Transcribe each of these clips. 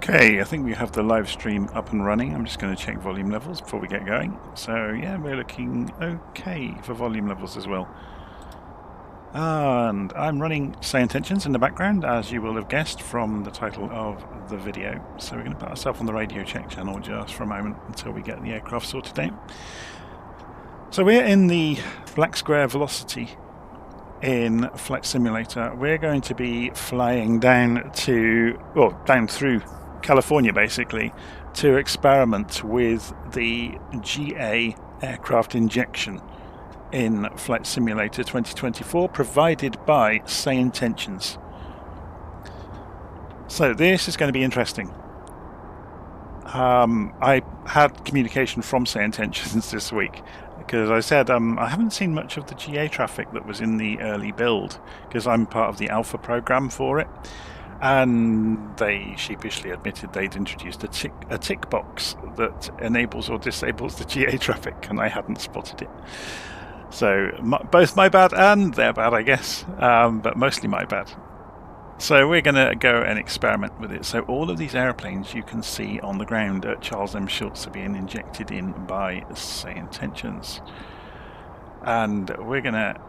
Okay, I think we have the live stream up and running. I'm just going to check volume levels before we get going. So yeah, we're looking okay for volume levels as well. And I'm running SayIntentions in the background, as you will have guessed from the title of the video. So we're going to put ourselves on the radio check channel just for a moment until we get the aircraft sorted out. So we're in the black square velocity in Flight Simulator. We're going to be flying down through California basically to experiment with the GA aircraft injection in Flight Simulator 2024 provided by SayIntentions. So this is going to be interesting. I had communication from SayIntentions this week because I said I haven't seen much of the GA traffic that was in the early build because I'm part of the alpha program for it, and they sheepishly admitted they'd introduced a tick box that enables or disables the GA traffic, and I hadn't spotted it. So both my bad and their bad, I guess, but mostly my bad. So we're going to go and experiment with it. So all of these airplanes you can see on the ground at Charles M Schulz are being injected in by SayIntentions. And we're going to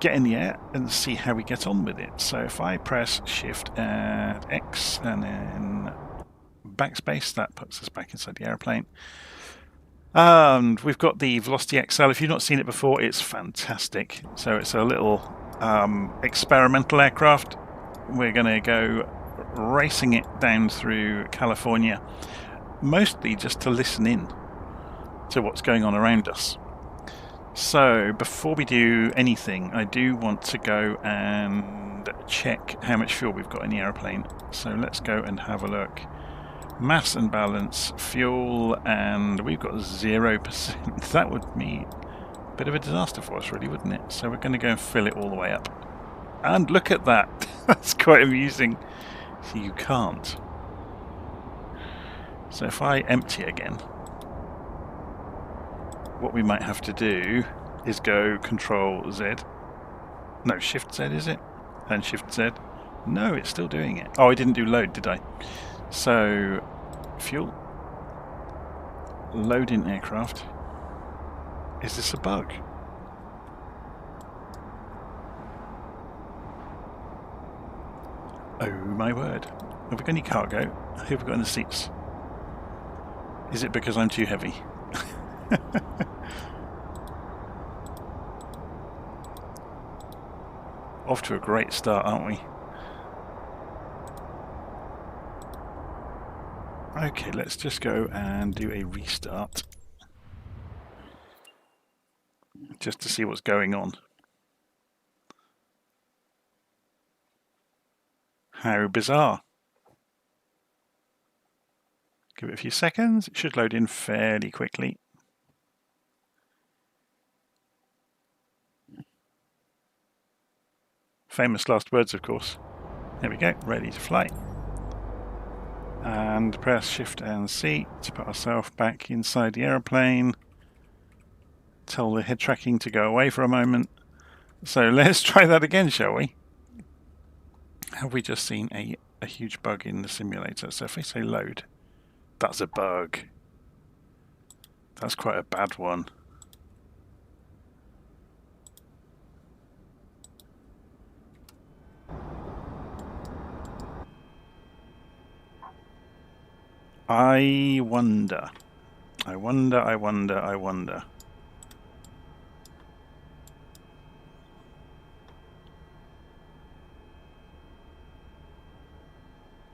get in the air and see how we get on with it. So if I press Shift and X and then backspace, that puts us back inside the airplane. And we've got the Velocity XL. If you've not seen it before, it's fantastic. So it's a little experimental aircraft. We're going to go racing it down through California, mostly just to listen in to what's going on around us. So before we do anything, I do want to go and check how much fuel we've got in the airplane. So let's go and have a look. Mass and balance, fuel, and we've got 0%. That would be a bit of a disaster for us, really, wouldn't it? So we're going to go and fill it all the way up. And look at that. That's quite amusing. So you can't. So if I empty again, what we might have to do is go Control Z. No, Shift Z, is it? And Shift Z. No, it's still doing it. Oh, I didn't do load, did I? So, fuel, load in aircraft. Is this a bug? Oh my word. Have we got any cargo? Who have we got in the seats? Is it because I'm too heavy? Off to a great start, aren't we? Okay, let's just go and do a restart. Just to see what's going on. How bizarre. Give it a few seconds. It should load in fairly quickly. Famous last words, of course. There we go, ready to fly. And press Shift and C to put ourselves back inside the aeroplane. Tell the head tracking to go away for a moment. So let's try that again, shall we? Have we just seen a huge bug in the simulator? So if we say load, that's a bug. That's quite a bad one. I wonder.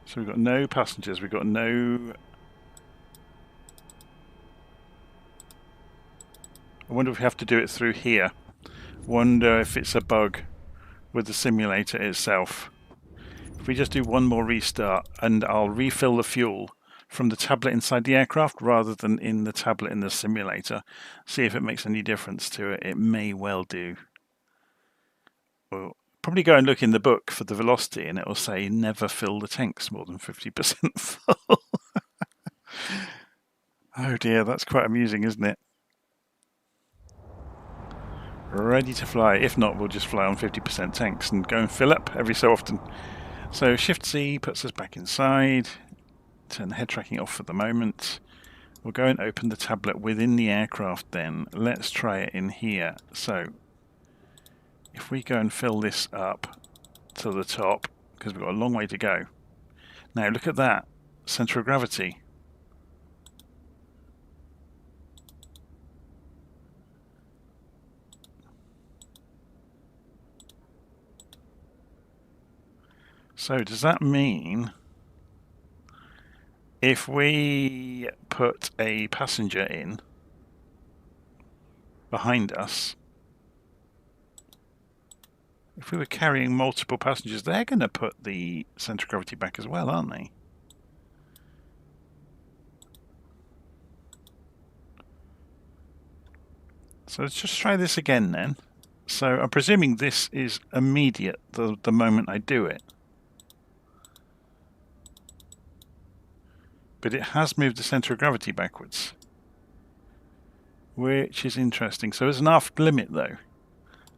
So we've got no passengers, we've got no... I wonder if we have to do it through here. Wonder if it's a bug with the simulator itself. If we just do one more restart and I'll refill the fuel from the tablet inside the aircraft rather than in the tablet in the simulator. See if it makes any difference to it. It may well do. We'll probably go and look in the book for the velocity and it will say never fill the tanks more than 50% full. Oh dear, that's quite amusing, isn't it? Ready to fly. If not, we'll just fly on 50% tanks and go and fill up every so often. So Shift C puts us back inside. turn the head tracking off for the moment. We'll go and open the tablet within the aircraft then. Let's try it in here. So if we go and fill this up to the top, because we've got a long way to go. Now look at that, centre of gravity. So does that mean if we put a passenger in behind us, if we were carrying multiple passengers, they're going to put the centre of gravity back as well, aren't they? So let's just try this again then. So I'm presuming this is immediate the moment I do it. But it has moved the centre of gravity backwards, which is interesting. So there's an aft limit though.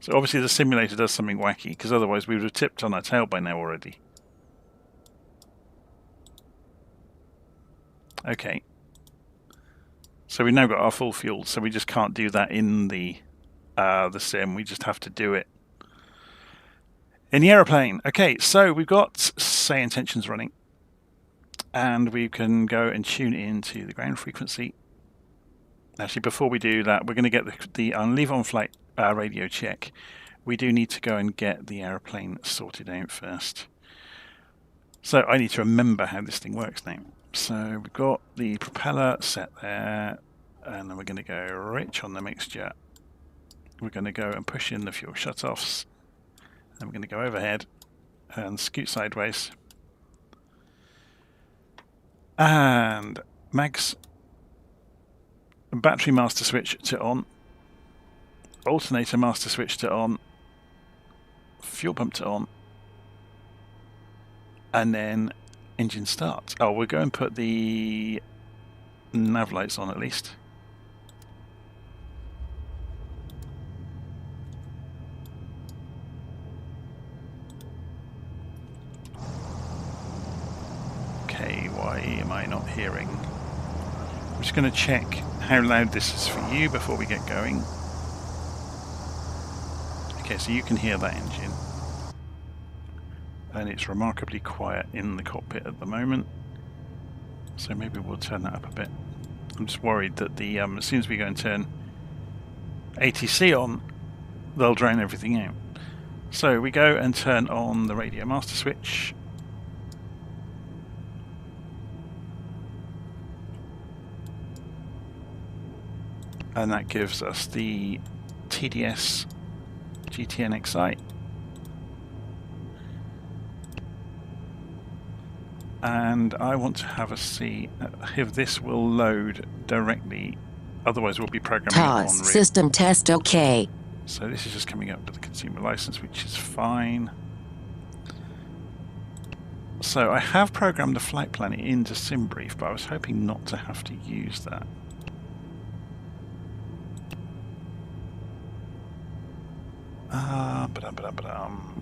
So obviously the simulator does something wacky, because otherwise we would have tipped on our tail by now already. Okay. So we've now got our full fuel, so we just can't do that in the sim. We just have to do it in the aeroplane. Okay, so we've got SayIntentions running. And we can go and tune into the ground frequency. Actually, before we do that, we're going to get the leave on flight radio check. We do need to go and get the aeroplane sorted out first. So I need to remember how this thing works now. So we've got the propeller set there, and then we're going to go rich on the mixture. We're going to go and push in the fuel shutoffs. Then we're going to go overhead and scoot sideways. And mags, battery master switch to on, alternator master switch to on, fuel pump to on, and then engine start. Oh, we'll go and put the nav lights on at least. Why am I not hearing? I'm just going to check how loud this is for you before we get going. Okay, so you can hear that engine. And it's remarkably quiet in the cockpit at the moment. So maybe we'll turn that up a bit. I'm just worried that the as soon as we go and turn ATC on, they'll drown everything out. So we go and turn on the radio master switch. And that gives us the TDS GTNXI. And I want to have a see if this will load directly, otherwise we'll be programming it on route. System test OK. So this is just coming up with the consumer license, which is fine. So I have programmed the flight plan into SimBrief, but I was hoping not to have to use that.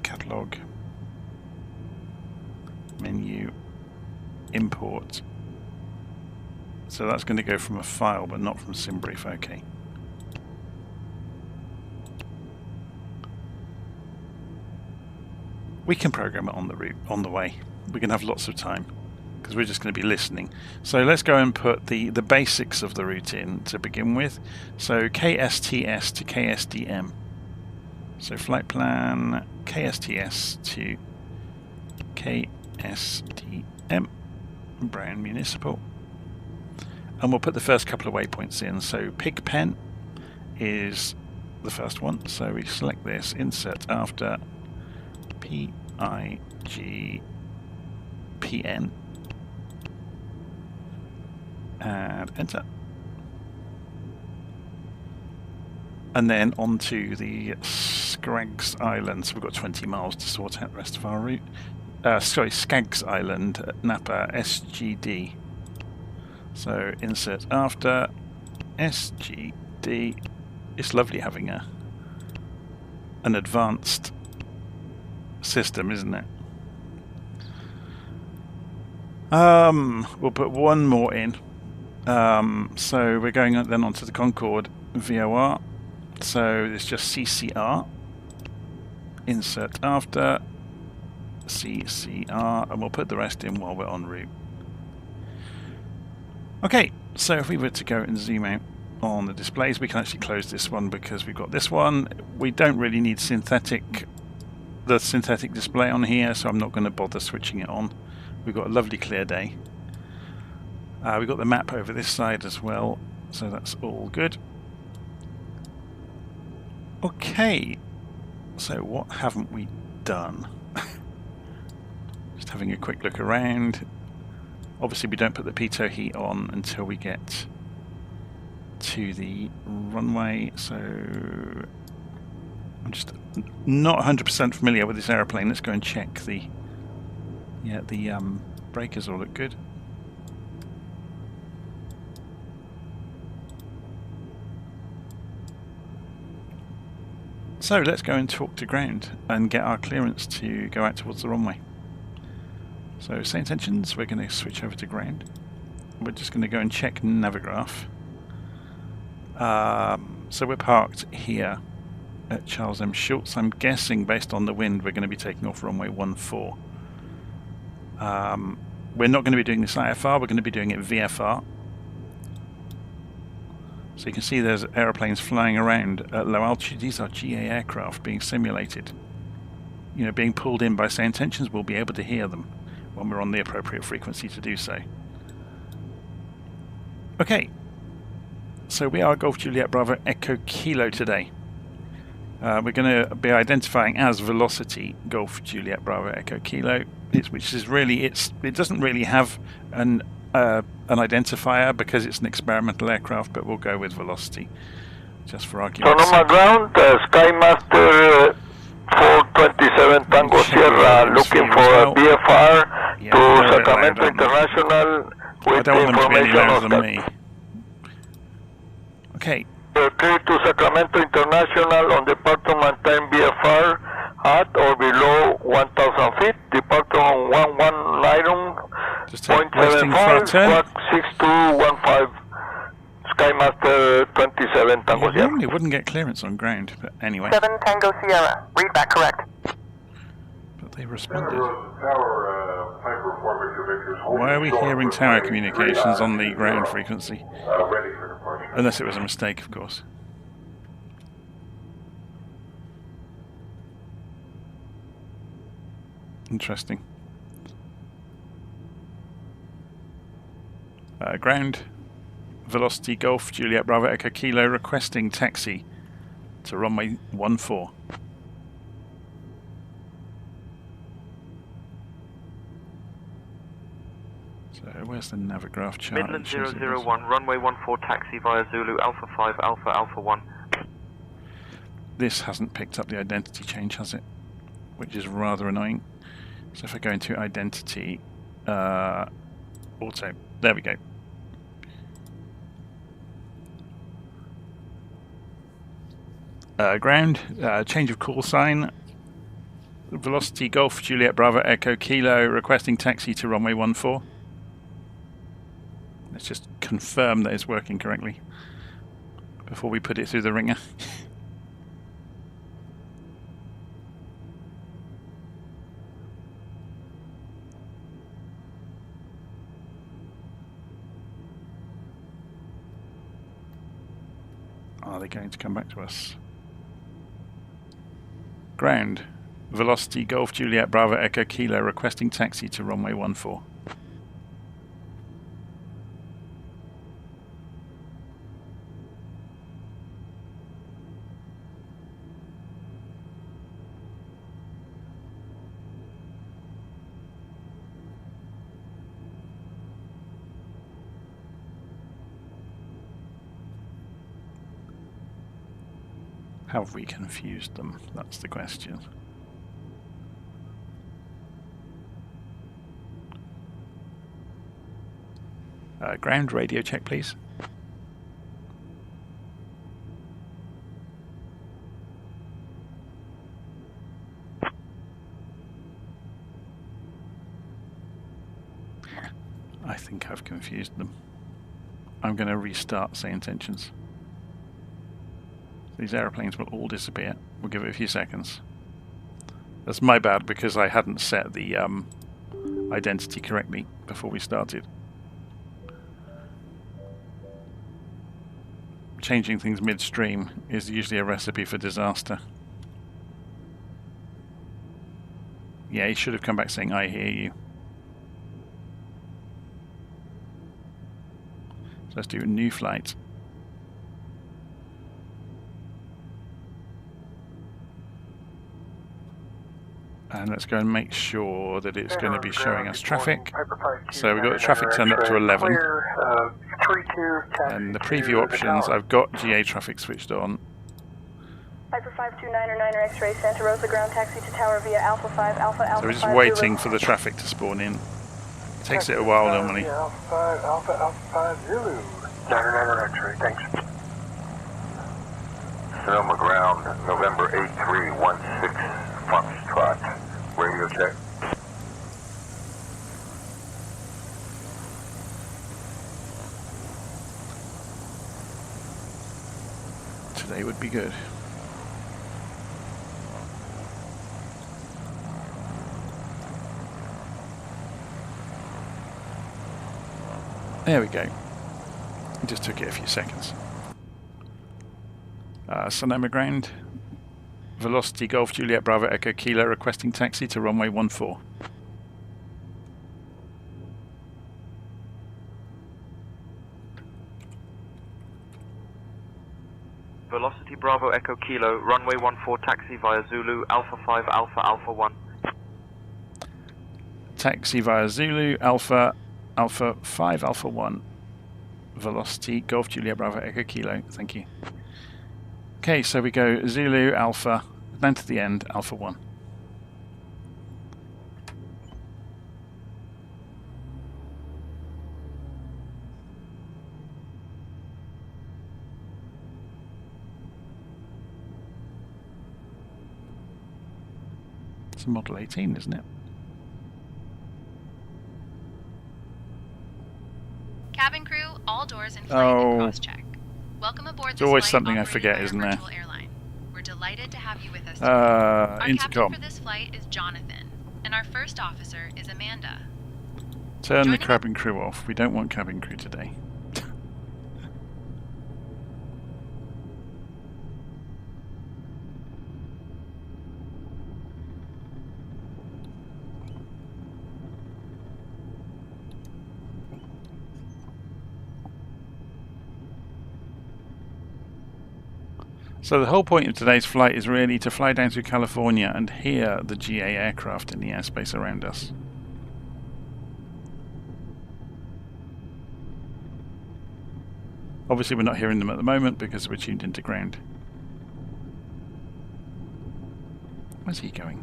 Catalog, menu, import. So that's going to go from a file, but not from SimBrief. Okay. We can program it on the route, on the way. We can have lots of time because we're just going to be listening. So let's go and put the basics of the route in to begin with. So KSTS to KSDM. So flight plan KSTS to KSDM, Brown Municipal. And we'll put the first couple of waypoints in. So Pigpen is the first one. So we select this, insert after PIGPN and enter. And then onto the Skaggs Island. So we've got 20 miles to sort out the rest of our route. Skaggs Island, Napa SGD. So insert after SGD. It's lovely having an advanced system, isn't it? We'll put one more in. So we're going then onto the Concorde VOR. So it's just CCR. Insert after CCR, and we'll put the rest in while we're en route. Okay, so if we were to go and zoom out on the displays, we can actually close this one because we've got this one. We don't really need the synthetic display on here, so I'm not going to bother switching it on. We've got a lovely clear day. We've got the map over this side as well, so that's all good. Okay, so what haven't we done? Just having a quick look around. Obviously we don't put the pitot heat on until we get to the runway, so I'm just not 100% familiar with this aeroplane. Let's go and check the breakers all look good. So let's go and talk to ground and get our clearance to go out towards the runway. So say intentions, we're going to switch over to ground. We're just going to go and check Navigraph. So we're parked here at Charles M Schulz. I'm guessing based on the wind we're going to be taking off runway 14. We're not going to be doing this IFR, we're going to be doing it VFR. So you can see there's aeroplanes flying around at low altitude. These are GA aircraft being simulated. You know, being pulled in by SayIntentions. We'll be able to hear them when we're on the appropriate frequency to do so. Okay, so we are Golf Juliet Bravo Echo Kilo today. We're going to be identifying as Velocity Golf Juliet Bravo Echo Kilo, which is really it doesn't really have an identifier because it's an experimental aircraft, but we'll go with Velocity just for argument's sake. Sonoma ground, Skymaster 427 Tango Sierra looking for a BFR to Sacramento International with I don't want them to be any louder than me. Okay. Clear to Sacramento International on departure maintain BFR at or below 1,000 feet. Departure on 11 squawk 6215. Skymaster 27 Tango Sierra. Normally wouldn't get clearance on ground, but anyway. 7 Tango Sierra. Read back correct. But they responded. Why are we hearing tower communications on the ground frequency? Unless it was a mistake, of course. Interesting. Ground. Velocity Golf Juliet Bravo Echo Kilo requesting taxi to runway 14. So where's the Navigraph chart? Midland 001, runway 14 taxi via Zulu Alpha 5 Alpha Alpha 1. This hasn't picked up the identity change, has it? Which is rather annoying. So if I go into identity, auto, there we go. Ground, change of call sign, Velocity Golf Juliet Bravo Echo Kilo requesting taxi to runway 14. Let's just confirm that it's working correctly before we put it through the ringer. Are they going to come back to us? Ground, Velocity Golf Juliet Bravo Echo Kilo requesting taxi to runway 14. Have we confused them? That's the question. Ground radio check, please. I think I've confused them. I'm going to restart SayIntentions. These aeroplanes will all disappear. We'll give it a few seconds. That's my bad because I hadn't set the identity correctly before we started. Changing things midstream is usually a recipe for disaster. Yeah, he should have come back saying, "I hear you." So let's do a new flight. And let's go and make sure that it's going to be showing us traffic. So we've got the traffic turned up to 11. And the preview options, I've got GA traffic switched on. Piper 529er X-ray, Santa Rosa ground taxi to tower via Alpha 5, Alpha Alpha. So we're just waiting for the traffic to spawn in. It takes it a while normally. Alpha 5, Alpha Alpha 5 Zulu. 99er X-ray, thanks. Sonoma ground, November 8316, Foxtrot, radio check. Today would be good. There we go. It just took it a few seconds. Sonoma ground. Velocity Golf Juliet Bravo Echo Kilo requesting taxi to runway 14. Velocity Bravo Echo Kilo, runway 14 taxi via Zulu, Alpha 5 Alpha Alpha 1. Taxi via Zulu, Alpha 5 Alpha 1. Velocity Golf Juliet Bravo Echo Kilo, thank you. Okay, so we go Zulu, Alpha, then to the end, Alpha 1. It's a Model 18, isn't it? Cabin crew, all doors in flight and cross-check. Welcome aboard There's this always flight something I operated forget, by our isn't there? virtual airline. We're delighted to have you with us today. Our Intercom. captain for this flight is Jonathan, and our first officer is Amanda. Turn the cabin crew off. We don't want cabin crew today. So the whole point of today's flight is really to fly down to California and hear the GA aircraft in the airspace around us. Obviously we're not hearing them at the moment because we're tuned into ground. Where's he going?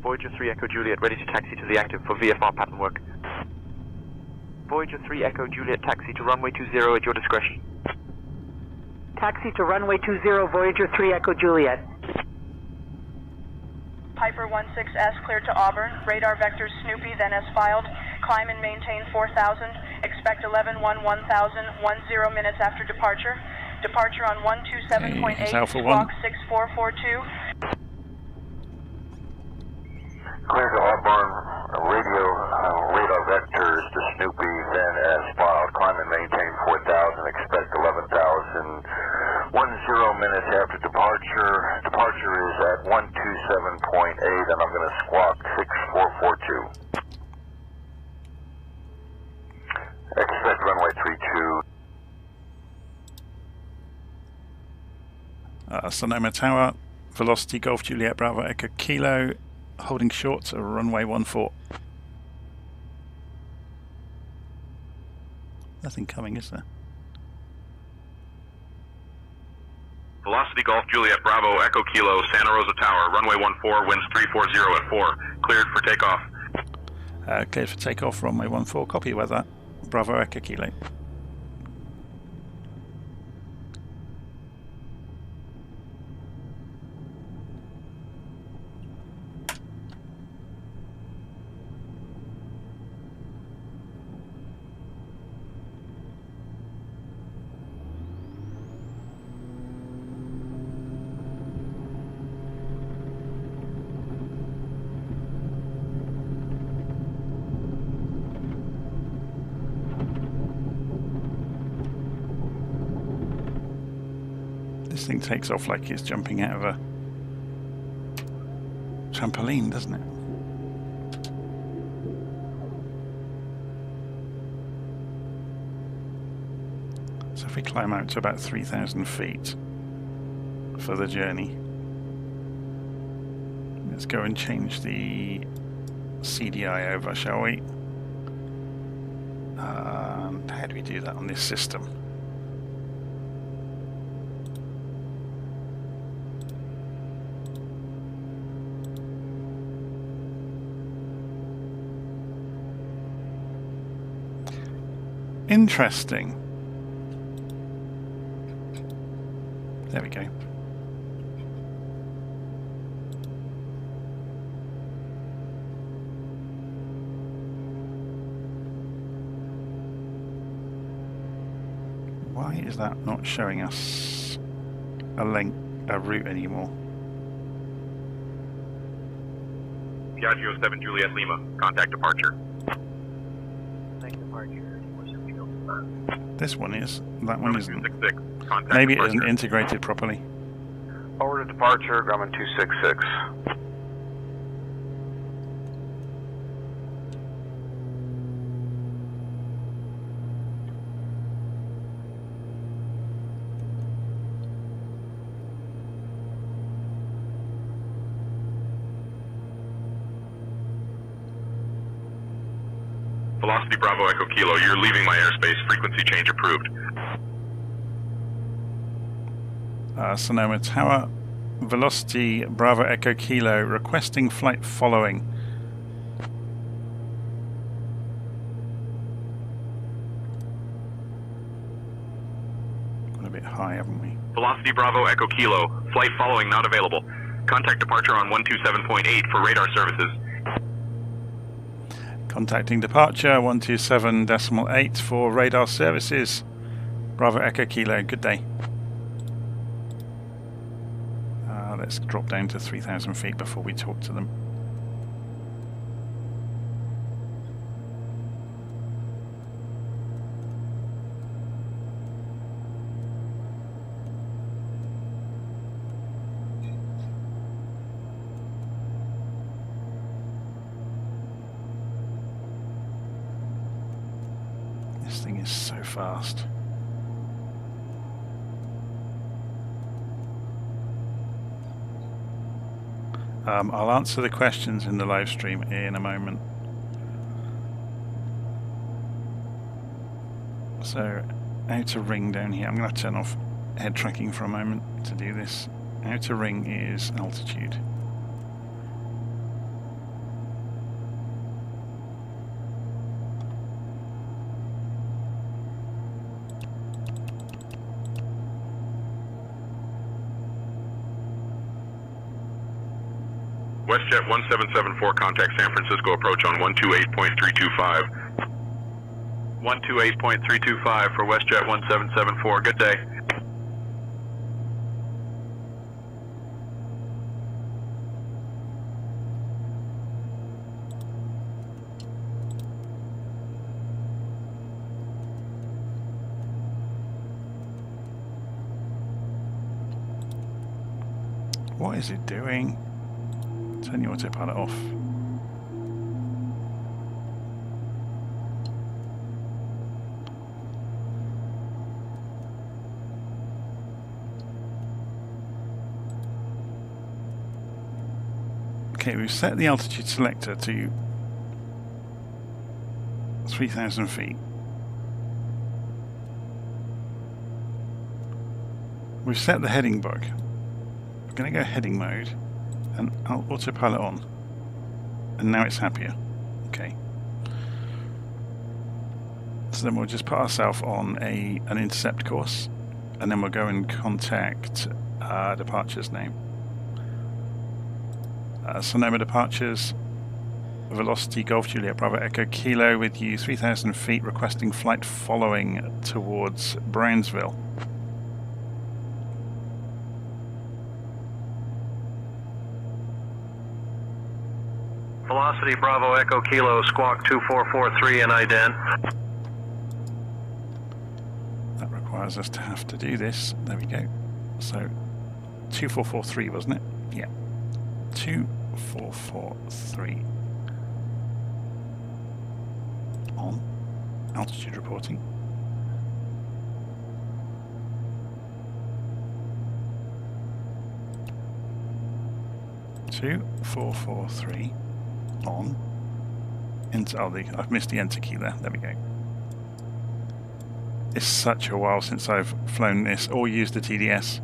Voyager 3 Echo Juliet, ready to taxi to the active for VFR pattern work. Voyager 3 Echo Juliet, taxi to runway 20 at your discretion. Taxi to runway 20, Voyager 3 Echo Juliet. Piper 16S cleared to Auburn. Radar vectors Snoopy, then as filed. Climb and maintain 4000. Expect 11-1-1000, 10 minutes after departure. Departure on 127.8, squawk 6442. Clear to Auburn, radio radar vectors to Snoopy, then as filed. Climb and maintain 4000, expect 11,000, 10 minutes after departure. Departure is at 127.8, and I'm going to squawk 6442. Expect runway 32. Sonoma Tower, Velocity Golf Juliet Bravo Echo Kilo, holding short to runway 14. Nothing coming, is there? Velocity Golf Juliet Bravo Echo Kilo, Santa Rosa Tower, runway 14, winds 340 at 4. Cleared for takeoff. Cleared for takeoff, runway 14. Copy weather. Bravo Echo Kilo. This thing takes off like it's jumping out of a trampoline, doesn't it? So if we climb out to about 3,000 feet for the journey, let's go and change the CDI over, shall we? And how do we do that on this system? Interesting. There we go. Why is that not showing us a route anymore? Piaggio 7 Juliet Lima, contact departure. This one is. That one isn't. 266, contact Maybe departure. it isn't integrated properly. Over to departure, Grumman 266. Velocity Bravo Echo Kilo, you're leaving my airspace. Frequency change approved. Sonoma Tower, Velocity Bravo Echo Kilo, requesting flight following. Got a bit high, haven't we? Velocity Bravo Echo Kilo, flight following not available. Contact departure on 127.8 for radar services. Contacting departure 127.8 for radar services. Bravo Echo Kilo, good day. Let's drop down to 3,000 feet before we talk to them. This thing is so fast. I'll answer the questions in the live stream in a moment. So, outer ring down here. I'm going to turn off head tracking for a moment to do this. Outer ring is altitude. WestJet 1774, contact San Francisco approach on 128.325. 128.325 for WestJet 1774, good day. What is it doing? Turn your autopilot off. Okay, we've set the altitude selector to 3,000 feet. We've set the heading bug. We're going to go heading mode. And autopilot on, and now it's happier. Okay. So then we'll just put ourselves on an intercept course, and then we'll go and contact departures name. Sonoma departures, Velocity Golf Juliet Bravo Echo Kilo with you, 3,000 feet, requesting flight following towards Brownsville. Velocity Bravo Echo Kilo, squawk 2443 and ident. That requires us to have to do this. There we go. So 2443, wasn't it? Yeah. 2443. On altitude reporting. Two, 443 on. Enter. Oh, I've missed the enter key there. There we go. It's such a while since I've flown this or used the TDS,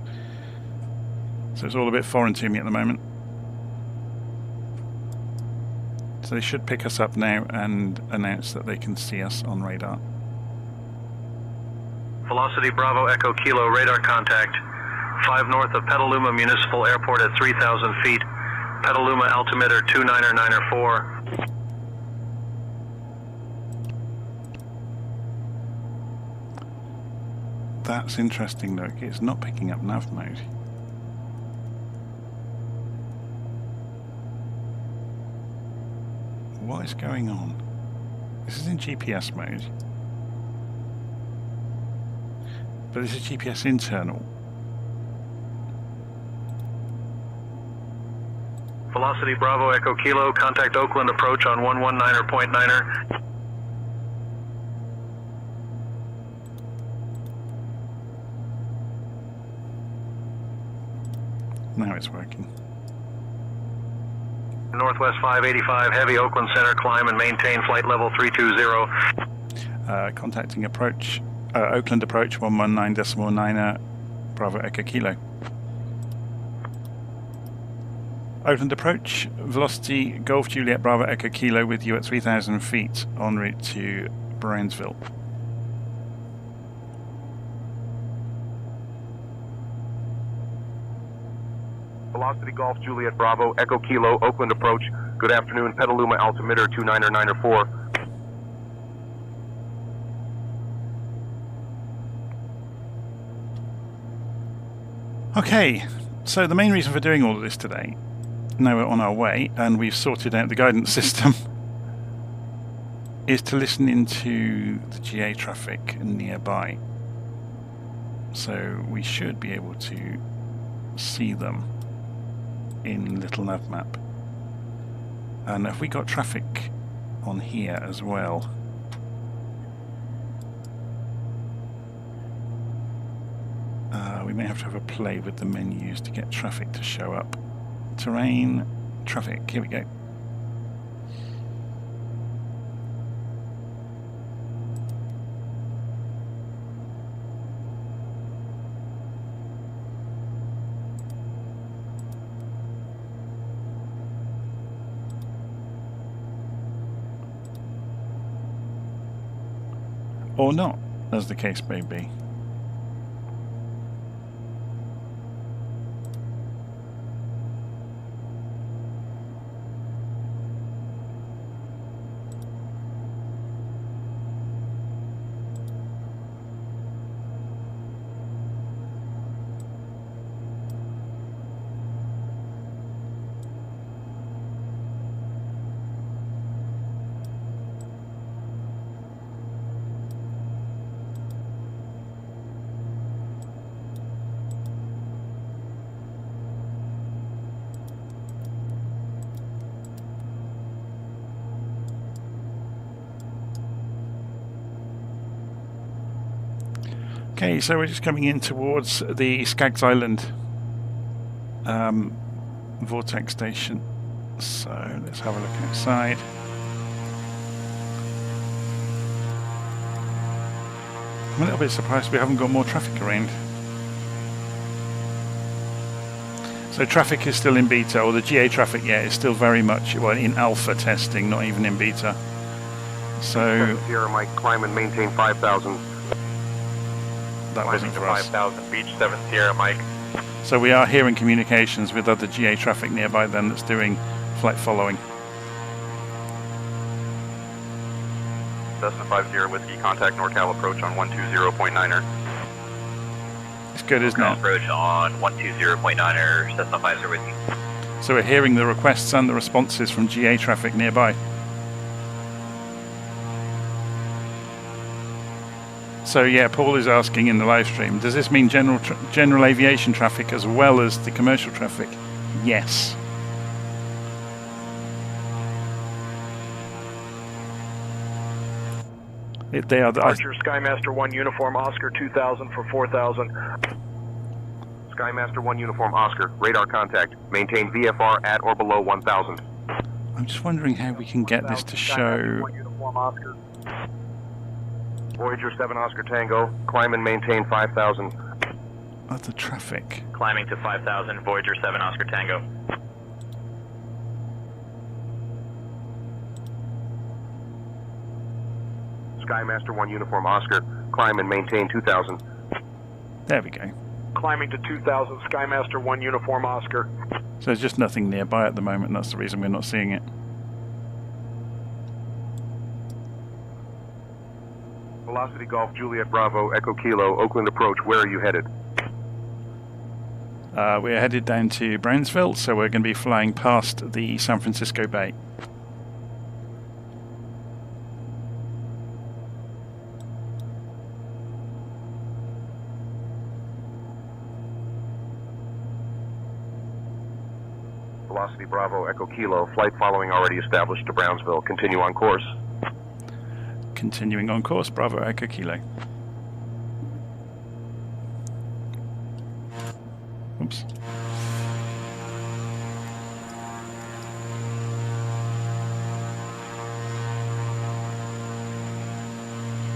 so it's all a bit foreign to me at the moment. So they should pick us up now and announce that they can see us on radar. Velocity Bravo Echo Kilo, radar contact. 5 north of Petaluma Municipal Airport at 3,000 feet. Petaluma altimeter 29904. That's interesting, look. It's not picking up nav mode. What is going on? This is in GPS mode. But this is GPS internal. Velocity Bravo Echo Kilo, contact Oakland approach on 119.9er. Now it's working. Northwest 585, heavy Oakland Center, climb and maintain flight level 320. Contacting approach, Oakland approach 119.9er, Bravo Echo Kilo. Oakland approach, velocity Golf Juliet Bravo Echo Kilo with you at 3,000 feet en route to Brownsville. Velocity Golf Juliet Bravo Echo Kilo, Oakland approach. Good afternoon, Petaluma altimeter 29904. Okay, so the main reason for doing all of this today, now we're on our way and we've sorted out the guidance system, is to listen into the GA traffic nearby. So we should be able to see them in little nav map. And have we got traffic on here as well? We may have to have a play with the menus to get traffic to show up. Terrain, traffic, here we go. Or not, as the case may be. Okay, so we're just coming in towards the Skaggs Island vortex station. So let's have a look outside. I'm a little bit surprised we haven't got more traffic around. So traffic is still in beta, or the GA traffic, yeah, is still very much in alpha testing, not even in beta. So Sierra Mike, climb and maintain 5,000. That wasn't for us. 5,000, Beach 7 Sierra Mike. So we are hearing communications with other GA traffic nearby then that's doing flight following. Cessna 50 Whiskey, contact NorCal approach on 120.9er. It's good, isn't it? Approach on 120.9er, Cessna 50 Whiskey. So we're hearing the requests and the responses from GA traffic nearby. So yeah, Paul is asking in the live stream, does this mean general aviation traffic as well as the commercial traffic? Yes. They are Departure Skymaster 1 Uniform Oscar 2000 for 4000. Skymaster 1 Uniform Oscar, radar contact. Maintain VFR at or below 1000. I'm just wondering how we can get this to show. 1 Uniform Oscar. Voyager 7 Oscar Tango, climb and maintain 5000. Of the traffic. Climbing to 5000, Voyager 7 Oscar Tango. Skymaster 1 Uniform Oscar, climb and maintain 2000. There we go. Climbing to 2000, Skymaster 1 Uniform Oscar. So there's just nothing nearby at the moment, and that's the reason we're not seeing it. Velocity Golf Juliet Bravo Echo Kilo, Oakland approach, where are you headed? We're headed down to Brownsville, so we're going to be flying past the San Francisco Bay. Velocity Bravo Echo Kilo, flight following already established to Brownsville, continue on course. Continuing on course, Bravo Echo Kilo. Oops.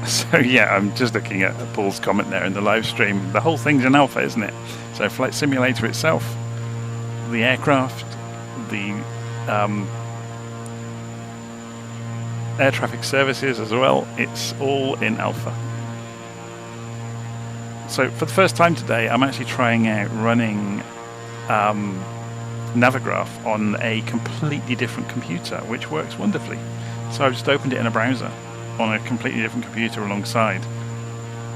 So yeah, I'm just looking at Paul's comment there in the live stream. The whole thing's in alpha, isn't it? So Flight Simulator itself, the aircraft, the air traffic services as well, it's all in alpha. So for the first time today, I'm actually trying out running Navigraph on a completely different computer, which works wonderfully. So I've just opened it in a browser on a completely different computer alongside,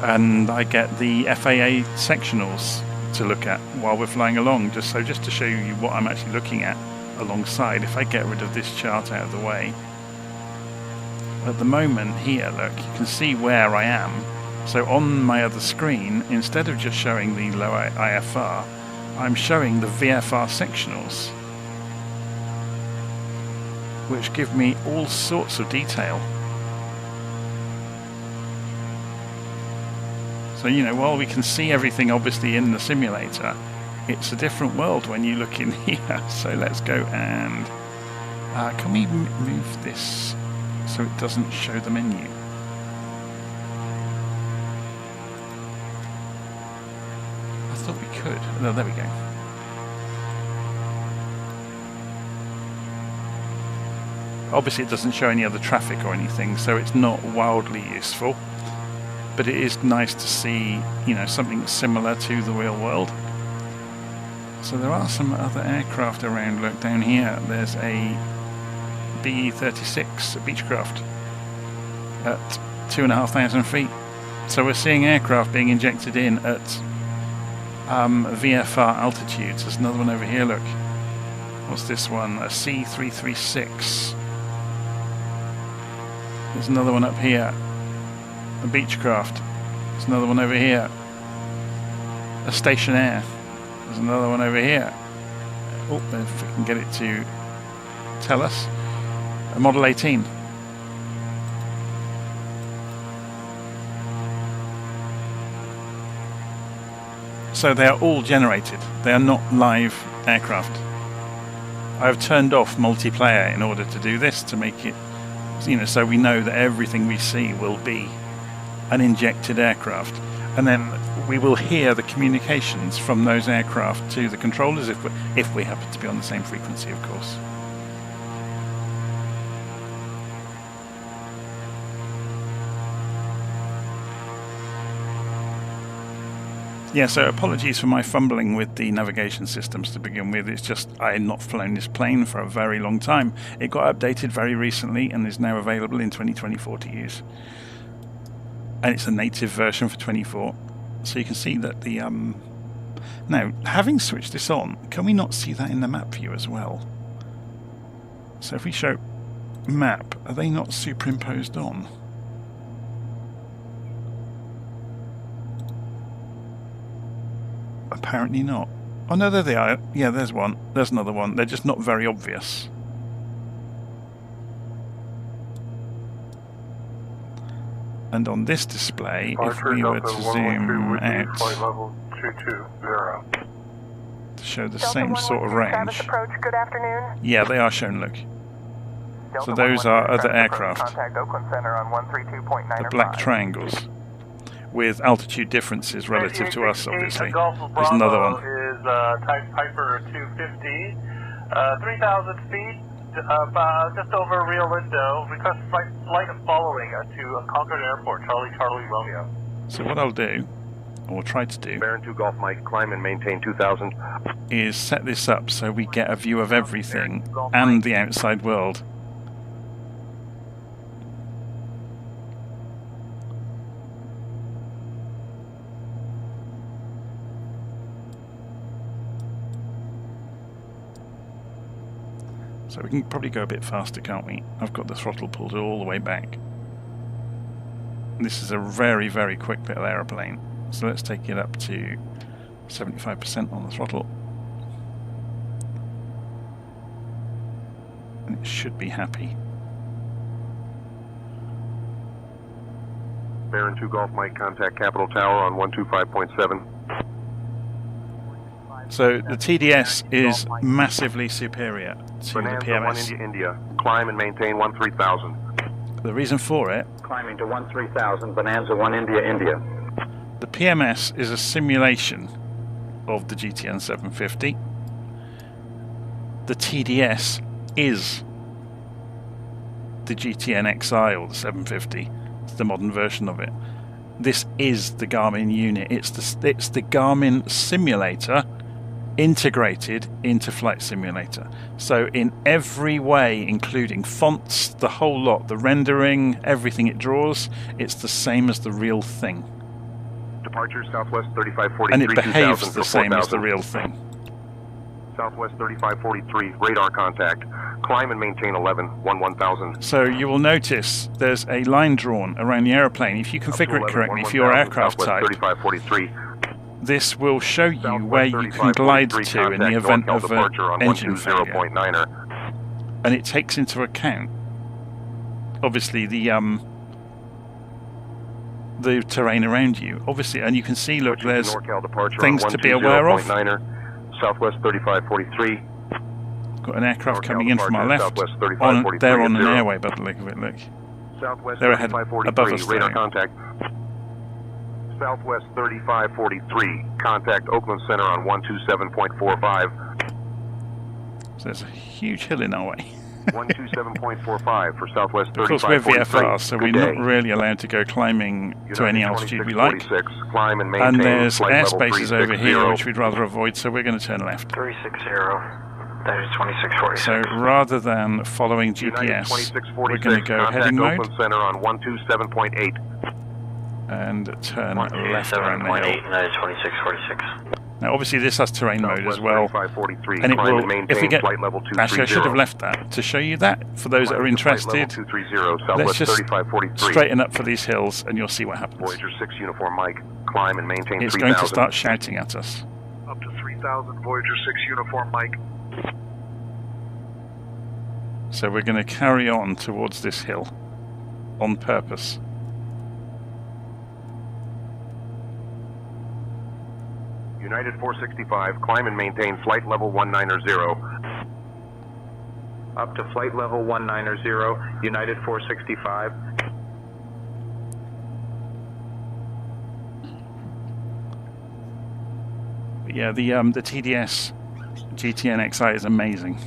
and I get the FAA sectionals to look at while we're flying along, just to show you what I'm actually looking at alongside. If I get rid of this chart out of the way, at the moment here, look, you can see where I am. So on my other screen, instead of just showing the low IFR, I'm showing the VFR sectionals, which give me all sorts of detail. So, you know, while we can see everything obviously in the simulator, it's a different world when you look in here. So let's go and can we move this so it doesn't show the menu? I thought we could. No, there we go. Obviously it doesn't show any other traffic or anything, so it's not wildly useful. But it is nice to see, you know, something similar to the real world. So there are some other aircraft around. Look down here, there's a B-36, a Beechcraft, at 2,500 feet. So we're seeing aircraft being injected in at VFR altitudes. There's another one over here, look. What's this one? A C-336. There's another one up here. A Beechcraft. There's another one over here. A Stationair. There's another one over here. Oh, if we can get it to tell us. A Model 18. So they are all generated. They are not live aircraft. I have turned off multiplayer in order to do this, to make it, you know, so we know that everything we see will be an injected aircraft, and then we will hear the communications from those aircraft to the controllers if we happen to be on the same frequency, of course. Yeah, so apologies for my fumbling with the navigation systems to begin with. It's just I had not flown this plane for a very long time. It got updated very recently and is now available in 2024 to use. And it's a native version for 24. So you can see that the... Now, having switched this on, can we not see that in the map view as well? So if we show map, are they not superimposed on? Apparently not. Oh no, there they are. Yeah, there's one. There's another one. They're just not very obvious. And on this display, if we were to zoom out to show the same sort of range. Good afternoon. Yeah, they are shown, look. So those are other aircraft. Contact Oakland Center on 132.9. The black triangles with altitude differences relative to us, obviously. There's another one. Is type Piper 250, 3,000 feet, just over Rio Lindo. Request flight following to Concord Airport, Charlie Romeo. So what I'll do, or try to do, Baron 2 Golf Mike, climb and maintain 2,000. is set this up so we get a view of everything and the outside world. So we can probably go a bit faster, can't we? I've got the throttle pulled all the way back. This is a very, very quick little aeroplane. So let's take it up to 75% on the throttle. And it should be happy. Baron 2 Golf Mike, contact Capitol Tower on 125.7. So the TDS is massively superior to the PMS. India, climb and maintain 13,000. The reason for it, climbing to 13,000, Bonanza 1 India. The PMS is a simulation of the GTN 750. The TDS is the GTN XI or the 750. It's the modern version of it. This is the Garmin unit. It's the Garmin simulator integrated into Flight Simulator. So in every way, including fonts, the whole lot, the rendering, everything it draws, it's the same as the real thing. Departure Southwest 3543. And it behaves the same as the real thing. Southwest 3543, radar contact. Climb and maintain 11,000. So you will notice there's a line drawn around the aeroplane. If you configure it correctly for your aircraft type, 3543. This will show you where you can glide to in the event of an engine failure. And it takes into account, obviously, the terrain around you. Obviously, and you can see, look, there's things to be aware of. Southwest 3543. Got an aircraft coming in from our left. They're on an airway, by the look of it, look. They're ahead above us radar contact. Southwest 3543. Contact Oakland Center on 127.45. So there's a huge hill in our way. 127.45 for Southwest 3543. Of course, we're VFR, so we're not really allowed to go climbing to any altitude we like. Climb and maintain. And there's airspaces over here, which we'd rather avoid, so we're going to turn left. 360. That is 2646. So rather than following GPS, we're going to go heading mode. Oakland Center on 127.8. And turn left around the hill. United 2646. Now, obviously, this has terrain mode as well, and it will. If we get, actually, I should have left that to show you that for those that are interested. Let's just straighten up for these hills, and you'll see what happens. Voyager 6 uniform Mike, climb and maintain. It's going to start shouting at us. Up to 3,000, Voyager 6 uniform Mike. So we're going to carry on towards this hill on purpose. United 465, climb and maintain flight level 190. Up to flight level 190, United 465. But yeah, the TDS GTN XI is amazing.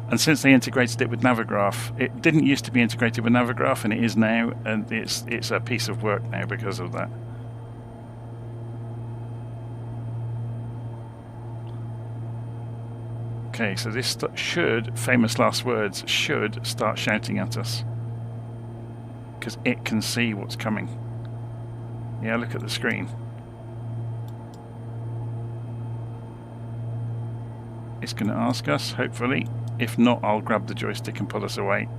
And since they integrated it with Navigraph, it didn't used to be integrated with Navigraph, and it is now, and it's a piece of work now because of that. Okay, so this should, famous last words, should start shouting at us. Because it can see what's coming. Yeah, look at the screen. It's going to ask us, hopefully. If not, I'll grab the joystick and pull us away.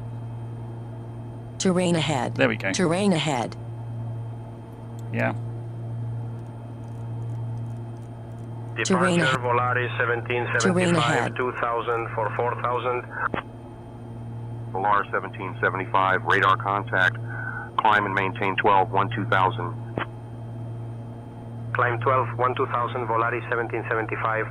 Terrain ahead. There we go. Terrain ahead. Yeah. Terrain Departure ahead. Volaris Terrain 1775, ahead. 2000 for 4000. Volaris 1775, radar contact. Climb and maintain 12, 12000. Climb 12, 12000, Volaris 1775.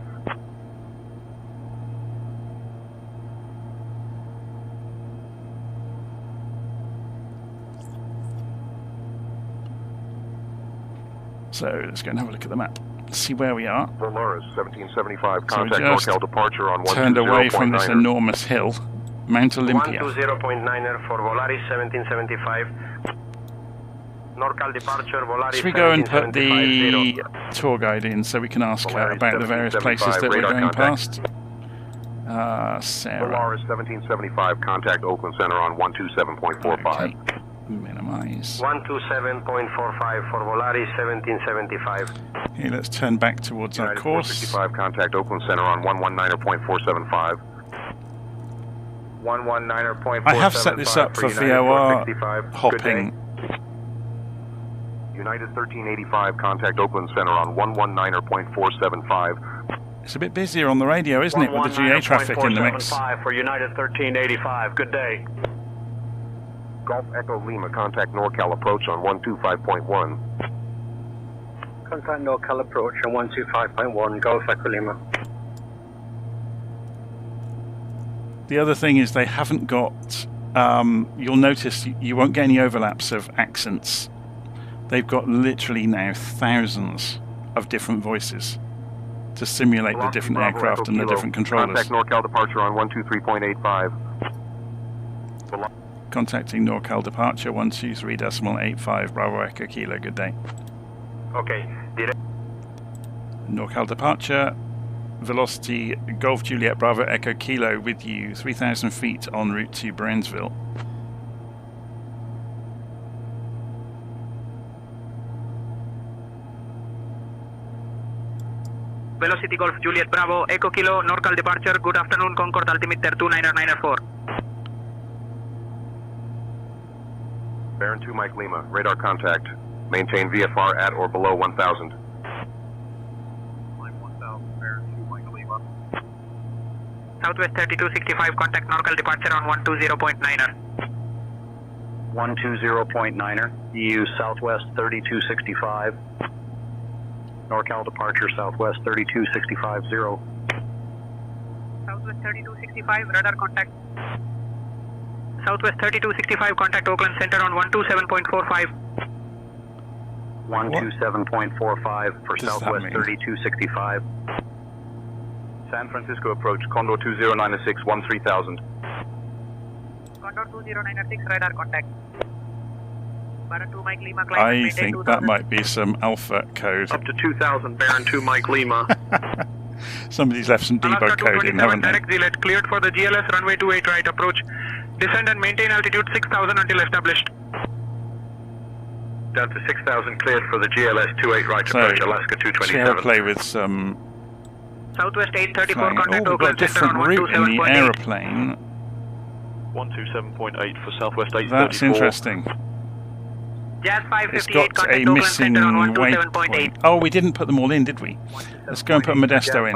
So let's go and have a look at the map. See where we are. Volaris 1775, So we contact just NorCal departure on 120.9. turned away from this enormous hill, Mount Olympia. 120.9er for Volaris 1775. NorCal departure, Volaris Should we go and put 1775. the tour guide in so we can ask her Volaris about the various places 1775, that we're radar going contact. past? Sarah. Volaris 1775, contact Oakland Center on 127.45. Okay. Minimize. 127.45 for Volaris 1775. Okay, let's turn back towards our United course. 465, contact Oakland Center on 119.475. 119.475 I have set this up for United VOR 465. hopping. United 1385, contact Oakland Center on 119.475. It's a bit busier on the radio, isn't it, with the GA traffic in the mix? 119.475 for United 1385. Good day. Golf Echo Lima, contact NorCal approach on 125.1. Contact NorCal approach on 125.1, Golf Echo Lima. The other thing is they haven't got, you'll notice you won't get any overlaps of accents. They've got literally now thousands of different voices to simulate the different Bravo, aircraft Echo and the Kilo, different controllers. Contact NorCal departure on 123.85. Contacting NorCal departure 123.85 Bravo Echo Kilo, good day. Okay. NorCal departure, velocity Golf Juliet Bravo Echo Kilo with you, 3,000 feet en route to Brownsville. Velocity Golf Juliet Bravo Echo Kilo NorCal departure. Good afternoon, Concord altimeter 29994. Baron 2 Mike Lima, radar contact. Maintain VFR at or below 1000. Southwest 3265, contact NorCal departure on 120.9er. 120.9er, EU Southwest 3265. NorCal departure Southwest 32650. Southwest 3265, radar contact. Southwest 3265, contact Oakland Center on 127.45. 127.45 for Southwest 3265. San Francisco approach, Condor 2096, 13000. Condor 2096, radar contact. Baron 2 Mike Lima, climb I maintain think 2000. that might be some alpha code. Up to 2000, Baron 2 Mike Lima. Somebody's left some Alaska debug code in, haven't 227 they? direct Gillette, cleared for the GLS runway 28 right approach. Descend and maintain altitude 6000 until established. Down to 6000, cleared for the GLS 28 right So, approach, Alaska shall 227. play with some Southwest 834, flying. contact Oh, we've got a Oakland Center different on route in the 127.8. aeroplane. 127.8 for Southwest 834. That's interesting. Jazz It's 558, got contact a Oakland missing Center on waypoint. 127.8. Oh, we didn't put them all in, did we? Let's go and put Modesto in.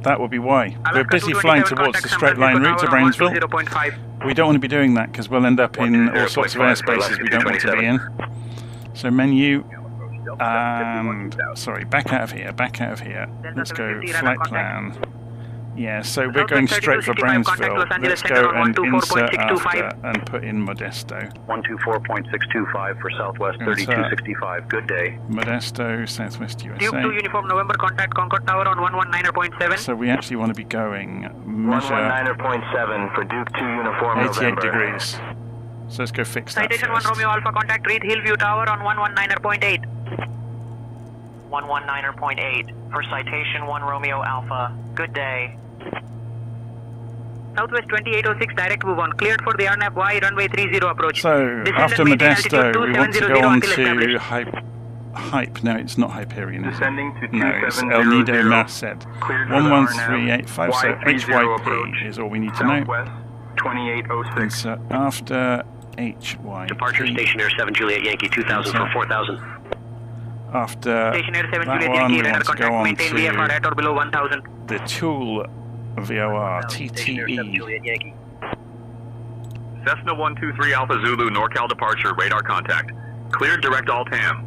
That would be why. We're Alaska busy flying 227, towards contact the San straight line route Francisco to Tower on Brownsville. 120.5. We don't want to be doing that because we'll end up in all sorts of 120.5 for airspaces we don't want to be in. So menu, sorry, back out of here. Let's go flight plan. Yeah, so we're going straight for Brownsville. Let's go and insert after and put in Modesto. 124.625 for Southwest 3265. Good day. Modesto, Southwest Tube 2 USA. Uniform November, contact Concord Tower on 119.7. So we actually want to be going measure 119.7 for Duke 2 Uniform 88 November. degrees. So let's go fix that Citation 1 first. Romeo Alpha, contact Reed Hillview Tower on 119.8. 119.8 for Citation 1 Romeo Alpha. Good day. Southwest 2806, direct move on. Cleared for the RNAV Y, runway 30 approach. So Descend after and maintain Modesto, altitude we want to 2700 go on until to established. Hype. No, it's not Hyperion, is it? Descending to No, it's 2700. El Nido Merced. Cleared for the 11385, so RNAV Y30 HYP is all we need to know. Southwest 2806. Insert after HYP. Departure Station Air 7 Juliet Yankee 2000 for 4000. After Station Air 7 that Juliet one, Yankee, we radar want to go contact, on maintain VFR at or below 1000. the Tool VOR, TTE. Cessna 123 Alpha Zulu, NorCal departure, radar contact. Cleared direct all TAM.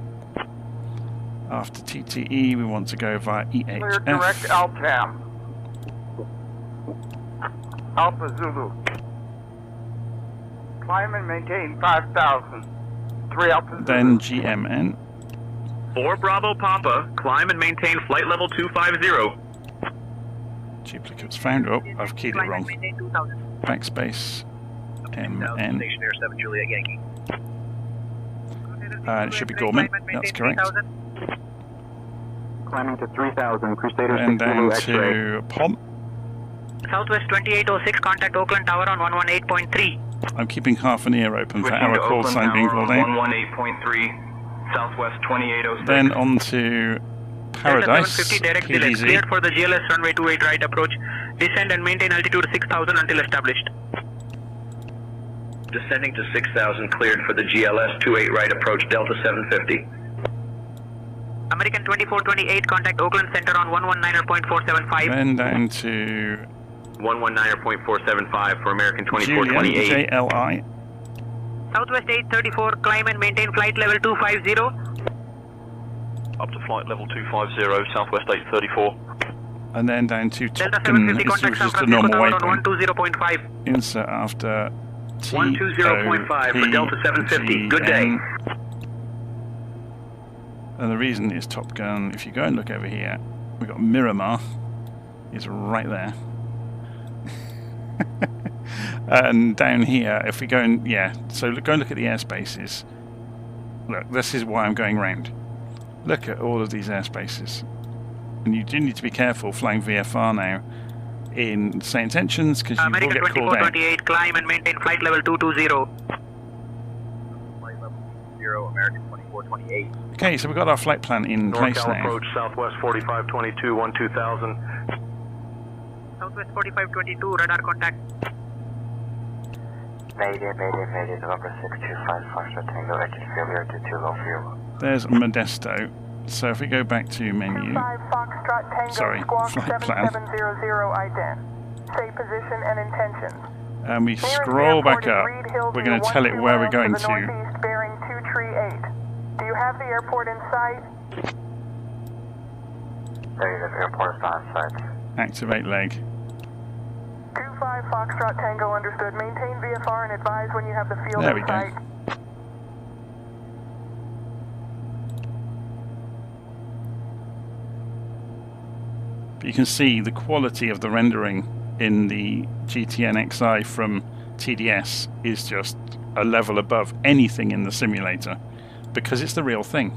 After TTE, we want to go via EHF. Clear direct LTAM. Alpha Zulu. Climb and maintain 5,000. 3 Alpha Zulu. Then GMN. 4 Bravo Papa, climb and maintain flight level 250. Duplicates found. Oh, I've keyed it wrong. Maintain 2000. Backspace. MN. Station Air 7 Juliet Yankee. It should be Gorman. That's correct. Climbing to 3,000, Crusader And 6 Zulu down X-ray. to POM. Southwest 2806, contact Oakland Tower on 118.3. I'm keeping half an ear open for Switching our to call Oakland sign being Tower called out. 118.3, Southwest 2806. Then on to Paradise, 750 direct delay, PDZ. cleared for the GLS runway 28 right approach. Descend and maintain altitude 6000 until established. Descending to 6,000, cleared for the GLS 28 right approach, Delta 750. American 2428, contact Oakland Center on 119.475. Then down to 119.475 for American Julian, 2428. JLI. Southwest 834, climb and maintain flight level 250. Up to flight level 250, Southwest 834. And then down to Delta Topkin. 750, This contact was San just a Francisco normal Tower on waypoint. 120.5. Insert after T 120.5 for Delta 750. Good day. And the reason is Top Gun. If you go and look over here, we've got Miramar. It's right there. And down here, if we go and so go and look at the airspaces. Look, this is why I'm going round. Look at all of these airspaces, and you do need to be careful flying VFR now in SayIntentions because you will American get called out. 2428, climb and maintain flight level 220. Flight level 0, American 2428. Okay, so we've got our flight plan in place NorCal now. approach, Southwest 4522, 12000. Southwest 4522, radar contact. Mayday, November 625, Foxtrot Tango, engine failure to too low fuel. There's Modesto. So if we go back to menu, 5 Foxtrot Tango, sorry, Squawk flight plan, 7700 ident. Say position and intentions. and we scroll back up, we're going to tell it where we're going to. Northeast bearing 238. Do you have the airport in sight? Negative, airport is not in sight. Activate leg. 25 Foxtrot Tango, understood. Maintain VFR and advise when you have the field There we in go. sight. But you can see the quality of the rendering in the GTN XI from TDS is just a level above anything in the simulator because it's the real thing.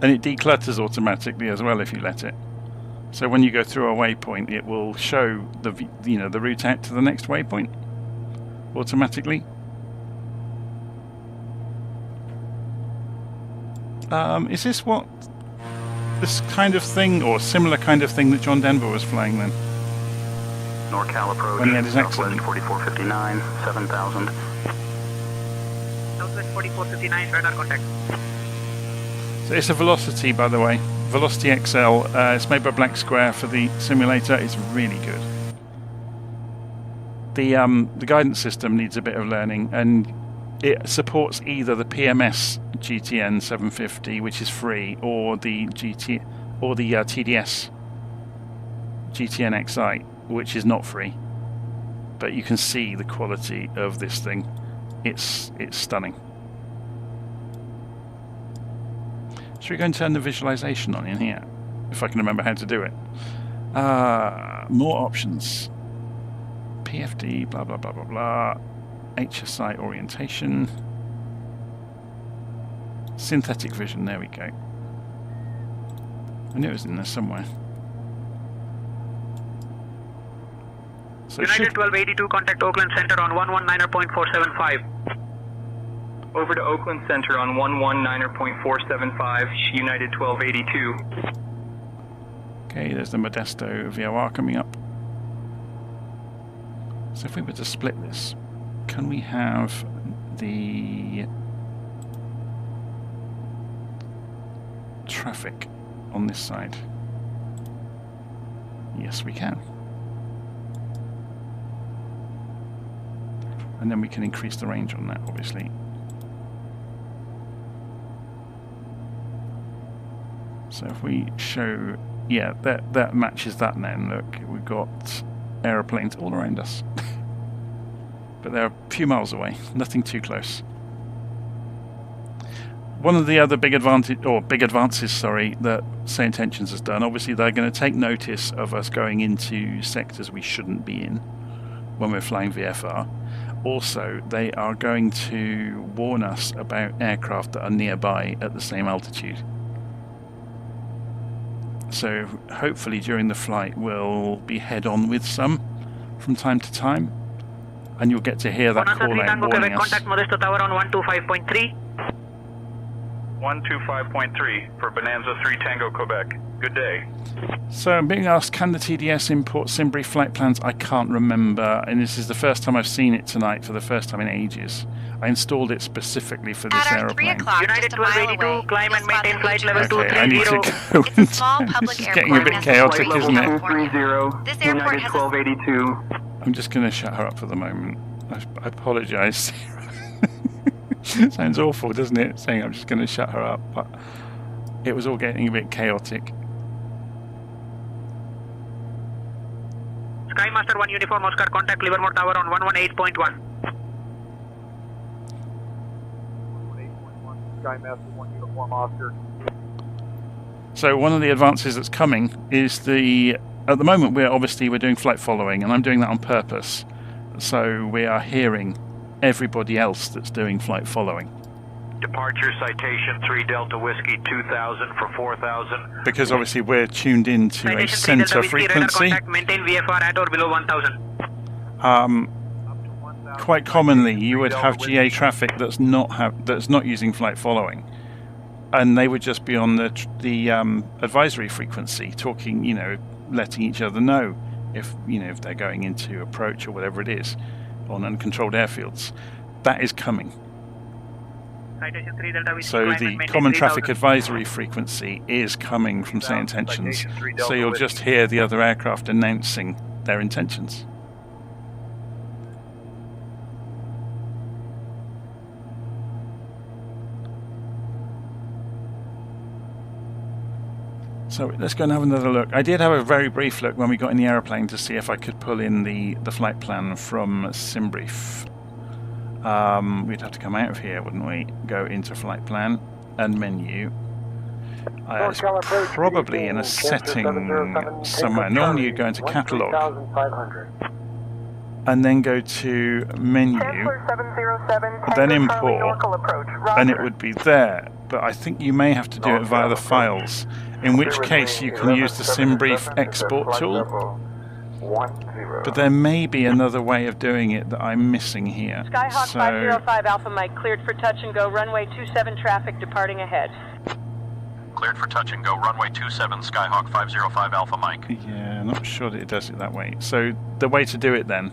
And it declutters automatically as well if you let it. So when you go through a waypoint, it will show the the route out to the next waypoint automatically. Is this this kind of thing or similar kind of thing that John Denver was flying then? NorCal approach, When he had his Southwest accident. 4459, 7000. Southwest 4459, radar contact. So it's a Velocity, by the way. Velocity XL. It's made by Black Square for the simulator. It's really good. The guidance system needs a bit of learning, and it supports either the PMS GTN 750, which is free, or the TDS GTN XI, which is not free. But you can see the quality of this thing. It's stunning. Should we go and turn the visualization on in here? If I can remember how to do it. More options. PFD, blah, blah, blah, blah, blah. HSI orientation. Synthetic vision, there we go. I knew it was in there somewhere. So United 1282, contact Oakland Center on 119.475. Over to Oakland Center on 119.475, United 1282. okay, there's the Modesto VOR coming up. So if we were to split this, can we have the traffic on this side? Yes, we can. And then we can increase the range on that, obviously. So if we show, yeah, that matches that then. Look, we've got aeroplanes all around us. But they're a few miles away, nothing too close. One of the other big advances, that SayIntentions has done, obviously they're going to take notice of us going into sectors we shouldn't be in when we're flying VFR. Also, they are going to warn us about aircraft that are nearby at the same altitude. So hopefully during the flight we'll be head-on with some from time to time, and you'll get to hear that call out warning us. Contact Modesto Tower on 125.3. 125.3 for Bonanza 3 Tango Quebec. Good day. So I'm being asked, can the TDS import SimBrief flight plans? I can't remember, and this is the first time I've seen it tonight for the first time in ages. I installed it specifically for this aeroplane. United 1282, climb and maintain flight level 230. I need to go. It's a small public it's airport. getting a bit chaotic, isn't it? 230, This airport United has 1282. I'm just going to shut her up for the moment. I apologise, Sarah. It sounds awful, doesn't it? Saying I'm just going to shut her up, but it was all getting a bit chaotic. Skymaster 1 Uniform Oscar, contact Livermore Tower on 118.1. Skymaster 1 Uniform Oscar. So one of the advances that's coming is at the moment we're doing flight following, and I'm doing that on purpose. So we are hearing everybody else that's doing flight following. Departure citation 3 Delta Whiskey 2000 for 4000. Because obviously we're tuned into a center frequency. Maintain VFR at or below 1000. Quite commonly you would have GA traffic that's not using flight following, and they would just be on the advisory frequency, talking, letting each other know if they're going into approach or whatever it is on uncontrolled airfields. That is coming. So the common traffic advisory frequency is coming from SayIntentions. So you'll just hear the other aircraft announcing their intentions. So let's go and have another look. I did have a very brief look when we got in the aeroplane to see if I could pull in the flight plan from SimBrief. We'd have to come out of here, wouldn't we? Go into flight plan and menu. It's probably in a setting somewhere. Normally you go into catalog and then go to menu, then import, and it would be there. But I think you may have to do it via the files, in which case you can use the SimBrief export tool. But there may be another way of doing it that I'm missing here. Skyhawk 505 Alpha Mike, cleared for touch and go, runway 27 traffic departing ahead. Cleared for touch and go, runway 27, Skyhawk 505 Alpha Mike. Yeah, not sure that it does it that way. So the way to do it then,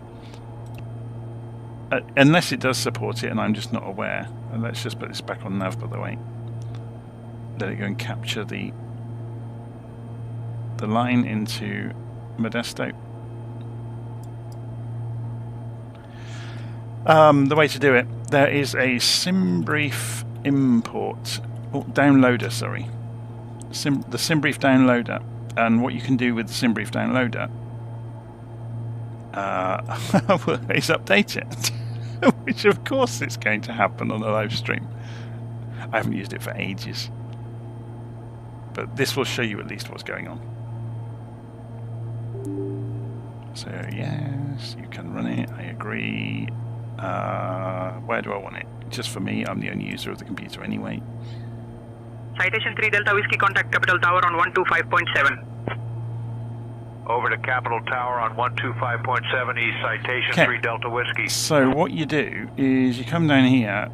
unless it does support it and I'm just not aware, and let's just put this back on nav by the way. Let it go and capture the line into Modesto. The way to do it, there is a SimBrief import, downloader, sorry. The SimBrief downloader, and what you can do with the SimBrief downloader is update it, which of course it's going to happen on a live stream. I haven't used it for ages, but this will show you at least what's going on. So yes, you can run it, I agree. Where do I want it? Just for me, I'm the only user of the computer anyway. Citation 3 Delta Whiskey, contact Capital Tower on 125.7. Over to Capital Tower on 125.7 East, citation 3 Delta Whiskey. So what you do is you come down here.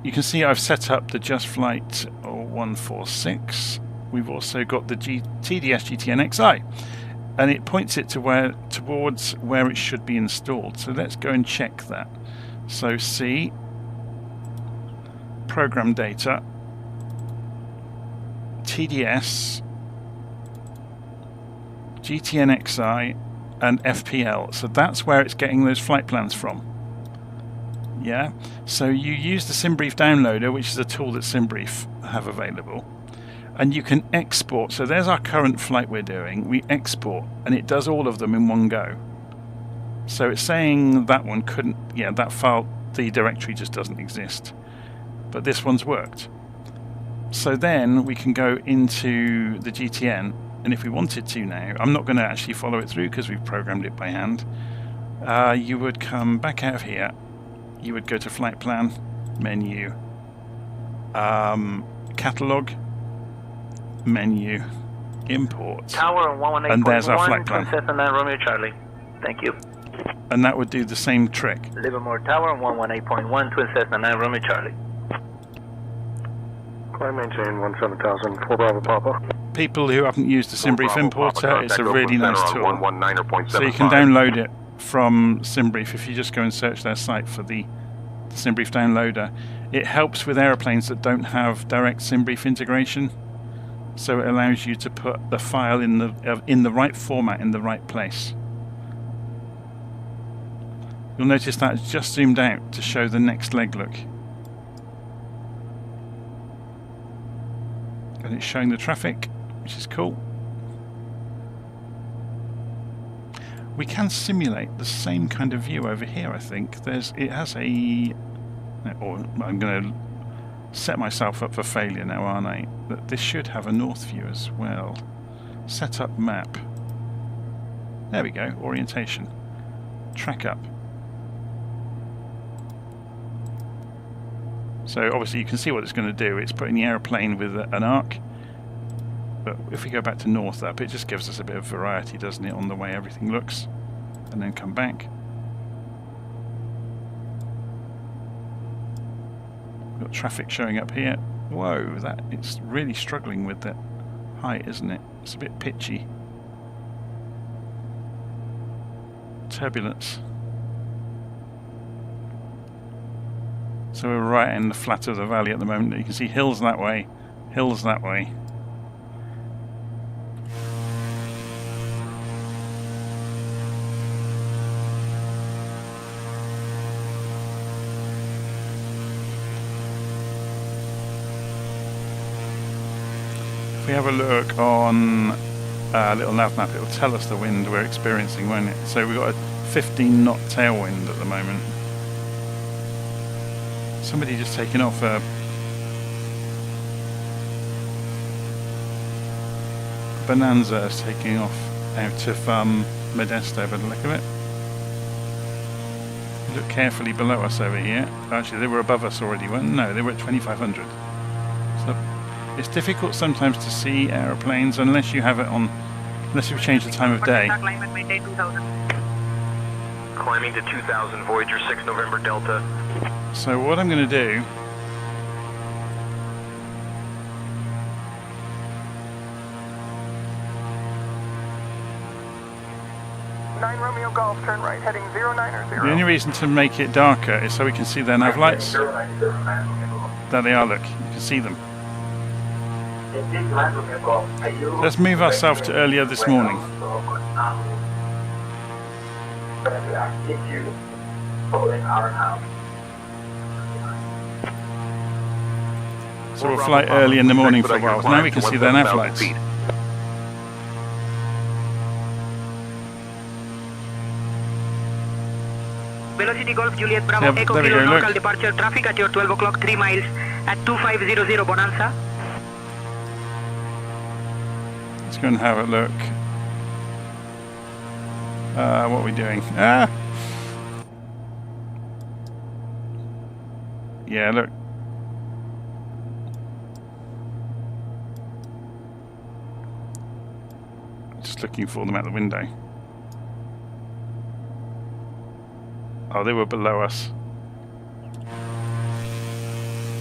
You can see I've set up the Just Flight 146. We've also got the TDS GTN-XI, and it points it to towards where it should be installed. So let's go and check that. So C, program data, TDS, GTNXI, and FPL. So that's where it's getting those flight plans from. Yeah, so you use the SimBrief downloader, which is a tool that SimBrief have available, and you can export. So there's our current flight we're doing. We export, and it does all of them in one go. So it's saying that one couldn't, yeah, that file, the directory just doesn't exist. But this one's worked. So then we can go into the GTN, and if we wanted to now, I'm not going to actually follow it through because we've programmed it by hand. You would come back out of here. You would go to flight plan, menu, catalog, menu, import, Tower 118.1, and there's our flight plan. Princess and Romeo Charlie. Thank you. And that would do the same trick. Livermore Tower 118.1, Princess and Romeo Charlie. Climb maintain 17,000, 4 Bravo Papa. People who haven't used the SimBrief importer, it's a really nice tool. So you can 119.75. download it from SimBrief if you just go and search their site for the SimBrief downloader. It helps with aeroplanes that don't have direct SimBrief integration, so it allows you to put the file in the right format in the right place. You'll notice that it's just zoomed out to show the next leg look, and it's showing the traffic, which is cool. We can simulate the same kind of view over here, I think. It has a... Or I'm going to set myself up for failure now, aren't I? That this should have a north view as well. Set up map. There we go, orientation. Track up. So obviously you can see what it's going to do. It's putting the aeroplane with an arc. But if we go back to north up, it just gives us a bit of variety, doesn't it, on the way everything looks. And then come back. We've got traffic showing up here. Whoa, it's really struggling with that height, isn't it? It's a bit pitchy. Turbulence. So we're right in the flat of the valley at the moment. You can see hills that way, hills that way. If we have a look on a little nav map, it will tell us the wind we're experiencing, won't it? So we've got a 15 knot tailwind at the moment. Somebody just taken off a Bonanza is taking off out of Modesto by the look of it. Look carefully below us over here. Actually, they were above us already, weren't they? No, they were at 2,500. So it's difficult sometimes to see aeroplanes unless you have it on, unless you change the time of day. Climbing to 2,000, Voyager 6 November Delta. So what I'm going to do, Romeo Golf, turn right, heading 090. the only reason to make it darker is so we can see their nav lights. There they are, look, you can see them. Let's move ourselves to earlier this morning. So we'll fly early in the morning for a while. Now we can see their nav lights. Velocity Golf Juliet Bravo Yep, Echo there we Kilo go, local look. departure traffic at your 12 o'clock 3 miles at 2500 Bonanza. Let's go and have a look. What are we doing? Yeah, look. Just looking for them out the window. Oh, they were below us.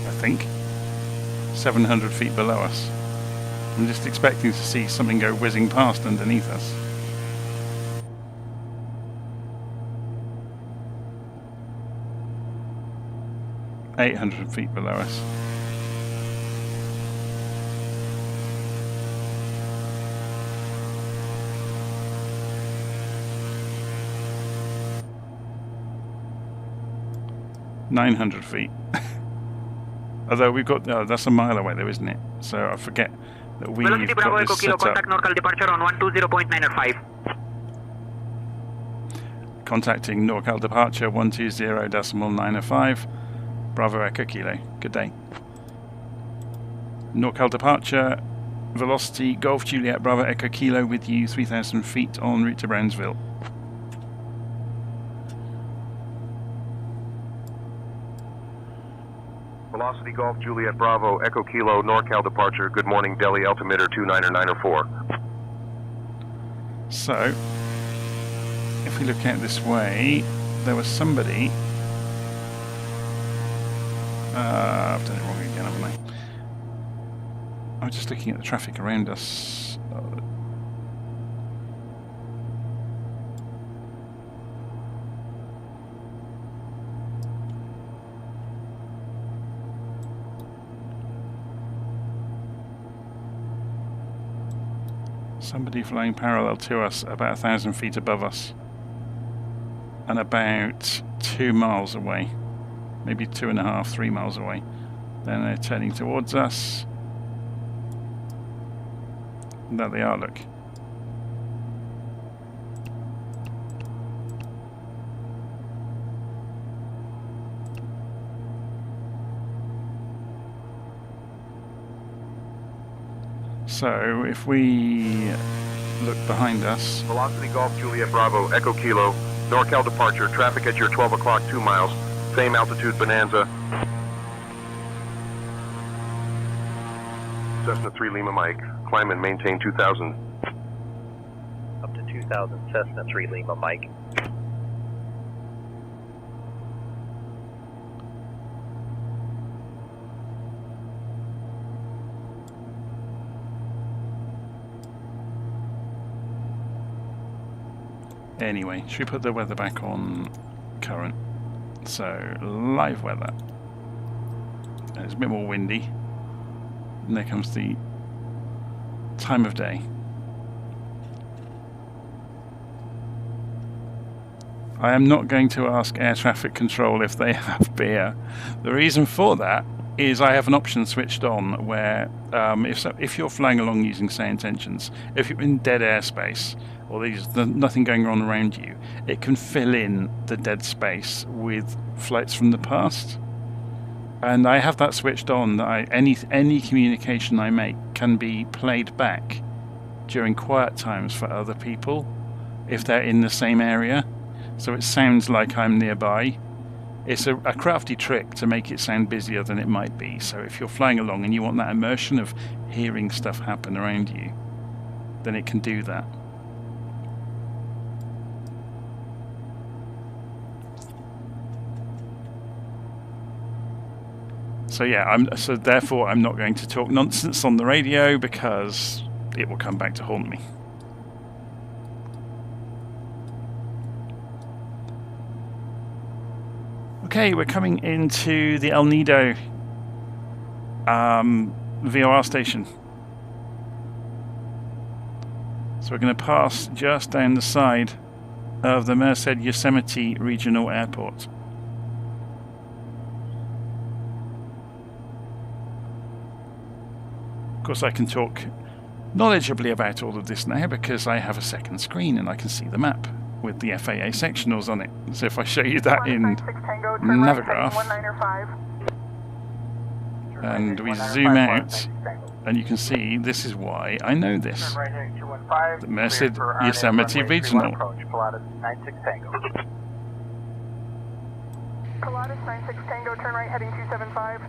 I think. 700 feet below us. I'm just expecting to see something go whizzing past underneath us. .800 feet below us. 900 feet. Although we've got, that's a mile away though, isn't it? So I forget that we've Velocity Bravo got Echo this Kilo, set up. contact NorCal departure on 120.905. Contacting NorCal departure 120.905. Bravo Echo Kilo. Good day. NorCal departure, velocity Golf Juliet Bravo Echo Kilo with you, 3,000 feet en route to Brownsville. Velocity Golf Juliet Bravo Echo Kilo NorCal departure. Good morning, Delhi altimeter 29904. So, if we look at this way, there was somebody. I've done it wrong again, haven't I? I'm just looking at the traffic around us. Somebody flying parallel to us, about 1,000 feet above us, and about 2 miles away, maybe 2.5, 3 miles away. Then they're turning towards us. And there they are, look. So if we look behind us. Velocity Golf Juliet Bravo Echo Kilo NorCal departure. Traffic at your 12 o'clock 2 miles. Same altitude Bonanza. Cessna 3 Lima Mike. Climb and maintain 2,000. Up to 2,000, Cessna 3 Lima Mike. Anyway, should we put the weather back on current? So, live weather. And it's a bit more windy. And there comes the time of day. I am not going to ask air traffic control if they have beer. The reason for that is I have an option switched on where if you're flying along using SayIntentions, if you're in dead airspace or there's nothing going on around you, it can fill in the dead space with flights from the past. And I have that switched on that any communication I make can be played back during quiet times for other people if they're in the same area. So it sounds like I'm nearby. It's a crafty trick to make it sound busier than it might be. So if you're flying along and you want that immersion of hearing stuff happen around you, then it can do that. So yeah, therefore I'm not going to talk nonsense on the radio because it will come back to haunt me. Okay, we're coming into the El Nido VOR station. So we're going to pass just down the side of the Merced Yosemite Regional Airport. Of course, I can talk knowledgeably about all of this now because I have a second screen and I can see the map with the FAA sectionals on it. So if I show you that in Navigraph, and we zoom out, and you can see this is why I know this. The Merced Yosemite Regional. Pilatus 96 Tango, turn right heading 275.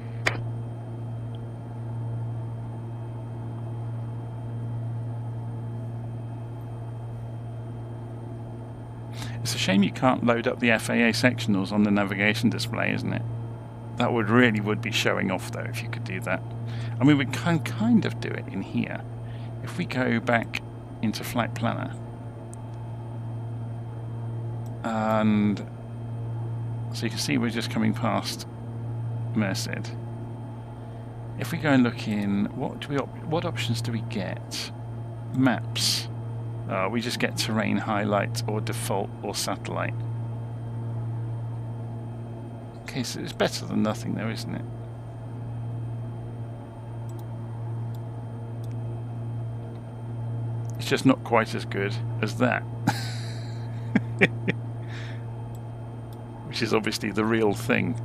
It's a shame you can't load up the FAA sectionals on the navigation display, isn't it? That would be showing off though if you could do that. I mean, we can kind of do it in here. If we go back into Flight Planner, and so you can see we're just coming past Merced. If we go and look in, what options do we get? Maps. We just get terrain highlight or default or satellite. case, it's better than nothing though, isn't it? It's just not quite as good as that. Which is obviously the real thing.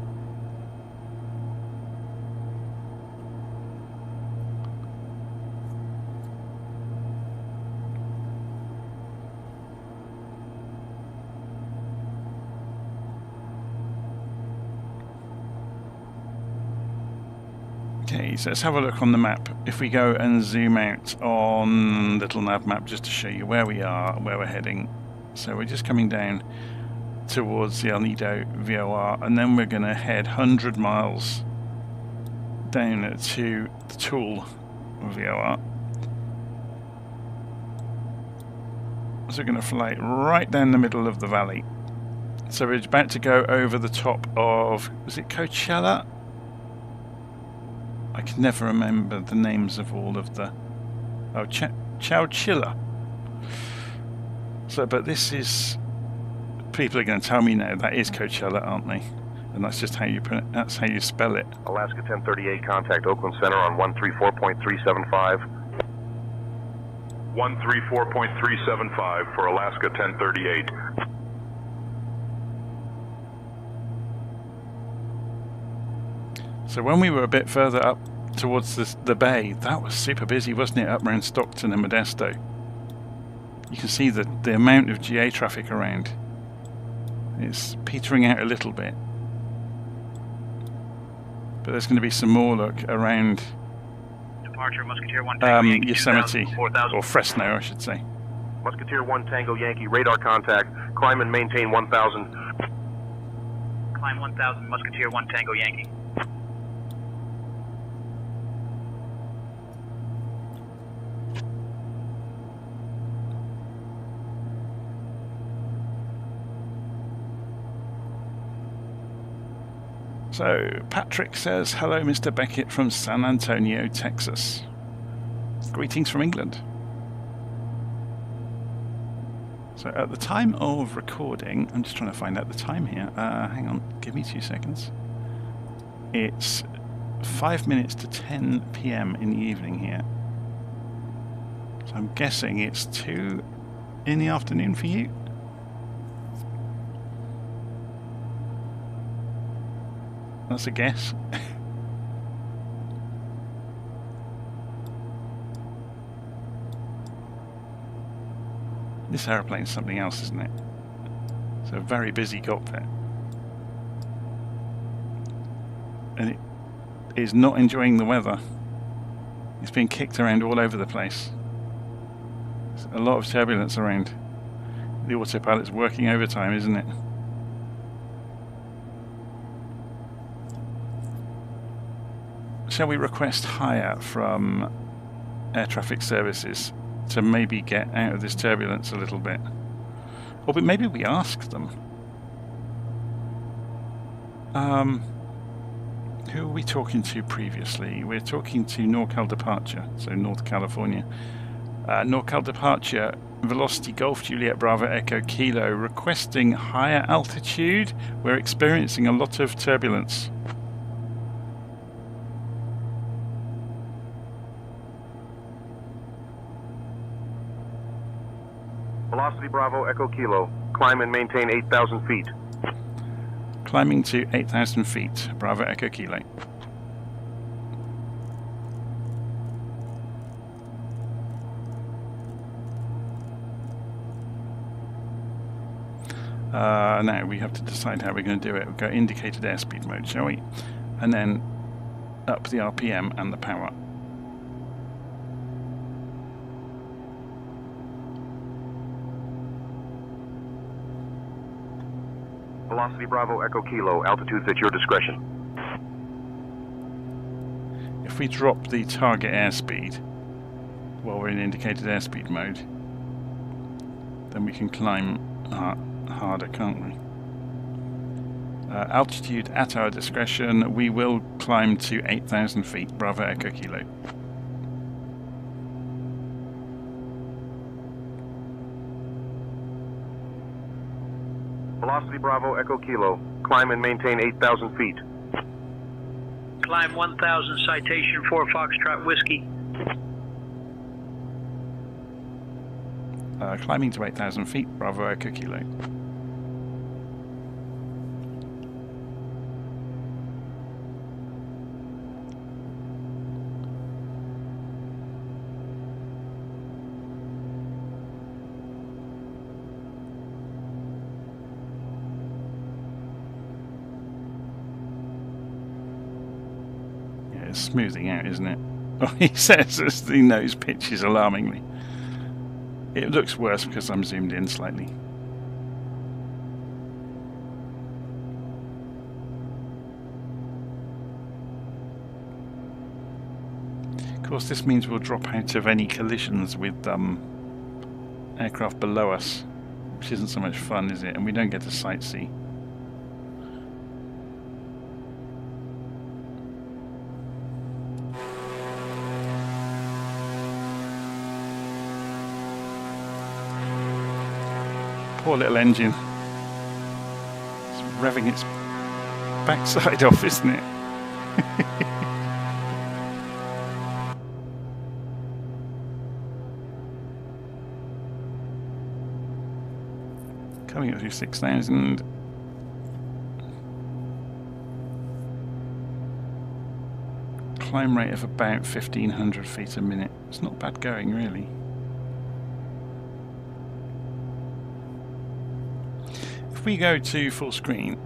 Okay, so let's have a look on the map. If we go and zoom out on little nav map just to show you where we are, where we're heading. So we're just coming down towards the El Nido VOR, and then we're going to head 100 miles down to the Tool VOR. So we're going to fly right down the middle of the valley. So we're about to go over the top of, was it Coachella? I can never remember the names of all of the... Oh, Chowchilla. So, but this is... People are going to tell me now that is Coachella, aren't they? And that's just how you spell it. Alaska 1038, contact Oakland Center on 134.375. 134.375 for Alaska 1038. So when we were a bit further up towards the bay, that was super busy, wasn't it, up around Stockton and Modesto? You can see the amount of GA traffic around. It's petering out a little bit. But there's going to be some more look around Departure, Musketeer 1 Tango Yankee, Yosemite, 4,000. or Fresno, I should say. Musketeer 1 Tango Yankee, radar contact, climb and maintain 1,000. Climb 1,000, Musketeer 1 Tango Yankee. So, Patrick says, hello Mr. Beckett from San Antonio, Texas. Greetings from England. So at the time of recording, I'm just trying to find out the time here. Hang on, give me 2 seconds. It's 5 minutes to 10 PM in the evening here. So I'm guessing it's 2 in the afternoon for you. That's a guess. This aeroplane's something else, isn't it? It's a very busy cockpit. And it is not enjoying the weather. It's being kicked around all over the place. There's a lot of turbulence around. The autopilot's working overtime, isn't it? Shall we request higher from air traffic services to maybe get out of this turbulence a little bit? Or maybe we ask them. Who were we talking to previously? We're talking to NorCal Departure, so North California. NorCal Departure, Velocity Golf Juliet Bravo Echo Kilo, requesting higher altitude. We're experiencing a lot of turbulence. Velocity Bravo Echo Kilo, climb and maintain 8,000 feet. Climbing to 8,000 feet, Bravo Echo Kilo. Now we have to decide how we're going to do it. We'll go indicated airspeed mode, shall we? And then up the RPM and the power. Velocity Bravo Echo Kilo, altitudes at your discretion. If we drop the target airspeed while we're in indicated airspeed mode, then we can climb harder, can't we? Altitude at our discretion, we will climb to 8,000 feet, Bravo Echo Kilo. Velocity Bravo Echo Kilo. Climb and maintain 8,000 feet. Climb 1,000, citation 4 Foxtrot Whiskey. Climbing to 8,000 feet, Bravo Echo Kilo. It's smoothing out, isn't it? Oh, he says as the nose pitches alarmingly. It looks worse because I'm zoomed in slightly. Of course, this means we'll drop out of any collisions with aircraft below us, which isn't so much fun, is it? And we don't get to sightsee. Poor little engine. It's revving its backside off, isn't it? Coming up through 6,000. Climb rate of about 1,500 feet a minute. It's not bad going, really. If we go to full screen,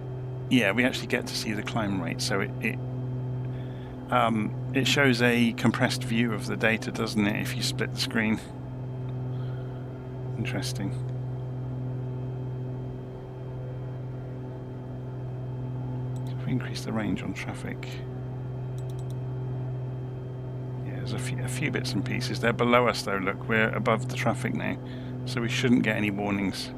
yeah, we actually get to see the climb rate. So it shows a compressed view of the data, doesn't it? If you split the screen. Interesting. If we increase the range on traffic, yeah, there's a few bits and pieces. They're below us though. Look, we're above the traffic now, so we shouldn't get any warnings.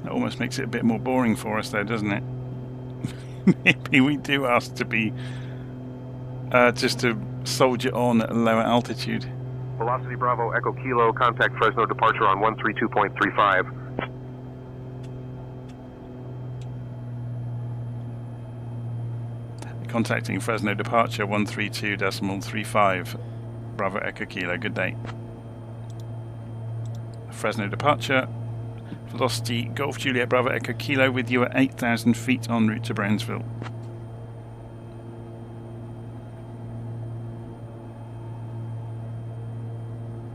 That almost makes it a bit more boring for us though, doesn't it? Maybe we do ask to be just to soldier on at a lower altitude. Velocity Bravo Echo Kilo, contact Fresno departure on 132.35. Contacting Fresno departure 132.35. Bravo Echo Kilo, good day. Fresno departure. Velocity Golf Juliet Bravo Echo Kilo with you at 8,000 feet en route to Brownsville.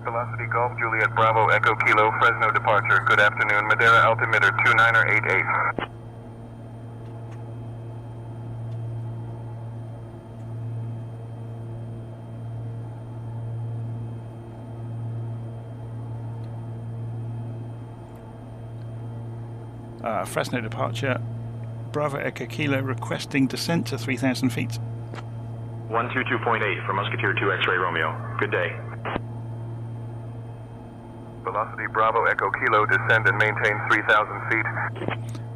Velocity Golf Juliet Bravo Echo Kilo, Fresno departure. Good afternoon, Madera altimeter 2988. Fresno departure, Bravo Echo Kilo requesting descent to 3,000 feet. 122.8 for Musketeer 2 X-Ray Romeo. Good day. Velocity Bravo Echo Kilo, descend and maintain 3,000 feet.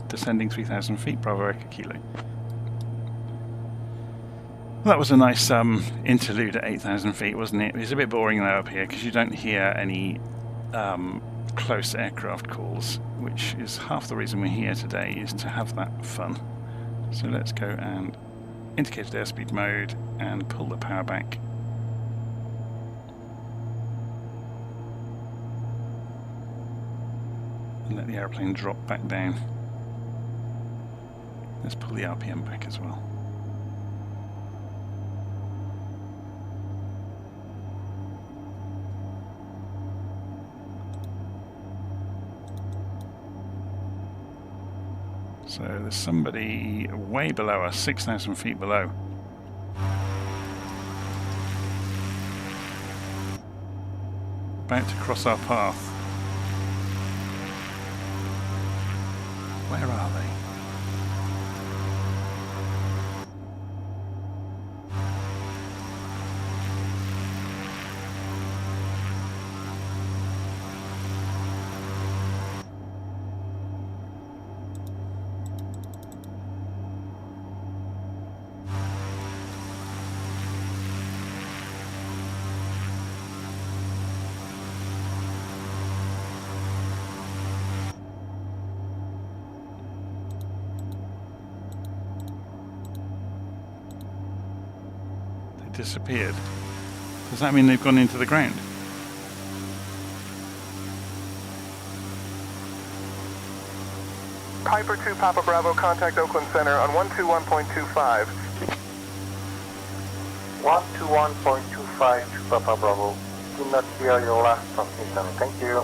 Descending 3,000 feet, Bravo Echo Kilo. Well, that was a nice interlude at 8,000 feet, wasn't it? It was a bit boring though up here because you don't hear any close aircraft calls, which is half the reason we're here today, is to have that fun. So let's go and indicated airspeed mode and pull the power back. And let the airplane drop back down. Let's pull the RPM back as well. So there's somebody way below us, 6,000 feet below. About to cross our path. Where are they? disappeared. Does that mean they've gone into the ground? Piper 2 Papa Bravo, contact Oakland Center on 121.25. 121.25 to Papa Bravo. Do not hear your last transmission. Thank you.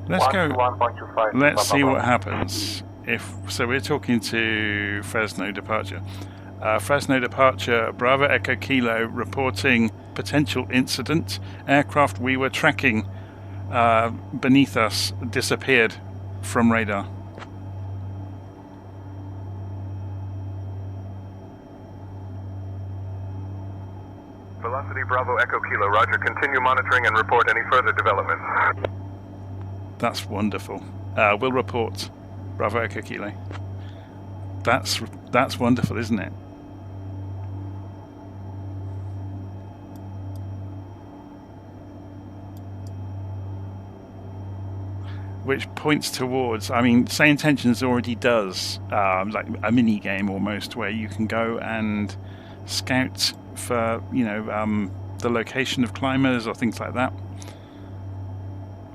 Let's go. 121.25. Let's see what happens. So we're talking to Fresno departure. Fresno departure, Bravo Echo Kilo reporting potential incident. Aircraft we were tracking beneath us disappeared from radar. Velocity Bravo Echo Kilo, roger. Continue monitoring and report any further developments. That's wonderful. We'll report Bravo Echo Kilo. That's wonderful, isn't it? Which points towards, I mean, SayIntentions already does like a mini game almost, where you can go and scout for, you know, the location of climbers or things like that.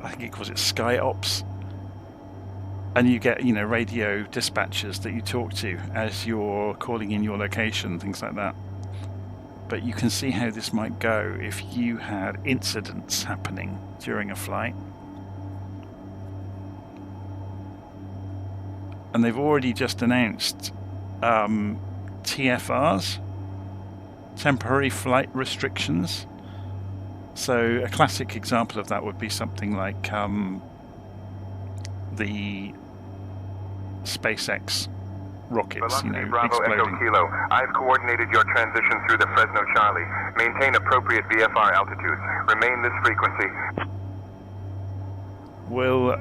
I think it calls it Sky Ops, and you get, you know, radio dispatchers that you talk to as you're calling in your location, things like that. But you can see how this might go if you had incidents happening during a flight. And they've already just announced TFRs, temporary flight restrictions. So a classic example of that would be something like the SpaceX rockets, you know, Bravo exploding. Echo Kilo, I've coordinated your transition through the Fresno Charlie. Maintain appropriate VFR altitudes. Remain this frequency. We'll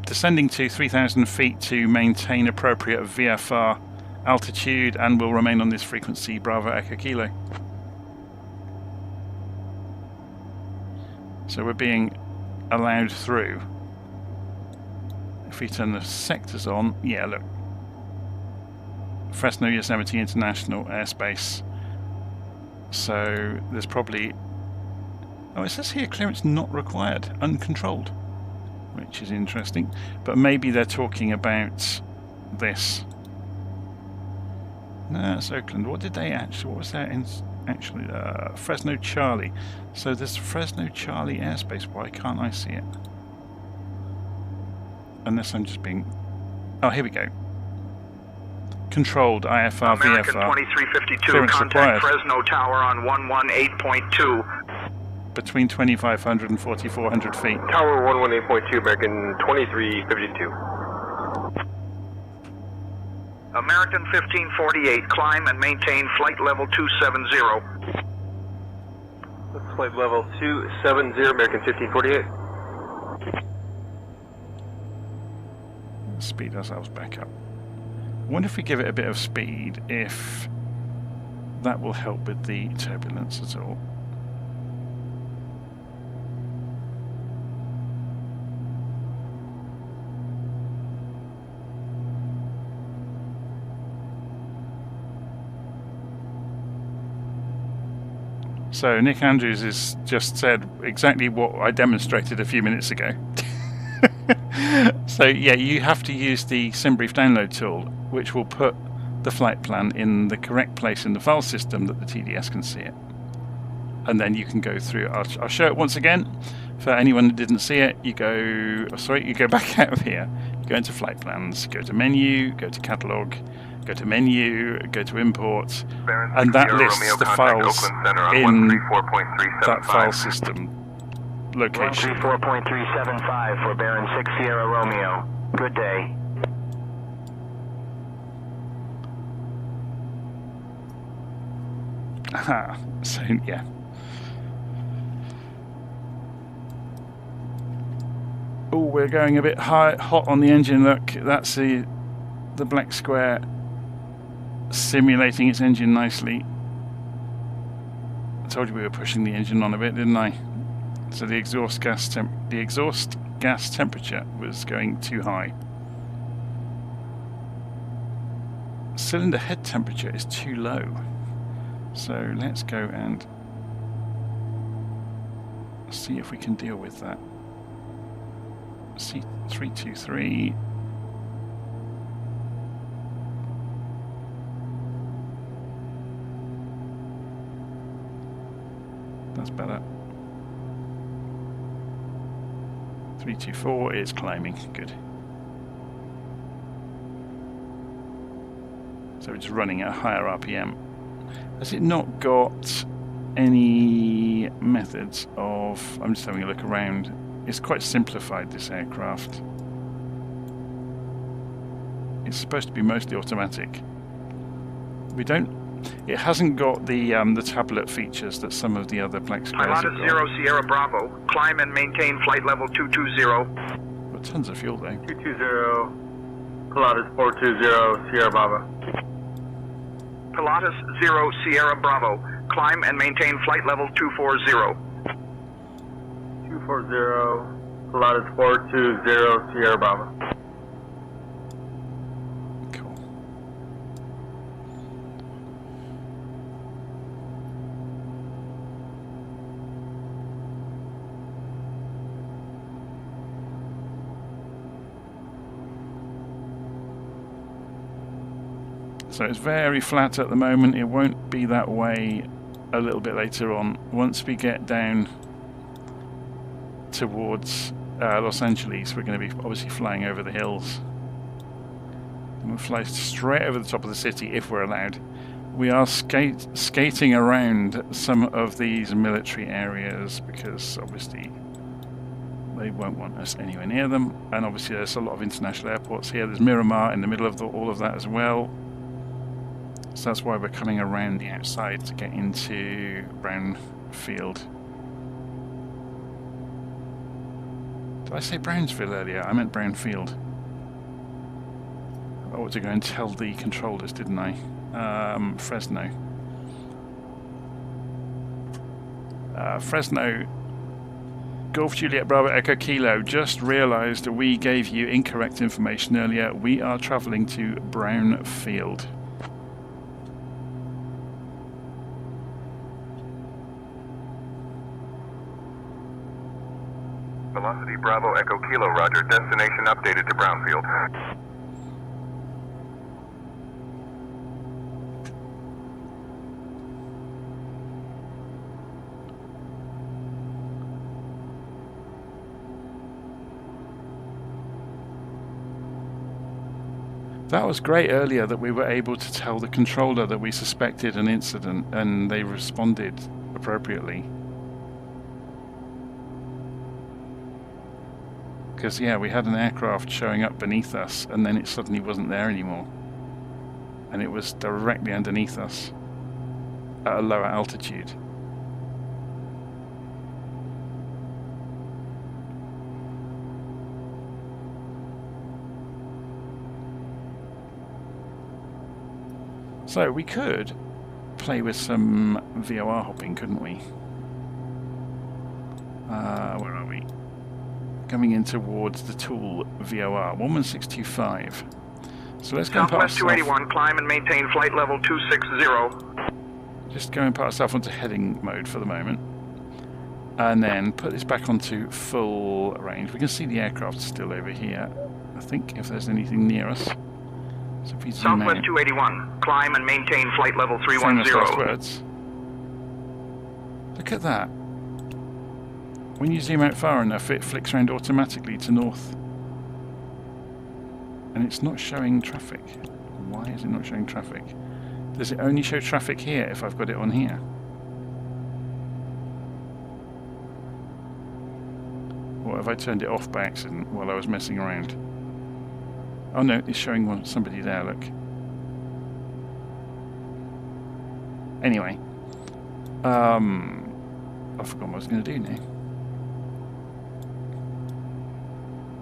descending to 3,000 feet to maintain appropriate VFR altitude, and will remain on this frequency, Bravo Echo Kilo. So we're being allowed through. If we turn the sectors on, yeah, look. Fresno Yosemite International Airspace. So there's probably... Oh, it says here clearance not required, uncontrolled, which is interesting. But maybe they're talking about this. No, it's Oakland. What did they actually... What was that in... Actually, Fresno Charlie. So there's Fresno Charlie airspace. Why can't I see it? Unless I'm just being... Oh, here we go. Controlled IFR, American VFR. 2352, Clearance contact required. Fresno Tower on 118.2. Between 2,500 and 4,400 feet. Tower 118.2, American 2352. American 1548, climb and maintain flight level 270. Flight level 270, American 1548. Speed ourselves back up. I wonder if we give it a bit of speed, if that will help with the turbulence at all. So Nick Andrews has just said exactly what I demonstrated a few minutes ago. So yeah, you have to use the SimBrief download tool, which will put the flight plan in the correct place in the file system that the TDS can see it. And then you can go through. I'll show it once again for anyone that didn't see it. You go, you go back out of here. You go into flight plans, go to menu, go to catalog, go to menu, go to import, and that lists the files in that file system location. 134.375 for Baron 6 Sierra Romeo. Good day. Aha, so yeah. Oh, we're going a bit hot on the engine. Look, that's the black square simulating its engine nicely. I told you we were pushing the engine on a bit, didn't I? So the exhaust gas temperature was going too high. cylinder head temperature is too low. So let's go and see if we can deal with that. C323. That's better. 324 is climbing. Good. So it's running at a higher RPM. Has it not got any methods of... I'm just having a look around. It's quite simplified, this aircraft. It's supposed to be mostly automatic. We don't... It hasn't got the tablet features that some of the other Black Squares have got. Zero Sierra Bravo. Climb and maintain flight level 220. Got tons of fuel though. 220. Pilatus 420 Sierra Bravo. Pilatus 0 Sierra Bravo. Climb and maintain flight level 240. 240. Pilatus 420 Sierra Bravo. So it's very flat at the moment. It won't be that way a little bit later on. Once we get down towards Los Angeles, we're going to be obviously flying over the hills. And we'll fly straight over the top of the city if we're allowed. We are skating around some of these military areas because obviously they won't want us anywhere near them. And obviously there's a lot of international airports here. There's Miramar in the middle of all of that as well. So that's why we're coming around the outside to get into Brownfield. Did I say Brownsville earlier? I meant Brownfield. I ought to go and tell the controllers, didn't I? Fresno. Fresno. Golf Juliet Bravo Echo Kilo. Just realised we gave you incorrect information earlier. We are travelling to Brownfield. Velocity Bravo Echo Kilo, roger. Destination updated to Brownfield. That was great earlier that we were able to tell the controller that we suspected an incident and they responded appropriately. Because, yeah, we had an aircraft showing up beneath us and then it suddenly wasn't there anymore. And it was directly underneath us at a lower altitude. So we could play with some VOR hopping, couldn't we? Where are we? Coming in towards the Tool VOR, 11625. So let's go and put Southwest 281, climb and maintain flight level 260. Just go and put ourselves onto heading mode for the moment. And then put this back onto full range. We can see the aircraft still over here. I think if there's anything near us. So if we zoom Southwest out, 281, climb and maintain flight level famous 310. last words. Look at that. When you zoom out far enough, it flicks around automatically to north. And it's not showing traffic. Why is it not showing traffic? Does it only show traffic here if I've got it on here? Or have I turned it off by accident while I was messing around? Oh no, it's showing somebody there, look. Anyway. I've forgotten what I was going to do now.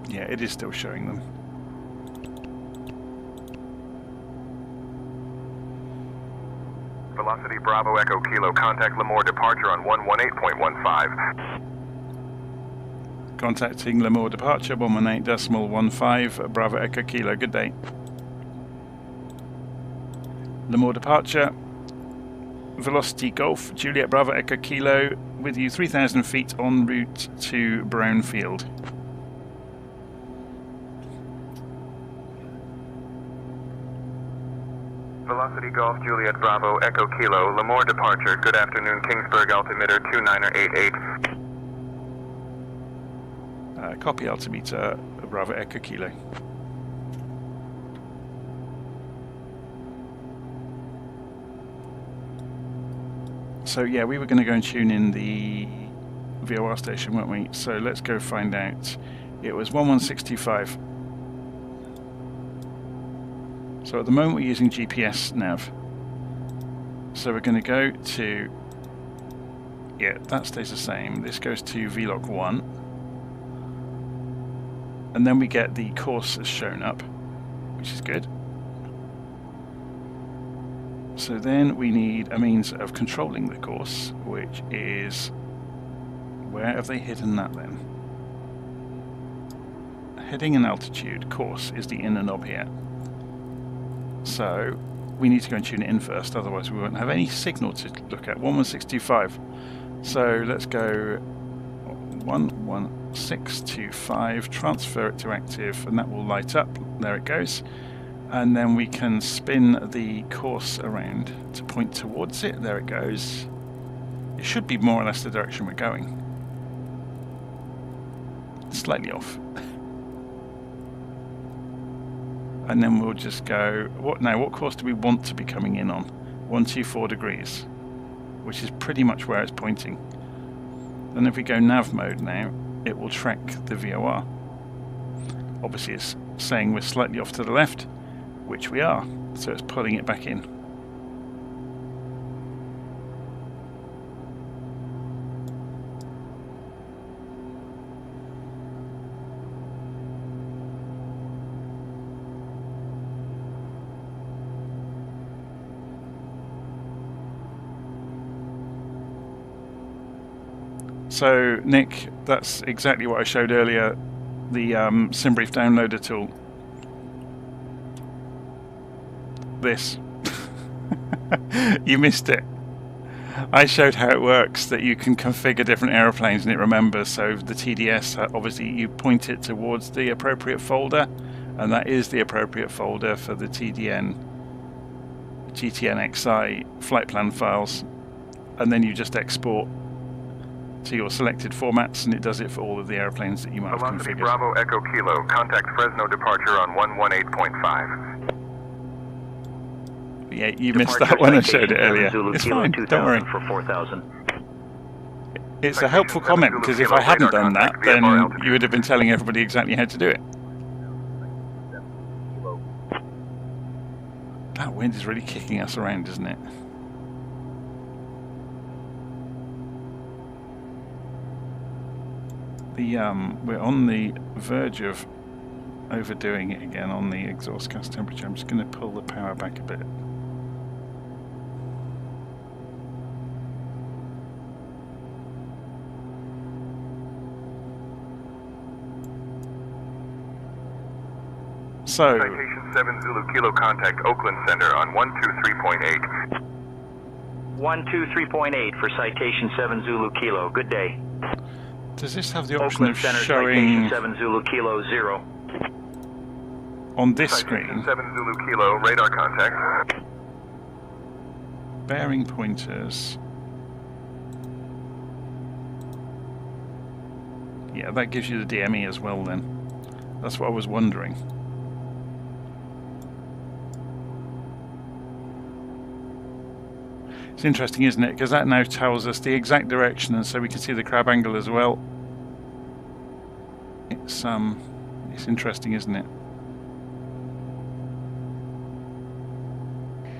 Yeah, it is still showing them. Velocity Bravo Echo Kilo, contact Lemoore departure on 118.15. Contacting Lemoore departure, 118.15, Bravo Echo Kilo, good day. Lemoore departure. Velocity Golf, Juliet Bravo Echo Kilo, with you 3,000 feet en route to Brownfield. Velocity Golf, Juliet Bravo Echo Kilo, Lemoore departure. Good afternoon, Kingsburg altimeter 2988. Copy altimeter Bravo Echo Kilo. So yeah, we were going to go and tune in the VOR station, weren't we? So let's go find out. It was 11625. So at the moment we're using GPS nav. So we're going to go to, yeah, that stays the same. This goes to VLOC 1. And then we get the course as shown up, which is good. So then we need a means of controlling the course, which is, where have they hidden that then? Heading and altitude, course is the inner knob here. So we need to go and tune it in first, otherwise we won't have any signal to look at. 11625. So let's go 11625, transfer it to active, and that will light up. There it goes. And then we can spin the course around to point towards it. There it goes. It should be more or less the direction we're going. Slightly off. And then we'll just go, what course do we want to be coming in on? 124 degrees, which is pretty much where it's pointing. And if we go nav mode now, it will track the VOR. Obviously it's saying we're slightly off to the left, which we are, so it's pulling it back in. So Nick, that's exactly what I showed earlier, the SimBrief downloader tool. This. You missed it. I showed how it works, that you can configure different aeroplanes and it remembers. So the TDS, obviously you point it towards the appropriate folder, and that is the appropriate folder for the TDN, GTN-XI flight plan files, and then you just export to your selected formats, and it does it for all of the airplanes that you might have Velocity configured. Bravo Echo Kilo, contact Fresno departure on 118.5. Yeah, you missed that when I showed it earlier. It's fine, don't worry. For 4,000. It's a helpful comment, because if I hadn't done that, then you would have been telling everybody exactly how to do it. That wind is really kicking us around, isn't it? We're on the verge of overdoing it again on the exhaust gas temperature. I'm just going to pull the power back a bit. So, Citation 7 Zulu Kilo, contact Oakland Center on 123.8. 123.8 for Citation 7 Zulu Kilo. Good day. Does this have the option Oakland of Center, showing Citation 7 Zulu Kilo 0. on this Citation screen 7 Zulu Kilo, radar contact. bearing pointers? Yeah, that gives you the DME as well then. That's what I was wondering. It's interesting, isn't it? Because that now tells us the exact direction, and so we can see the crab angle as well. It's interesting, isn't it?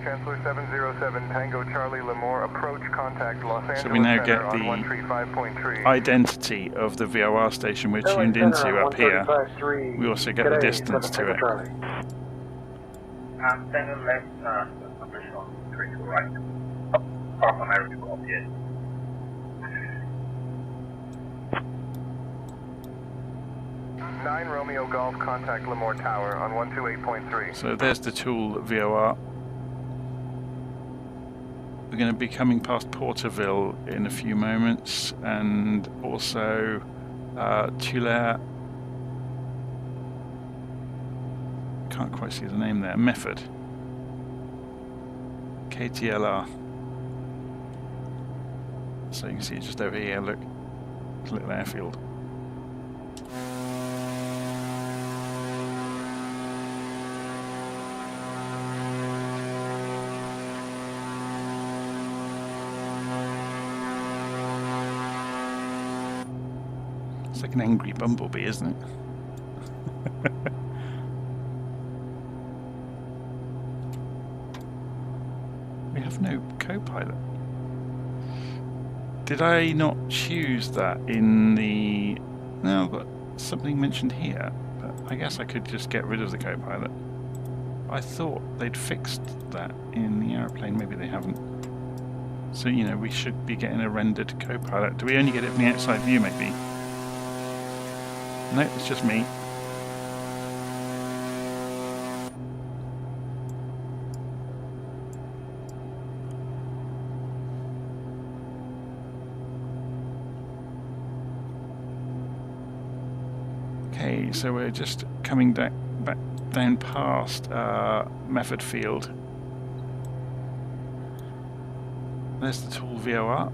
Chancellor 707 Tango Charlie Lemoore, approach contact Los Angeles. So we now get Center the on 135.3. identity of the VOR station we're tuned into up here. We also get the distance to it. Standard left, official 3 to right. South America Golf, yes. Nine Romeo Golf, contact Lemoore Tower on 128.3. So there's the tool VOR. We're going to be coming past Porterville in a few moments, and also Tulare. Can't quite see the name there. Method. KTLR. So you can see it just over here. Look, it's a little airfield. It's like an angry bumblebee, isn't it? We have no co-pilot. Did I not choose that in the... No, I've got something mentioned here, but I guess I could just get rid of the co-pilot. I thought they'd fixed that in the aeroplane. Maybe they haven't. So, you know, we should be getting a rendered co-pilot. Do we only get it from the outside view, maybe? No, it's just me. Okay, so we're just coming back down past Method Field. There's the tall VOR.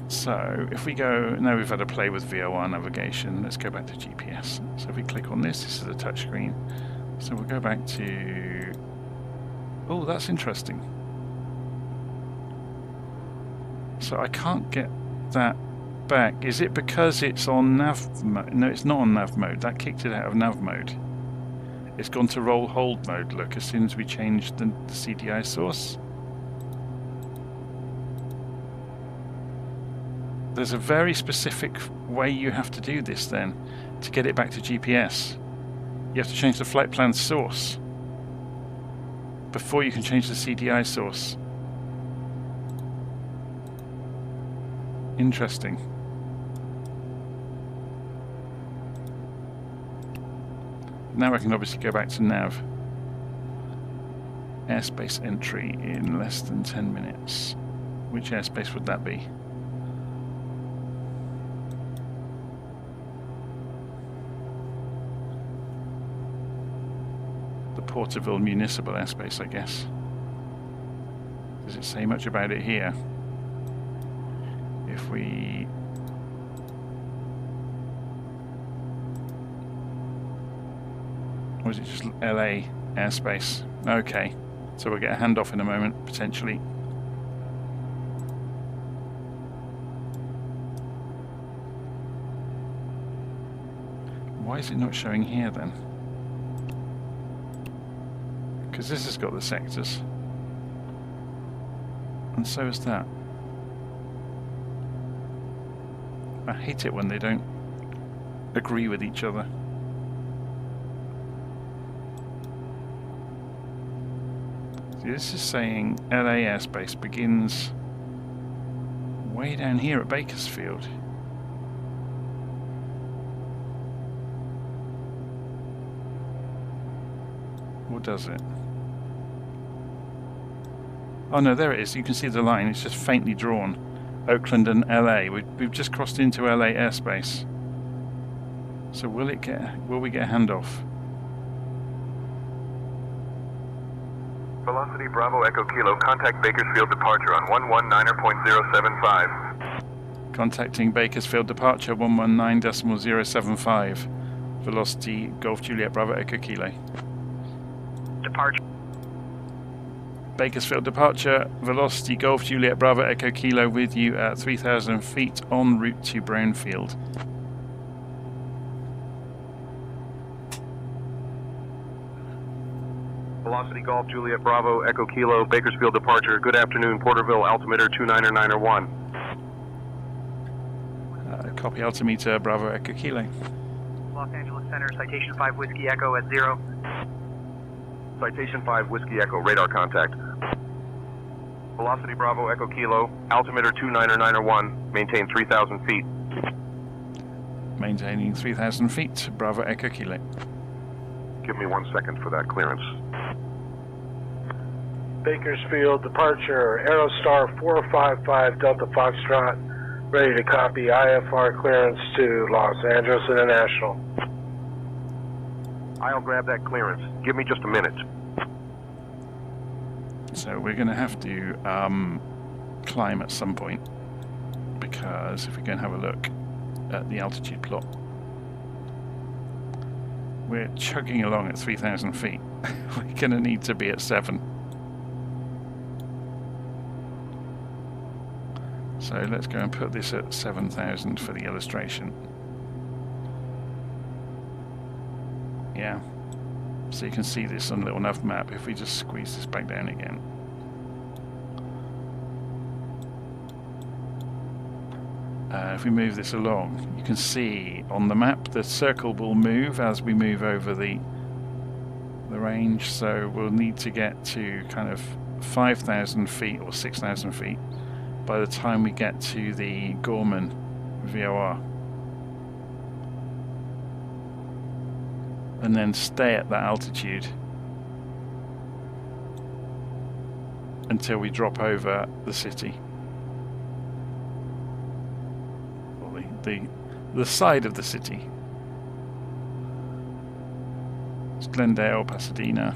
So if we go, now we've had a play with VOR navigation, let's go back to GPS. So if we click on this, this is a touch screen. So we'll go back to, oh, that's interesting. So I can't get that back. Is it because it's on nav mode? No, it's not on nav mode. That kicked it out of nav mode. It's gone to roll hold mode, look, as soon as we changed the CDI source. There's a very specific way you have to do this then to get it back to GPS. You have to change the flight plan source before you can change the CDI source. Interesting. Now I can obviously go back to nav. Airspace entry in less than 10 minutes. Which airspace would that be? The Porterville Municipal airspace, I guess. Does it say much about it here? If we... Or is it just LA airspace? Okay, so we'll get a handoff in a moment, potentially. Why is it not showing here then? Because this has got the sectors. And so is that. I hate it when they don't agree with each other. See, this is saying LA airspace begins way down here at Bakersfield. Or does it? Oh no, there it is. You can see the line. It's just faintly drawn. Oakland and LA. We've just crossed into LA airspace. So will we get a handoff? Velocity Bravo Echo Kilo, contact Bakersfield departure on 119.075. Contacting Bakersfield departure 119.075. Velocity Golf Juliet Bravo Echo Kilo. Departure. Bakersfield departure, Velocity Golf Juliet Bravo Echo Kilo with you at 3,000 feet en route to Brownfield. Velocity Golf Juliet Bravo Echo Kilo, Bakersfield departure. Good afternoon, Porterville, altimeter 29901. Copy altimeter Bravo Echo Kilo. Los Angeles Center, Citation 5 Whiskey Echo at 0. Citation 5 Whiskey Echo, radar contact. Velocity Bravo Echo Kilo, altimeter 29901, maintain 3,000 feet. Maintaining 3,000 feet, Bravo Echo Kilo. Give me 1 second for that clearance. Bakersfield departure, Aerostar 455 Delta Foxtrot, ready to copy IFR clearance to Los Angeles International. I'll grab that clearance. Give me just a minute. So we're going to have to climb at some point, because if we go and have a look at the altitude plot, we're chugging along at 3,000 feet. We're going to need to be at 7. So let's go and put this at 7,000 for the illustration. Yeah. So you can see this on a little nav map if we just squeeze this back down again. If we move this along, you can see on the map the circle will move as we move over the range, so we'll need to get to kind of 5,000 feet or 6,000 feet by the time we get to the Gorman VOR. And then stay at that altitude until we drop over the city. Or the side of the city. It's Glendale, Pasadena.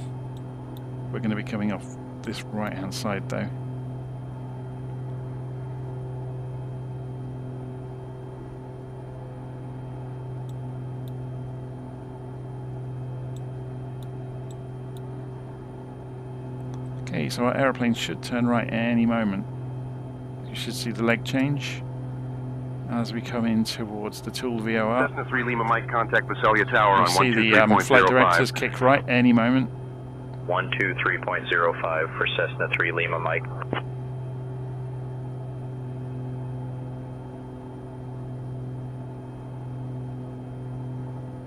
We're going to be coming off this right hand side though. Okay, so our aeroplane should turn right any moment. You should see the leg change as we come in towards the Tool VOR. Cessna 3 Lima Mike, contact Visalia Tower on 123.05. You see the flight directors kick right any moment. 123.05 for Cessna 3 Lima Mike.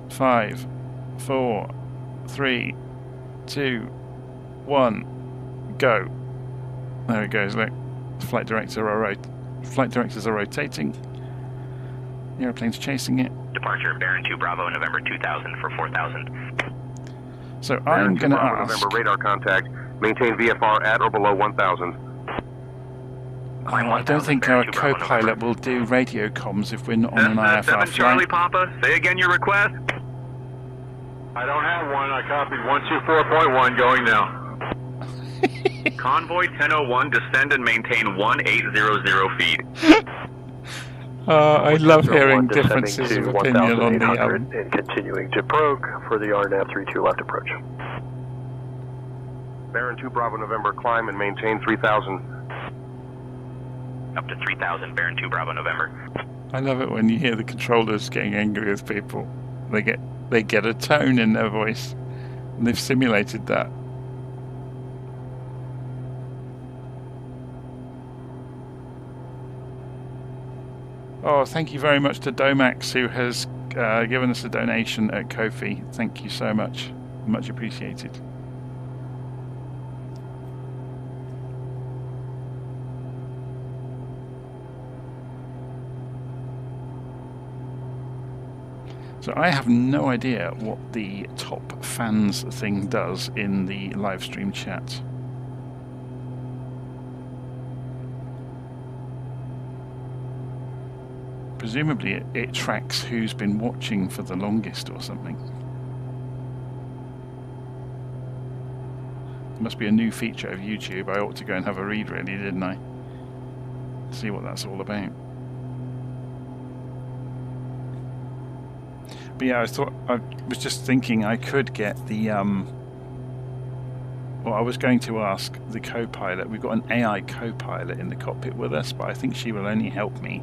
Five, 4, 3, 2, 1. Go. There it goes, look. Flight directors are rotating. The airplane's chasing it. Departure, Baron 2 Bravo, November 2000 for 4,000. So I'm going to ask... November radar contact. Maintain VFR at or below 1,000. I don't think our co-pilot will do radio comms if we're not on an IFR 7 flight. Charlie Papa, say again your request. I don't have one. I copied 124.1 going now. Convoy 1001, descend and maintain 1800 feet. I love hearing differences of opinion on the... and continuing to Brogue for the RNAV 32 left approach. Baron 2 Bravo November, climb and maintain 3,000. Up to 3,000, Baron 2 Bravo November. I love it when you hear the controllers getting angry with people. They get a tone in their voice, and they've simulated that. Oh, thank you very much to Domax, who has given us a donation at Ko-fi. Thank you so much. Much appreciated. So I have no idea what the top fans thing does in the live stream chat. Presumably it tracks who's been watching for the longest or something. It must be a new feature of YouTube. I ought to go and have a read really, didn't I? See what that's all about. But yeah, I was just thinking I could get the well, I was going to ask the co-pilot. We've got an AI co-pilot in the cockpit with us, but I think she will only help me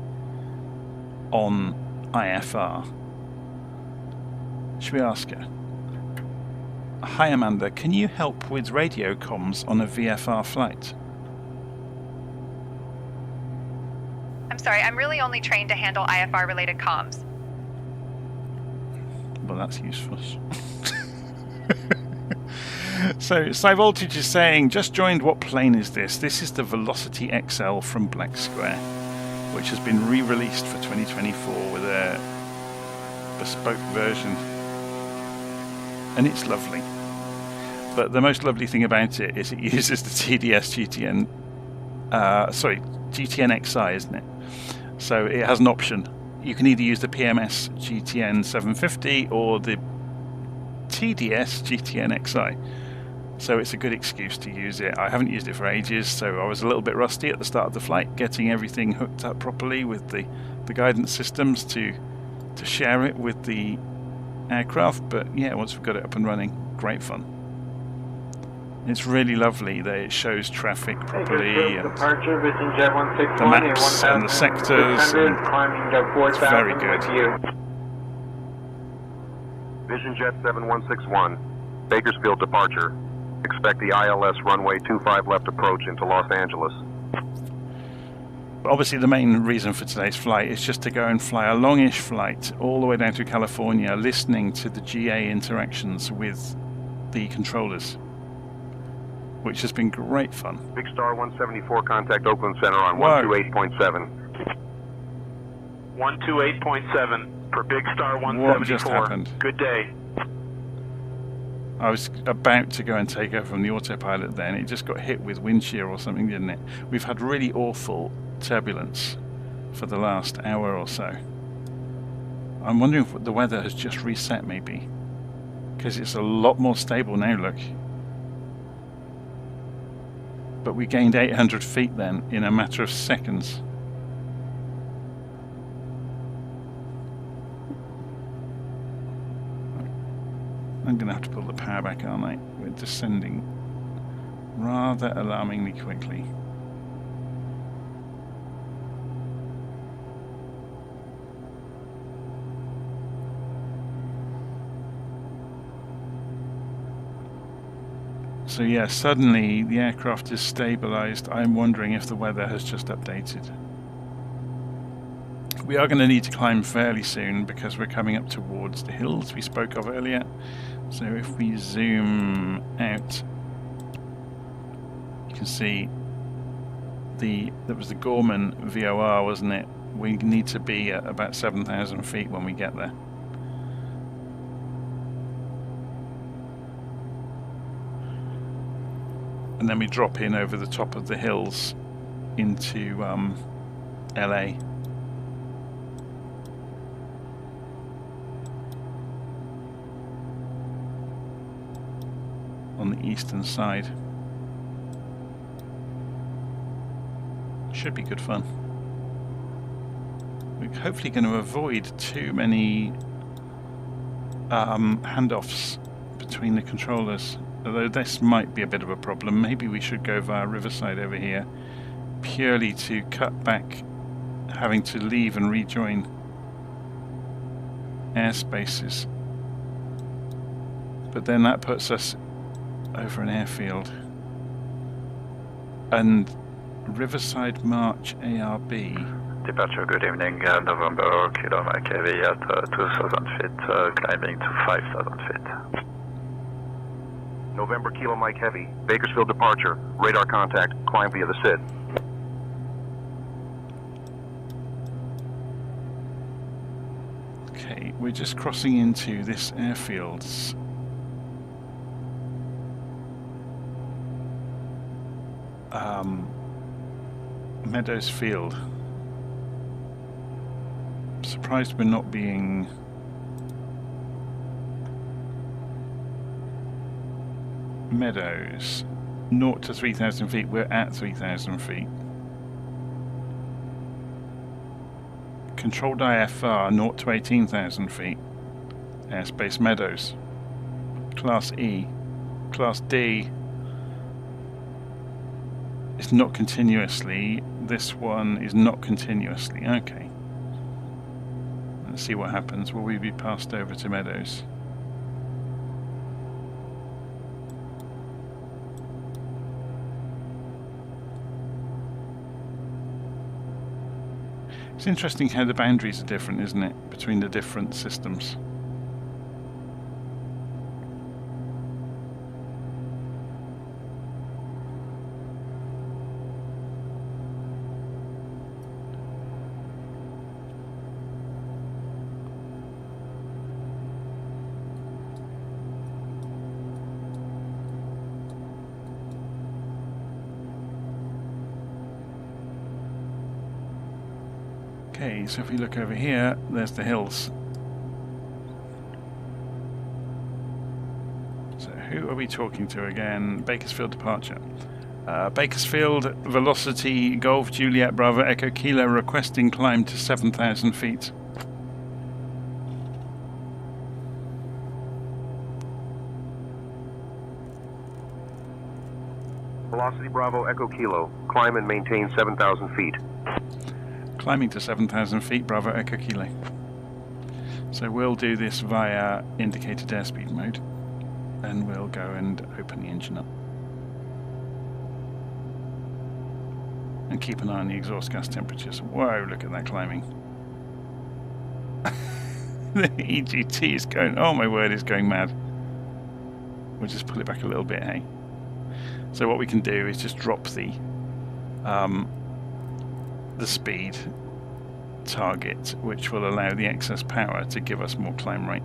on IFR. Should we ask her? Hi Amanda, can you help with radio comms on a VFR flight? I'm sorry, I'm really only trained to handle IFR related comms. Well, that's useful. So, Sci Voltage is saying, just joined, what plane is this? This is the Velocity XL from Black Square, which has been re-released for 2024 with a bespoke version. and it's lovely. But the most lovely thing about it is it uses the TDS GTN, GTN XI, isn't it? So it has an option. You can either use the PMS GTN 750 or the TDS GTN XI. So it's a good excuse to use it. I haven't used it for ages, so I was a little bit rusty at the start of the flight, getting everything hooked up properly with the guidance systems to share it with the aircraft. But yeah, once we've got it up and running, great fun. It's really lovely that it shows traffic properly, and departure, Vision Jet 161, the maps and the sectors, and climbing to 4,000 it's very good. Vision Jet 7161, Bakersfield departure. Expect the ILS runway 25 left approach into Los Angeles. Obviously the main reason for today's flight is just to go and fly a longish flight all the way down to California, listening to the GA interactions with the controllers, which has been great fun. Big Star 174, contact Oakland Center on 128.7. 128.7 for Big Star 174. What just happened? Good day. I was about to go and take over from the autopilot then. It just got hit with wind shear or something, didn't it? We've had really awful turbulence for the last hour or so. I'm wondering if the weather has just reset maybe, because it's a lot more stable now, look. But we gained 800 feet then in a matter of seconds. I'm going to have to pull the power back, aren't I? We're descending rather alarmingly quickly. So yeah, suddenly the aircraft is stabilized. I'm wondering if the weather has just updated. We are going to need to climb fairly soon because we're coming up towards the hills we spoke of earlier. So if we zoom out, you can see that was the Gorman VOR, wasn't it? We need to be at about 7,000 feet when we get there. And then we drop in over the top of the hills into LA. On the eastern side. Should be good fun. We're hopefully going to avoid too many handoffs between the controllers, although this might be a bit of a problem. Maybe we should go via Riverside over here, purely to cut back having to leave and rejoin airspaces. But then that puts us over an airfield. And Riverside March ARB. Departure, good evening, November, Kilo Mike Heavy at 2,000 feet, climbing to 5,000 feet. November Kilo Mike Heavy, Bakersfield departure, radar contact, climb via the SID. Okay, we're just crossing into this airfield's Meadows Field. I'm surprised we're not being Meadows 0 to 3,000 feet. We're at 3,000 feet. Controlled IFR 0 to 18,000 feet. Airspace Meadows. Class E. Class D is not continuously. This one is not continuously. Okay. Let's see what happens. Will we be passed over to Meadows? It's interesting how the boundaries are different, isn't it, between the different systems. Okay, so if we look over here, there's the hills. So who are we talking to again? Bakersfield departure. Bakersfield, velocity, Golf, Juliet, Bravo, Echo, Kilo, requesting climb to 7,000 feet. Velocity Bravo Echo Kilo. Climb and maintain 7,000 feet. Climbing to 7,000 feet, Bravo Echo Kilo. So we'll do this via indicated airspeed mode, and we'll go and open the engine up. And keep an eye on the exhaust gas temperatures. Whoa, look at that climbing. The EGT is going, oh my word, it's going mad. We'll just pull it back a little bit, hey? So what we can do is just drop the speed target, which will allow the excess power to give us more climb rate.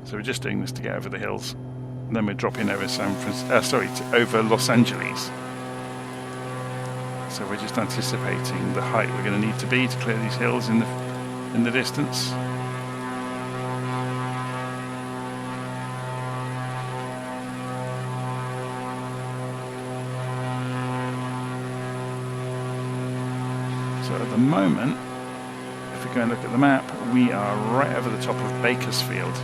So we're just doing this to get over the hills, and then we're dropping over over Los Angeles. So we're just anticipating the height we're going to need to be to clear these hills in the distance. So at the moment, if we go and look at the map, we are right over the top of Bakersfield.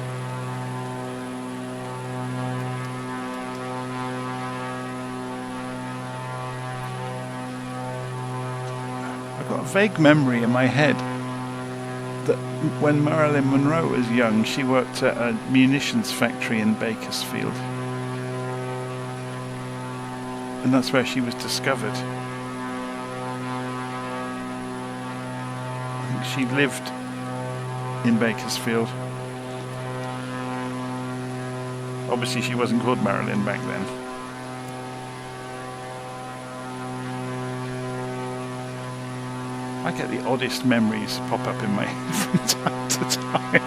I've got a vague memory in my head that when Marilyn Monroe was young, she worked at a munitions factory in Bakersfield. And that's where she was discovered. I think she lived in Bakersfield. Obviously she wasn't called Marilyn back then. I get the oddest memories pop up in my head from time to time.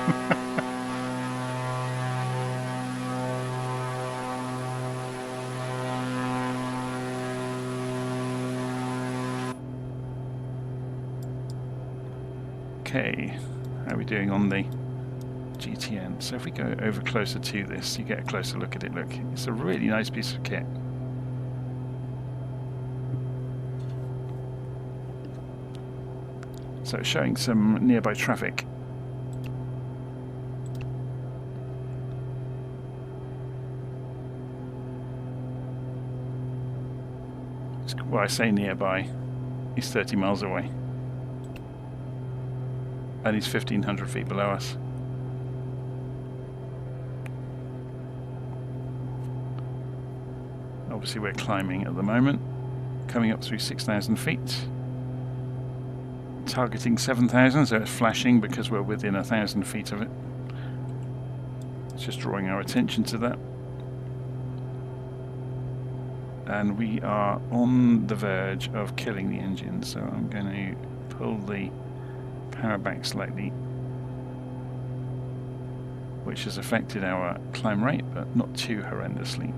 Okay, how are we doing on the GTN? So if we go over closer to this, you get a closer look at it. Look, it's a really nice piece of kit. So it's showing some nearby traffic. Well, I say nearby, he's 30 miles away. And he's 1,500 feet below us. Obviously we're climbing at the moment, coming up through 6,000 feet. Targeting 7,000, so it's flashing because we're within 1,000 feet of it. It's just drawing our attention to that. And we are on the verge of killing the engine, so I'm going to pull the power back slightly, which has affected our climb rate, but not too horrendously.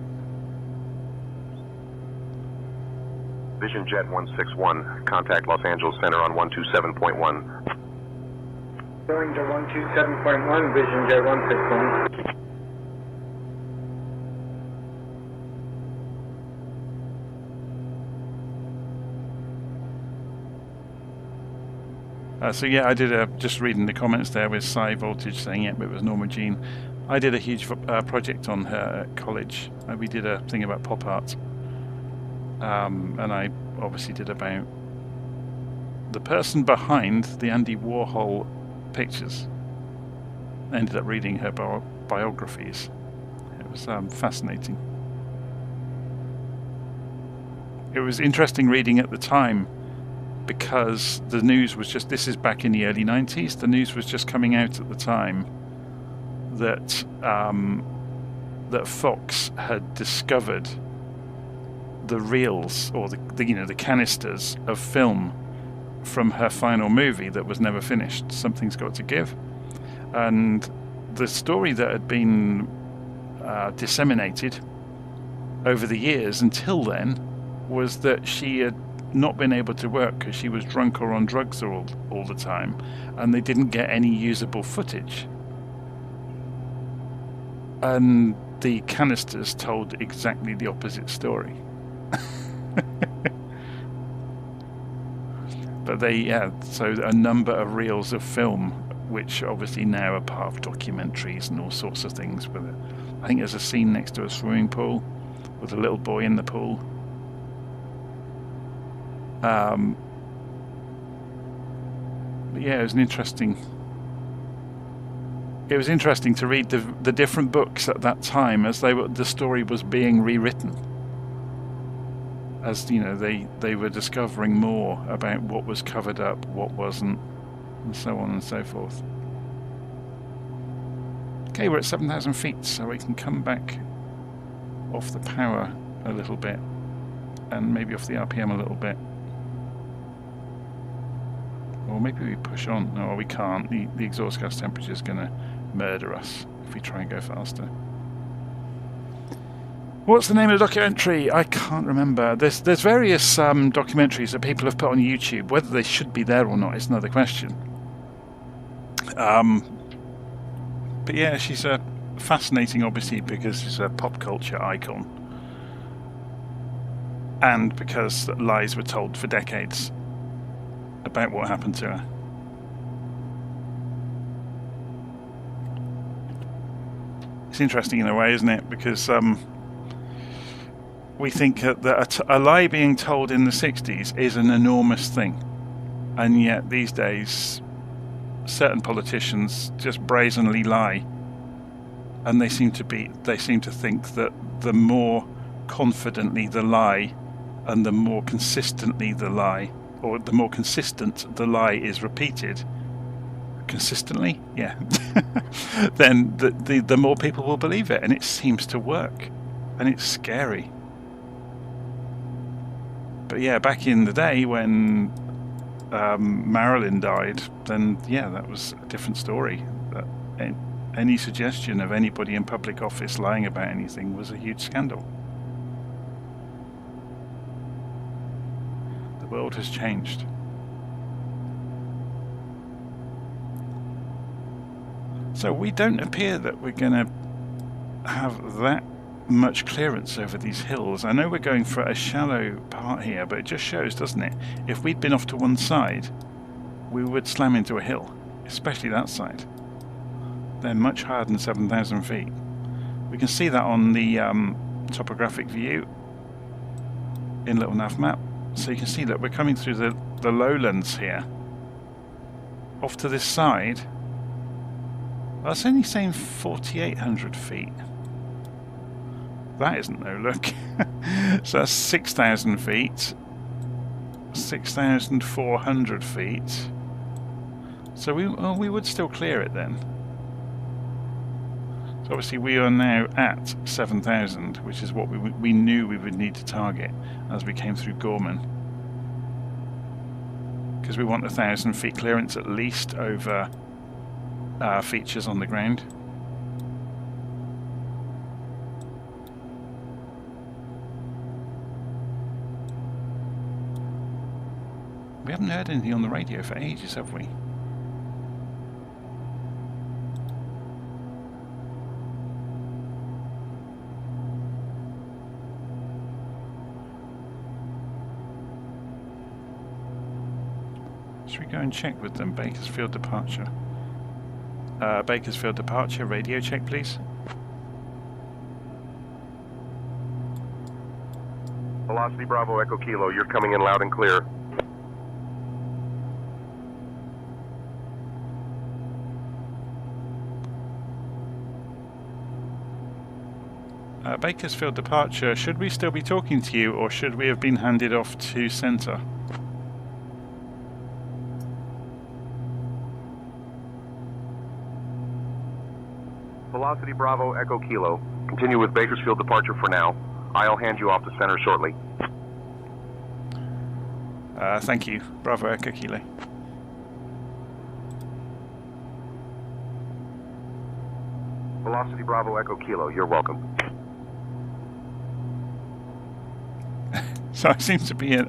Vision Jet 161, contact Los Angeles Center on 127.1. Going to 127.1, Vision Jet 161. So yeah, I did just reading the comments there with Psy Voltage saying, yep, it was Norma Jean. I did a huge project on her at college. We did a thing about pop art. And I obviously did about the person behind the Andy Warhol pictures. I ended up reading her biographies. It was fascinating. It was interesting reading at the time because the news was just, this is back in the early 90s, the news was just coming out at the time that that Fox had discovered the reels or the canisters of film from her final movie that was never finished. Something's Got to Give, and the story that had been disseminated over the years until then was that she had not been able to work because she was drunk or on drugs all the time, and they didn't get any usable footage. And the canisters told exactly the opposite story. But so a number of reels of film, which obviously now are part of documentaries and all sorts of things. With it, I think there's a scene next to a swimming pool with a little boy in the pool. But yeah, it was interesting to read the different books at that time as the story was being rewritten. As you know, they were discovering more about what was covered up, what wasn't, and so on and so forth. Okay, we're at 7,000 feet, so we can come back off the power a little bit, and maybe off the RPM a little bit. Or maybe we push on. No, we can't. The exhaust gas temperature is going to murder us if we try and go faster. What's the name of the documentary? I can't remember. There's various documentaries that people have put on YouTube. Whether they should be there or not is another question. But yeah, she's fascinating, obviously, because she's a pop culture icon, and because lies were told for decades about what happened to her. It's interesting in a way, isn't it? Because we think that a lie being told in the 60s is an enormous thing, and yet these days certain politicians just brazenly lie, and they seem to think that the more confidently the lie and the more consistently the lie, or the more consistent the lie is repeated consistently, then the more people will believe it, and it seems to work, and it's scary. But yeah, back in the day when Marilyn died, then that was a different story. Any suggestion of anybody in public office lying about anything was a huge scandal. The world has changed. So we don't appear that we're going to have that much clearance over these hills. I know we're going for a shallow part here, but it just shows, doesn't it? If we'd been off to one side, we would slam into a hill, especially that side. They're much higher than 7,000 feet. We can see that on the topographic view in Little Nav Map. So you can see that we're coming through the lowlands here. Off to this side, that's only saying 4,800 feet. That isn't no look. So that's 6,000 feet, 6,400 feet. So we would still clear it then. So obviously we are now at 7,000, which is what we knew we would need to target as we came through Gorman, because we want 1,000 feet clearance at least over features on the ground. We haven't heard anything on the radio for ages, have we? Should we go and check with them? Bakersfield departure. Bakersfield departure, radio check please. Velocity Bravo Echo Kilo, you're coming in loud and clear. Bakersfield departure, should we still be talking to you, or should we have been handed off to centre? Velocity Bravo Echo Kilo, continue with Bakersfield departure for now. I'll hand you off to center shortly. Thank you, Bravo Echo Kilo. Velocity Bravo Echo Kilo, you're welcome. So I seem to be a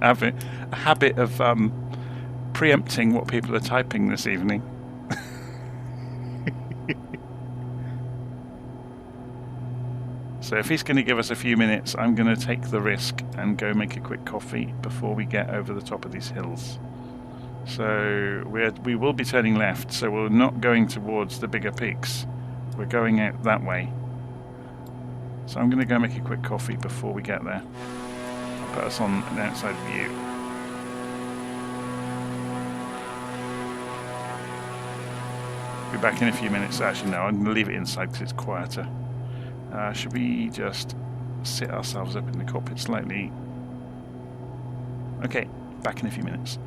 habit of preempting what people are typing this evening. So if he's going to give us a few minutes, I'm going to take the risk and go make a quick coffee before we get over the top of these hills. So we will be turning left, so we're not going towards the bigger peaks. We're going out that way. So I'm going to go make a quick coffee before we get there. I'll put us on an outside view. Be back in a few minutes. Actually, no, I'm going to leave it inside because it's quieter. Should we just sit ourselves up in the cockpit slightly? Okay, back in a few minutes.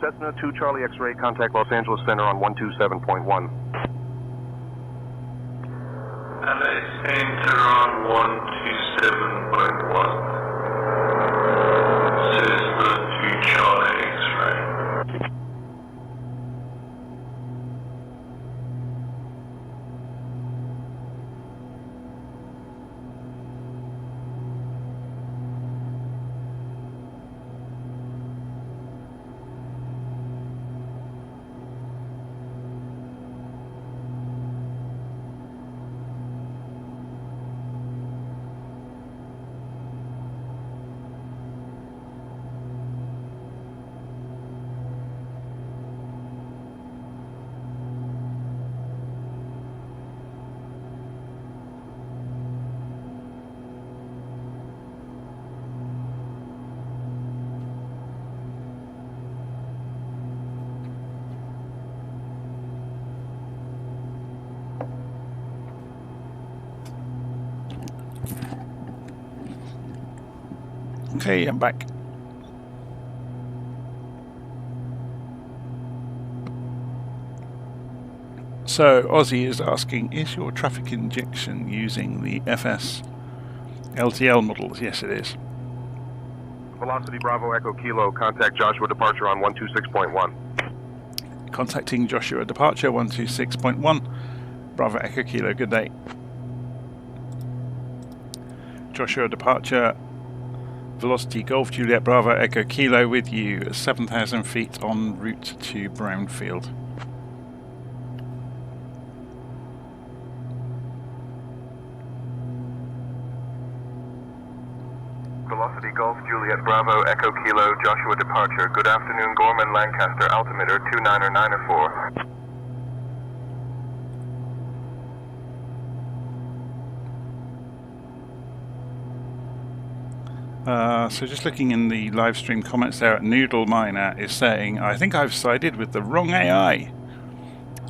Cessna 2 Charlie X-ray, contact Los Angeles Center on 127.1. LA Center on 127.1. Cessna 2 Charlie X-ray. Okay, I'm back. So Ozzy is asking, is your traffic injection using the FS LTL models? Yes, it is. Velocity Bravo Echo Kilo, contact Joshua departure on 126.1. Contacting Joshua departure 126.1. Bravo Echo Kilo, good day. Joshua departure, Velocity Golf Juliet Bravo Echo Kilo with you, 7,000 feet en route to Brownfield. Velocity Golf Juliet Bravo Echo Kilo, Joshua departure. Good afternoon, Gorman Lancaster, altimeter 29904. So just looking in the live stream comments there, Noodle Miner is saying, I think I've sided with the wrong AI.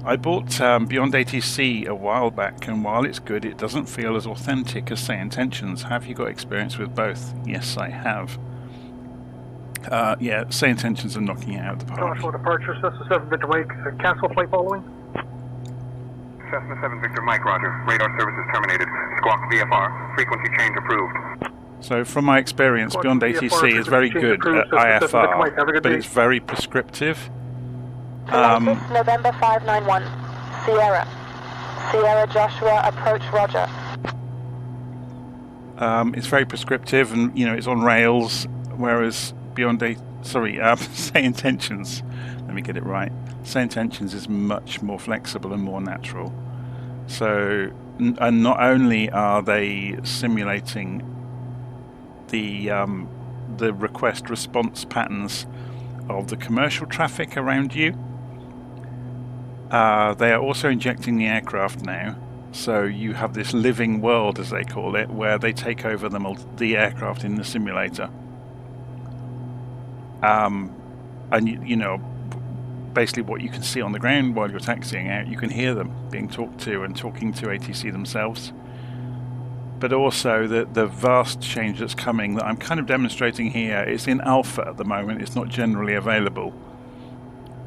I bought Beyond ATC a while back, and while it's good, it doesn't feel as authentic as SayIntentions. Have you got experience with both? Yes, I have. Yeah, SayIntentions are knocking it out of the park. Joshua departure, Cessna 7 Victor Mike, cancel flight following. Cessna 7 Victor Mike, roger. Radar services terminated. Squawk VFR. Frequency change approved. So from my experience, Beyond ATC is very good at IFR, but it's very prescriptive. November 591, Sierra. Sierra Joshua, approach Roger. It's very prescriptive, and it's on rails, whereas SayIntentions, let me get it right. SayIntentions is much more flexible and more natural. So, and not only are they simulating the request response patterns of the commercial traffic around you, they are also injecting the aircraft now. So you have this living world, as they call it, where they take over the aircraft in the simulator. And basically what you can see on the ground while you're taxiing out, you can hear them being talked to and talking to ATC themselves. But also the vast change that's coming that I'm kind of demonstrating here, it's in alpha at the moment, it's not generally available,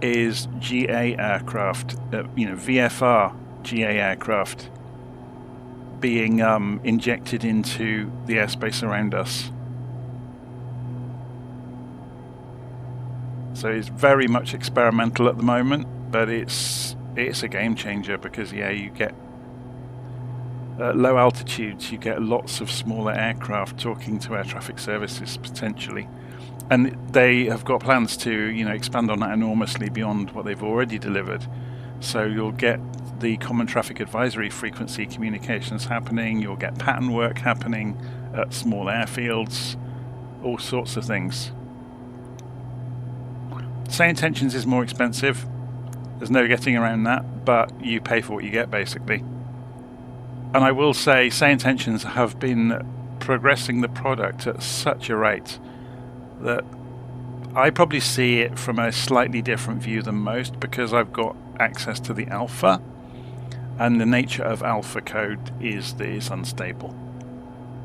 is GA aircraft, VFR GA aircraft being injected into the airspace around us. So it's very much experimental at the moment, but it's a game changer because you get at low altitudes, you get lots of smaller aircraft talking to air traffic services potentially, and they have got plans to expand on that enormously beyond what they've already delivered. So you'll get the common traffic advisory frequency communications happening, you'll get pattern work happening at small airfields, all sorts of things. SayIntentions is more expensive, there's no getting around that, but you pay for what you get basically. And I will say SayIntentions have been progressing the product at such a rate that I probably see it from a slightly different view than most, because I've got access to the alpha, and the nature of alpha code is that it's unstable.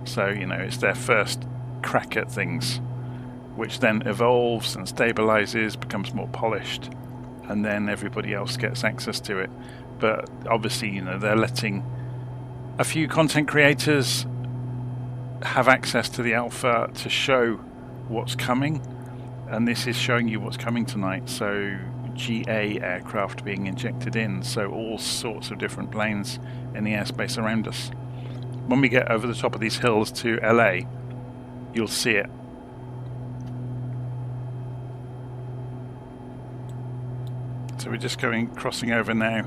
So it's their first crack at things, which then evolves and stabilizes, becomes more polished, and then everybody else gets access to it. But obviously they're letting a few content creators have access to the alpha to show what's coming, and this is showing you what's coming tonight. So GA aircraft being injected in, so all sorts of different planes in the airspace around us. When we get over the top of these hills to LA, you'll see it. So we're just crossing over now.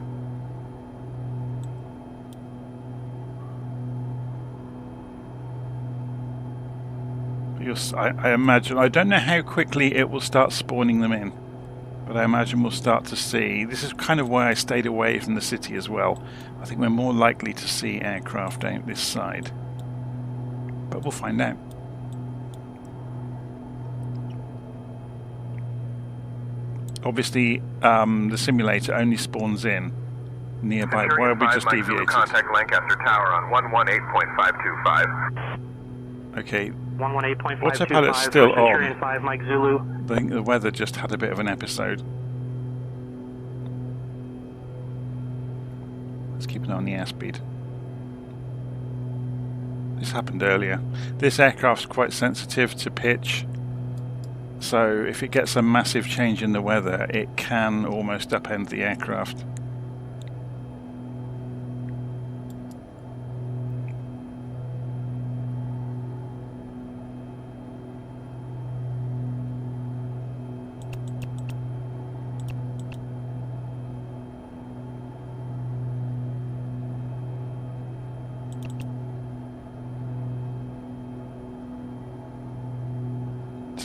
I imagine, I don't know how quickly it will start spawning them in, but I imagine we'll start to see. This is kind of why I stayed away from the city as well. I think we're more likely to see aircraft out this side, but we'll find out. Obviously, the simulator only spawns in nearby. Why are we just deviated? Contact Lancaster Tower on 118.525. Okay. 118.525. Autopilot's still on. 5 Mike Zulu. I think the weather just had a bit of an episode. Let's keep an eye on the airspeed. This happened earlier. This aircraft's quite sensitive to pitch, so if it gets a massive change in the weather, it can almost upend the aircraft.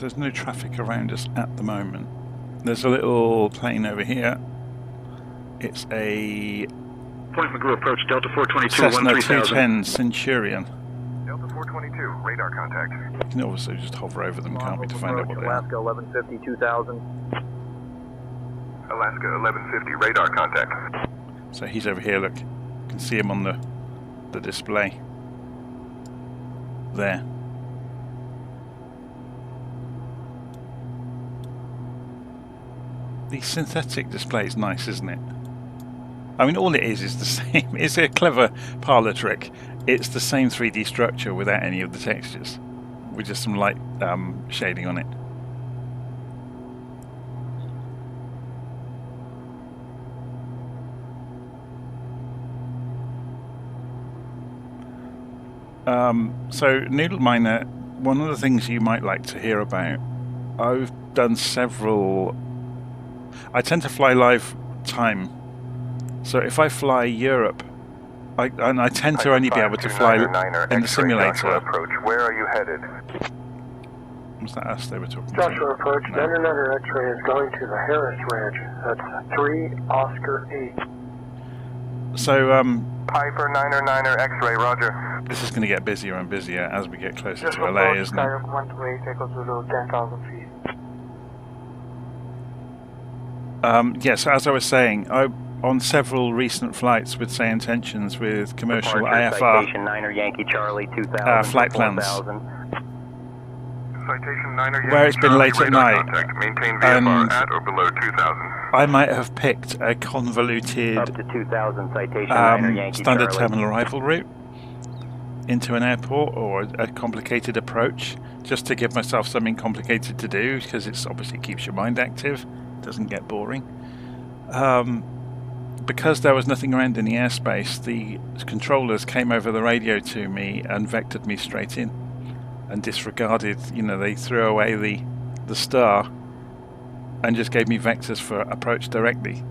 There's no traffic around us at the moment. There's a little plane over here. It's a Point McGrew approach, Delta 422, Cessna 13,000. 210 Centurion. Delta 422, radar contact. You can also just hover over them, can't we, to find out what they are. Alaska 1150, 2000. Alaska 1150, radar contact. So he's over here, look. You can see him on the display. There. The synthetic display is nice, isn't it? I mean, all it is the same. It's a clever parlor trick. It's the same 3D structure without any of the textures. with just some light shading on it. So Noodle Miner, one of the things you might like to hear about, I've done several. I tend to fly live time, so if I fly Europe, I tend to only be able to fly in the simulator. Approach. Where are you headed? Was that us they were talking Joshua to? approach, No. then another X-ray is going to the Harris Ranch. That's 3 Oscar 8. So Piper 9er X-ray, roger. this is going to get busier and busier as we get closer Just to LA, isn't it? 128, Echo Zulu, 10,000 feet. Yeah, so as I was saying, on several recent flights with SayIntentions with commercial IFR Citation 9er Yankee Charlie 2000 flight plans, Citation 9er Yankee where it's been Charlie, late at radar night, contact. Maintain and VFR at or below 2000. I might have picked a convoluted up to 2000 citation 9er Yankee standard Charlie. terminal arrival route into an airport, or a complicated approach, just to give myself something complicated to do, because it's obviously keeps your mind active, doesn't get boring. Because there was nothing around in the airspace, the controllers came over the radio to me and vectored me straight in, and disregarded, they threw away the star and just gave me vectors for approach directly,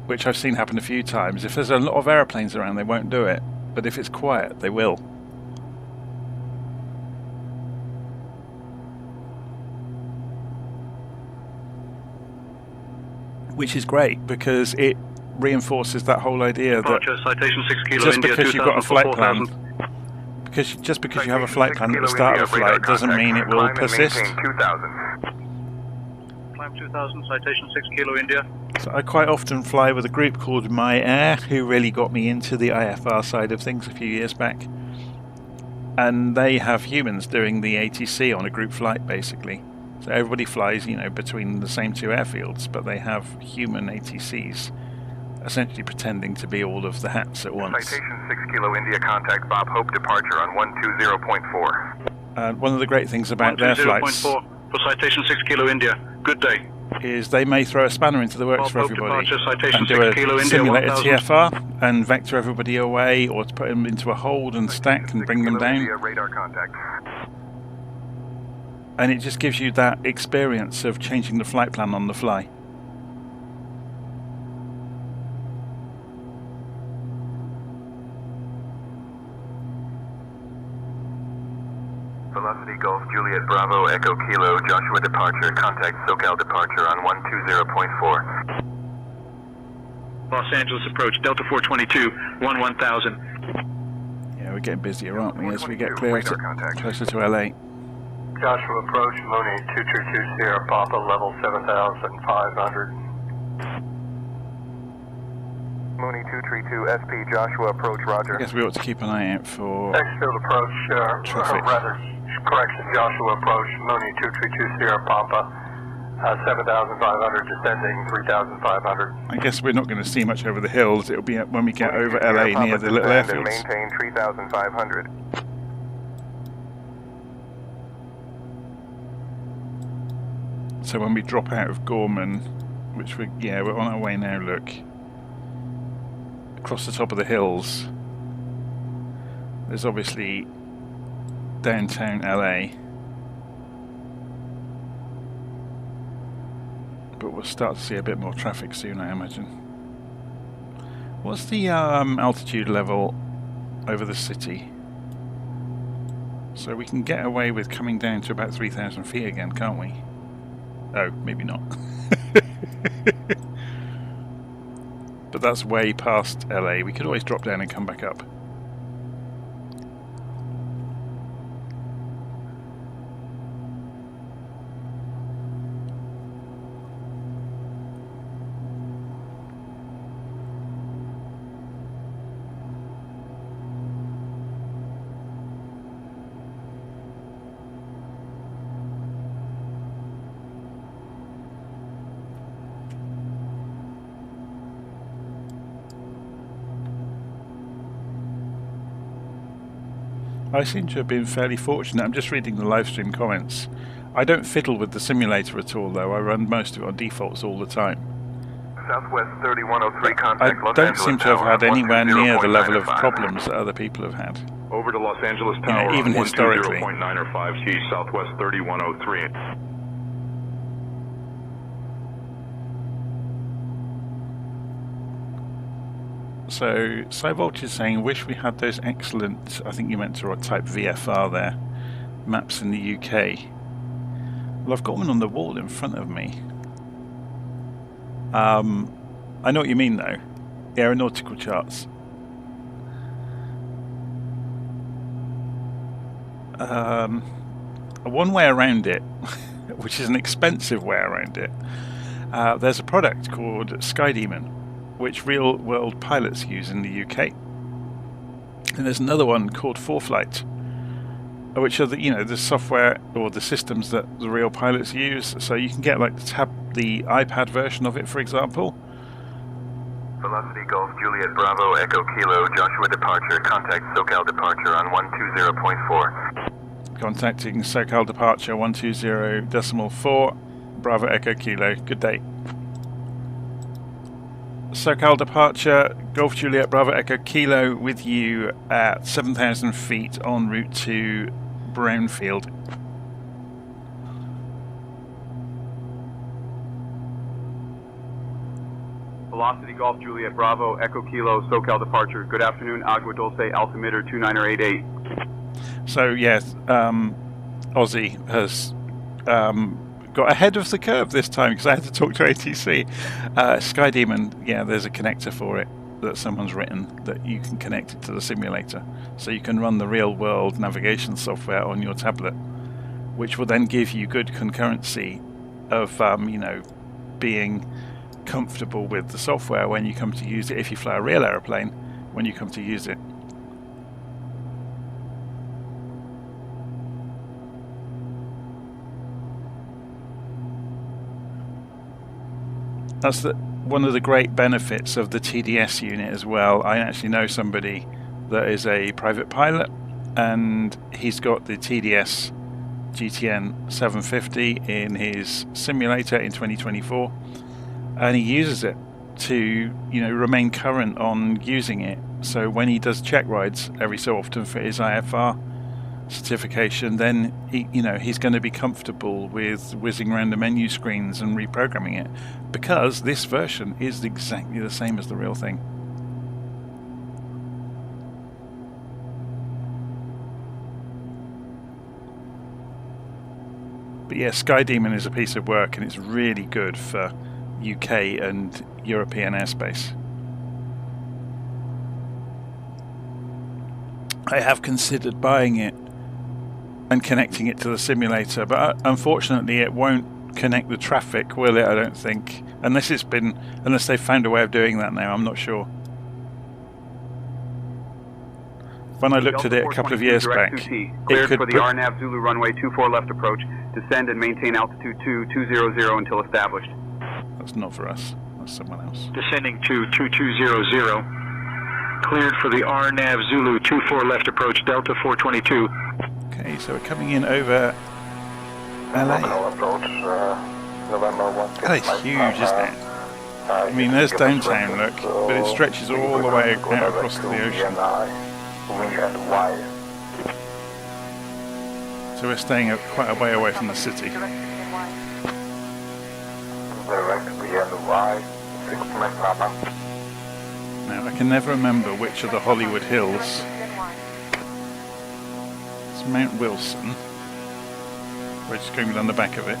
which I've seen happen a few times. If there's a lot of aeroplanes around, they won't do it, but if it's quiet, they will. Which is great, because it reinforces that whole idea Departure, that citation 6 kilo just India, because you've got a 2000 flight for plan, 4000. just because you have a flight plan at the start of the flight doesn't mean it will persist. Climb 2000, citation 6 kilo India. So I quite often fly with a group called My Air, who really got me into the IFR side of things a few years back. And they have humans doing the ATC on a group flight, basically. So everybody flies, between the same two airfields, but they have human ATCs, essentially pretending to be all of the hats at once. Citation 6 kilo India, contact Bob Hope, departure on 120.4. One of the great things about their flights 120.4 for citation 6 kilo India. Good day. Is they may throw a spanner into the works Bob for Hope, everybody departure, citation and do 6 a kilo India, simulated 1000. TFR and vector everybody away, or to put them into a hold and stack and bring them down. India, radar contact. And it just gives you that experience of changing the flight plan on the fly. Velocity Golf Juliet Bravo Echo Kilo Joshua departure. Contact SoCal departure on 120.4. Los Angeles approach, Delta 422, 1000. Yeah, we're getting busier, aren't we, as we get closer to LA. Joshua approach, Mooney 2220 Sierra Papa, level 7,500. Mooney 232 SP Joshua approach, roger. I guess we ought to keep an eye out for Exfield approach, traffic. Correction, Joshua approach, Mooney 232 Sierra Papa, 7,500 descending, 3,500. I guess we're not going to see much over the hills. It'll be when we get over LA near the little airfields. Maintain 3,500. So when we drop out of Gorman, which we're on our way now, look, across the top of the hills, there's obviously downtown LA, but we'll start to see a bit more traffic soon, I imagine. What's the altitude level over the city? So we can get away with coming down to about 3,000 feet again, can't we? Oh, maybe not. But that's way past LA. We could always drop down and come back up. I seem to have been fairly fortunate. I'm just reading the live stream comments. I don't fiddle with the simulator at all, though. I run most of it on defaults all the time. Southwest 3103 contact I Los don't Angeles seem to have Tower, had anywhere near the level of 120.95. problems that other people have had. Over to Los Angeles Tower, even historically. 120.905 T, Southwest 3103. So, SciVoltage is saying, wish we had those excellent, I think you meant to type VFR there, maps in the UK. Well, I've got one on the wall in front of me. I know what you mean, though. The aeronautical charts. One way around it, which is an expensive way around it, there's a product called SkyDemon, which real-world pilots use in the UK. And there's another one called 4Flight, which are the software or the systems that the real pilots use. So you can get like the iPad version of it, for example. Velocity Golf Juliet Bravo Echo Kilo Joshua departure. Contact SoCal departure on 120.4. Contacting SoCal departure 120.4 Bravo Echo Kilo. Good day. SoCal departure Golf Juliet Bravo Echo Kilo with you at 7,000 feet en route to Brownfield. Velocity Golf Juliet Bravo Echo Kilo SoCal departure. Good afternoon, Agua Dulce altimeter 2988. So yes, Aussie has got ahead of the curve this time because I had to talk to ATC. SkyDemon, yeah, there's a connector for it that someone's written that you can connect it to the simulator, so you can run the real-world navigation software on your tablet, which will then give you good concurrency of being comfortable with the software when you come to use it. If you fly a real aeroplane, when you come to use it. That's one of the great benefits of the TDS unit as well. I actually know somebody that is a private pilot, and he's got the TDS GTN 750 in his simulator in 2024, and he uses it to remain current on using it. So when he does check rides every so often for his IFR certification, then he's going to be comfortable with whizzing around the menu screens and reprogramming it, because this version is exactly the same as the real thing. But yeah, SkyDemon is a piece of work, and it's really good for UK and European airspace. I have considered buying it and connecting it to the simulator, but unfortunately it won't connect the traffic, will it? I don't think, unless they've found a way of doing that now. I'm not sure. When I looked at it a couple of years back, cleared for the RNAV Zulu runway 24 left approach. Descend and maintain altitude 2200 until established. That's not for us. That's someone else. Descending to 2200. Cleared for the RNAV Zulu 24 left approach, Delta 422. Okay, so we're coming in over LA. That's huge, isn't it? I mean, there's downtown, look, but it stretches all the way out across to the ocean. So we're staying quite a way away from the city. Now, I can never remember which of the Hollywood Hills. It's Mount Wilson. We're just going down the back of it.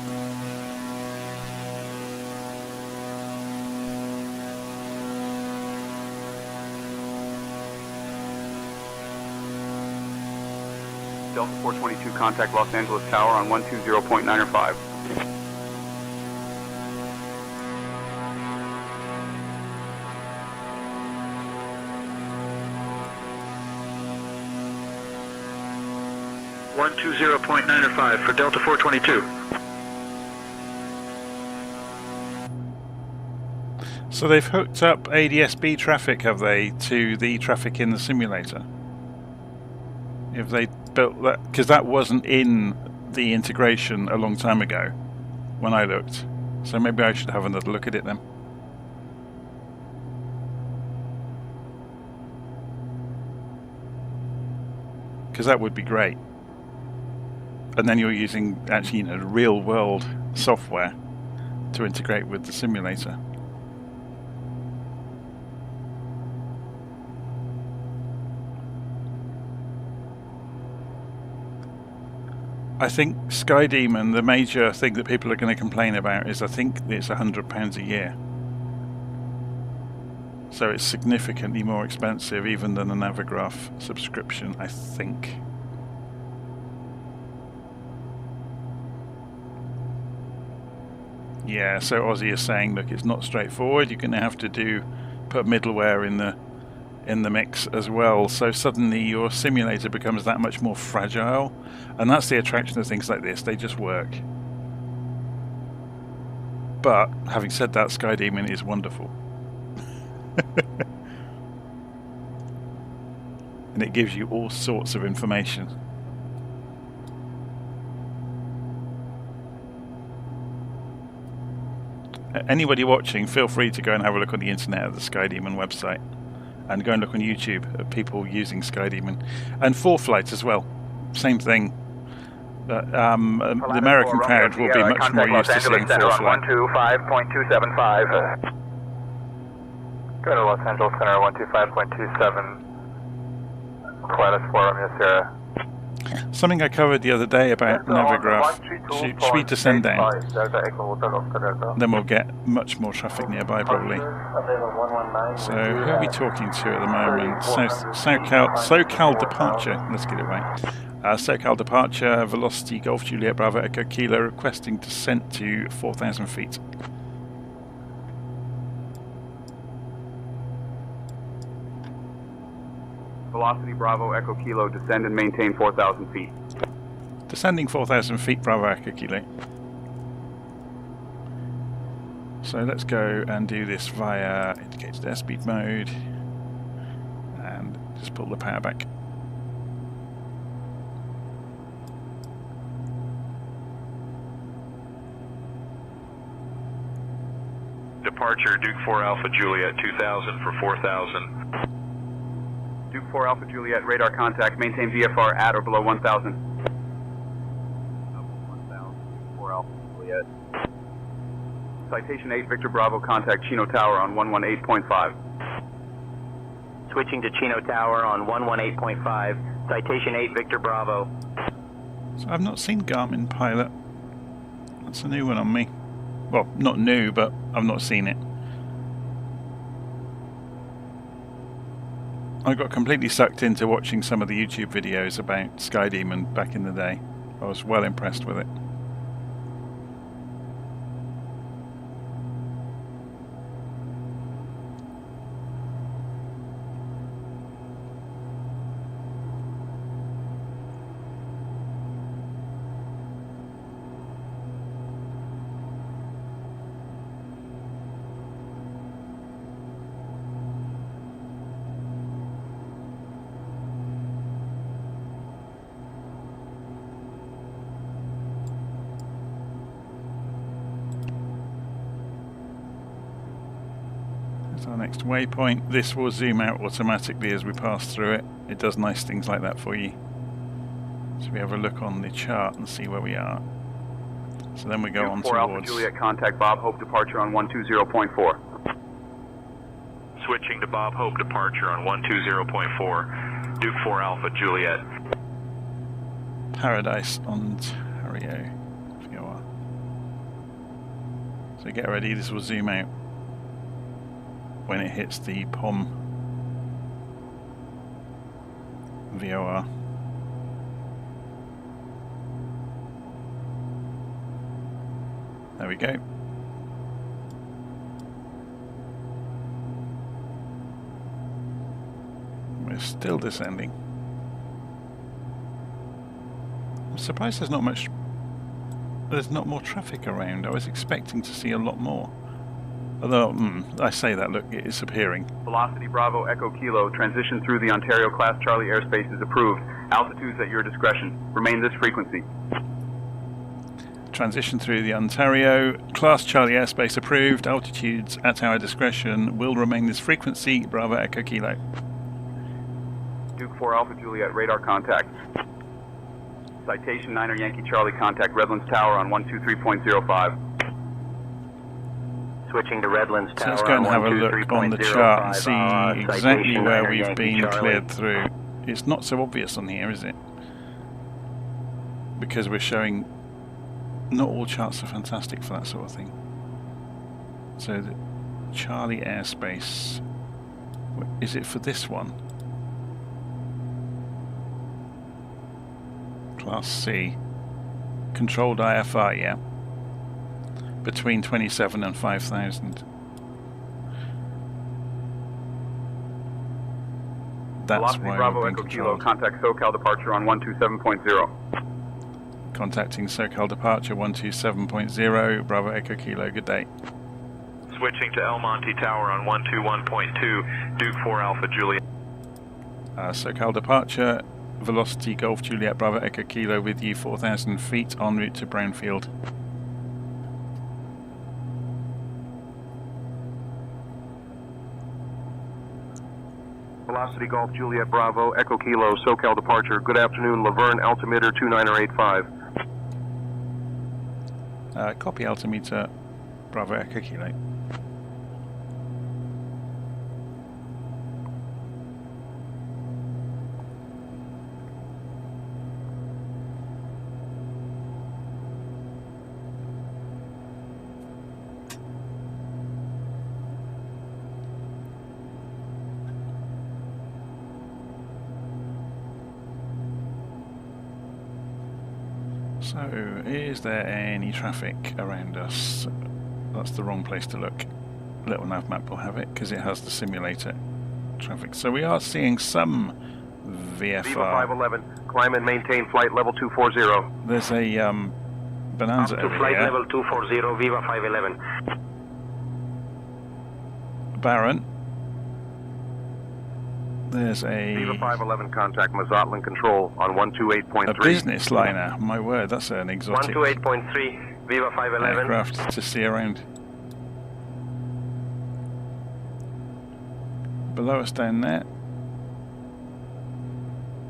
Delta 422, contact Los Angeles Tower on 120.905. .905 for Delta 422. So they've hooked up ADS-B traffic, have they, to the traffic in the simulator? Have they built that because that wasn't in the integration a long time ago when I looked. So maybe I should have another look at it then. Because that would be great. And then you're using actually, you know, real world software to integrate with the simulator. I think SkyDemon, the major thing that people are going to complain about is I think it's £100 a year. So it's significantly more expensive even than a Navigraph subscription, I think. Yeah, so Aussie is saying, look, it's not straightforward. You're going to have to put middleware in the mix as well. So suddenly your simulator becomes that much more fragile, and that's the attraction of things like this. They just work. But having said that, SkyDemon is wonderful. And it gives you all sorts of information. Anybody watching, feel free to go and have a look on the internet at the SkyDemon website, and go and look on YouTube at people using SkyDemon. And 4Flight as well, same thing. The American crowd will be much more used to seeing 4Flight. 125.275. Go to Los Angeles Center 125.27. Qualis 4 Romeo Sierra. Something I covered the other day about Navigraph. Should we descend down? Then we'll get much more traffic nearby probably. So who are we talking to at the moment? SoCal departure. Let's get it right. SoCal departure, velocity Golf Juliet Bravo Echo Kilo, requesting descent to 4,000 feet. Velocity Bravo Echo Kilo, descend and maintain 4,000 feet. Descending 4,000 feet, Bravo Echo Kilo. So let's go and do this via indicated airspeed mode and just pull the power back. Departure Duke 4 Alpha Juliet 2000 for 4,000. Duke 4 Alpha Juliet, radar contact, maintain VFR at or below 1,000. 4 Alpha Juliet. Citation 8 Victor Bravo, contact Chino Tower on 118.5. Switching to Chino Tower on 118.5. Citation 8 Victor Bravo. So I've not seen Garmin Pilot. That's a new one on me. Well, not new, but I've not seen it. I got completely sucked into watching some of the YouTube videos about SkyDemon back in the day. I was well impressed with it. Our next waypoint. This will zoom out automatically as we pass through it. It does nice things like that for you. So we have a look on the chart and see where we are. So then we go on towards Alpha Juliet, contact Bob Hope, departure on 120.4. Switching to Bob Hope, departure on 120.4. Duke 4 Alpha Juliet. Paradise, Ontario. VOR. So get ready, this will zoom out when it hits the POM VOR. There we go. We're still descending. I'm surprised there's not more traffic around. I was expecting to see a lot more. Although, I say that, look, it's appearing. Velocity Bravo Echo Kilo, transition through the Ontario Class Charlie airspace is approved. Altitudes at your discretion. Remain this frequency. Transition through the Ontario. Class Charlie airspace approved. Altitudes at our discretion. Will remain this frequency. Bravo Echo Kilo. Duke 4 Alpha Juliet, radar contact. Citation 9er Yankee Charlie, contact Redlands Tower on 123.05. Switching to Redlands Tower. So let's go and have a look on the chart and see exactly where we've been cleared through. It's not so obvious on here, is it? Because we're showing... Not all charts are fantastic for that sort of thing. So the Charlie airspace... Is it for this one? Class C. Controlled IFR, yeah. Between 27 and 5,000. That's Velocity why Bravo we're Echo being Kilo, controlled. contact SoCal departure on 127.0. Contacting SoCal departure 127.0. Bravo Echo Kilo, good day. Switching to El Monte Tower on 121.2, Duke 4 Alpha Juliet. SoCal departure, velocity Golf Juliet Bravo Echo Kilo with you 4,000 feet en route to Brownfield. Velocity Golf Juliet Bravo Echo Kilo SoCal departure. Good afternoon, Laverne altimeter 2985. Copy altimeter Bravo Echo Kilo. So, is there any traffic around us? That's the wrong place to look. Little nav map will have it because it has the simulator traffic. So we are seeing some VFR. Viva 511, climb and maintain flight level 240. There's a Bonanza over flight here. level 240, Viva 511. Baron. There's a Viva 511 contact Mazatlan Control on 128.3. a business liner. My word, that's an exotic 128.3, Viva 511. aircraft to see around. Below us down there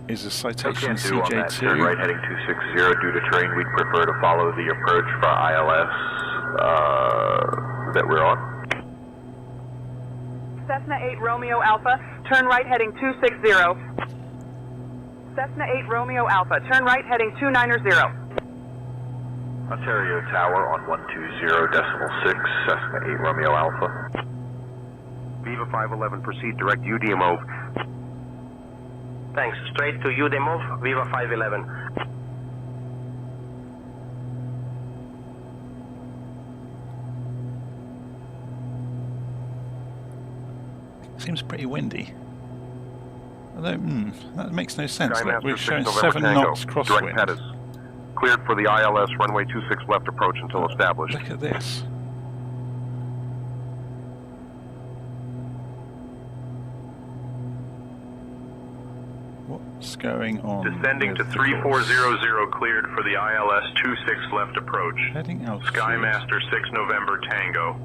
is a Citation CJ2. Turn right heading 260 due to terrain. We'd prefer to follow the approach for ILS that we're on. Cessna 8 Romeo Alpha, turn right heading 260. Cessna 8 Romeo Alpha, turn right heading 290. Ontario Tower on 120.6, Cessna 8 Romeo Alpha. Viva 511, proceed direct UDMO. Thanks, straight to UDMO, Viva 511. Seems pretty windy. Although, that makes no sense. Look, Skymaster we've 6 shown November 7 Tango, knots direct crosswind. Pettis. Cleared for the ILS runway 26 left approach until established. Look at this. What's going on? Descending to with the 3400, cleared for the ILS 26 left approach. Heading out. Skymaster 6 November Tango.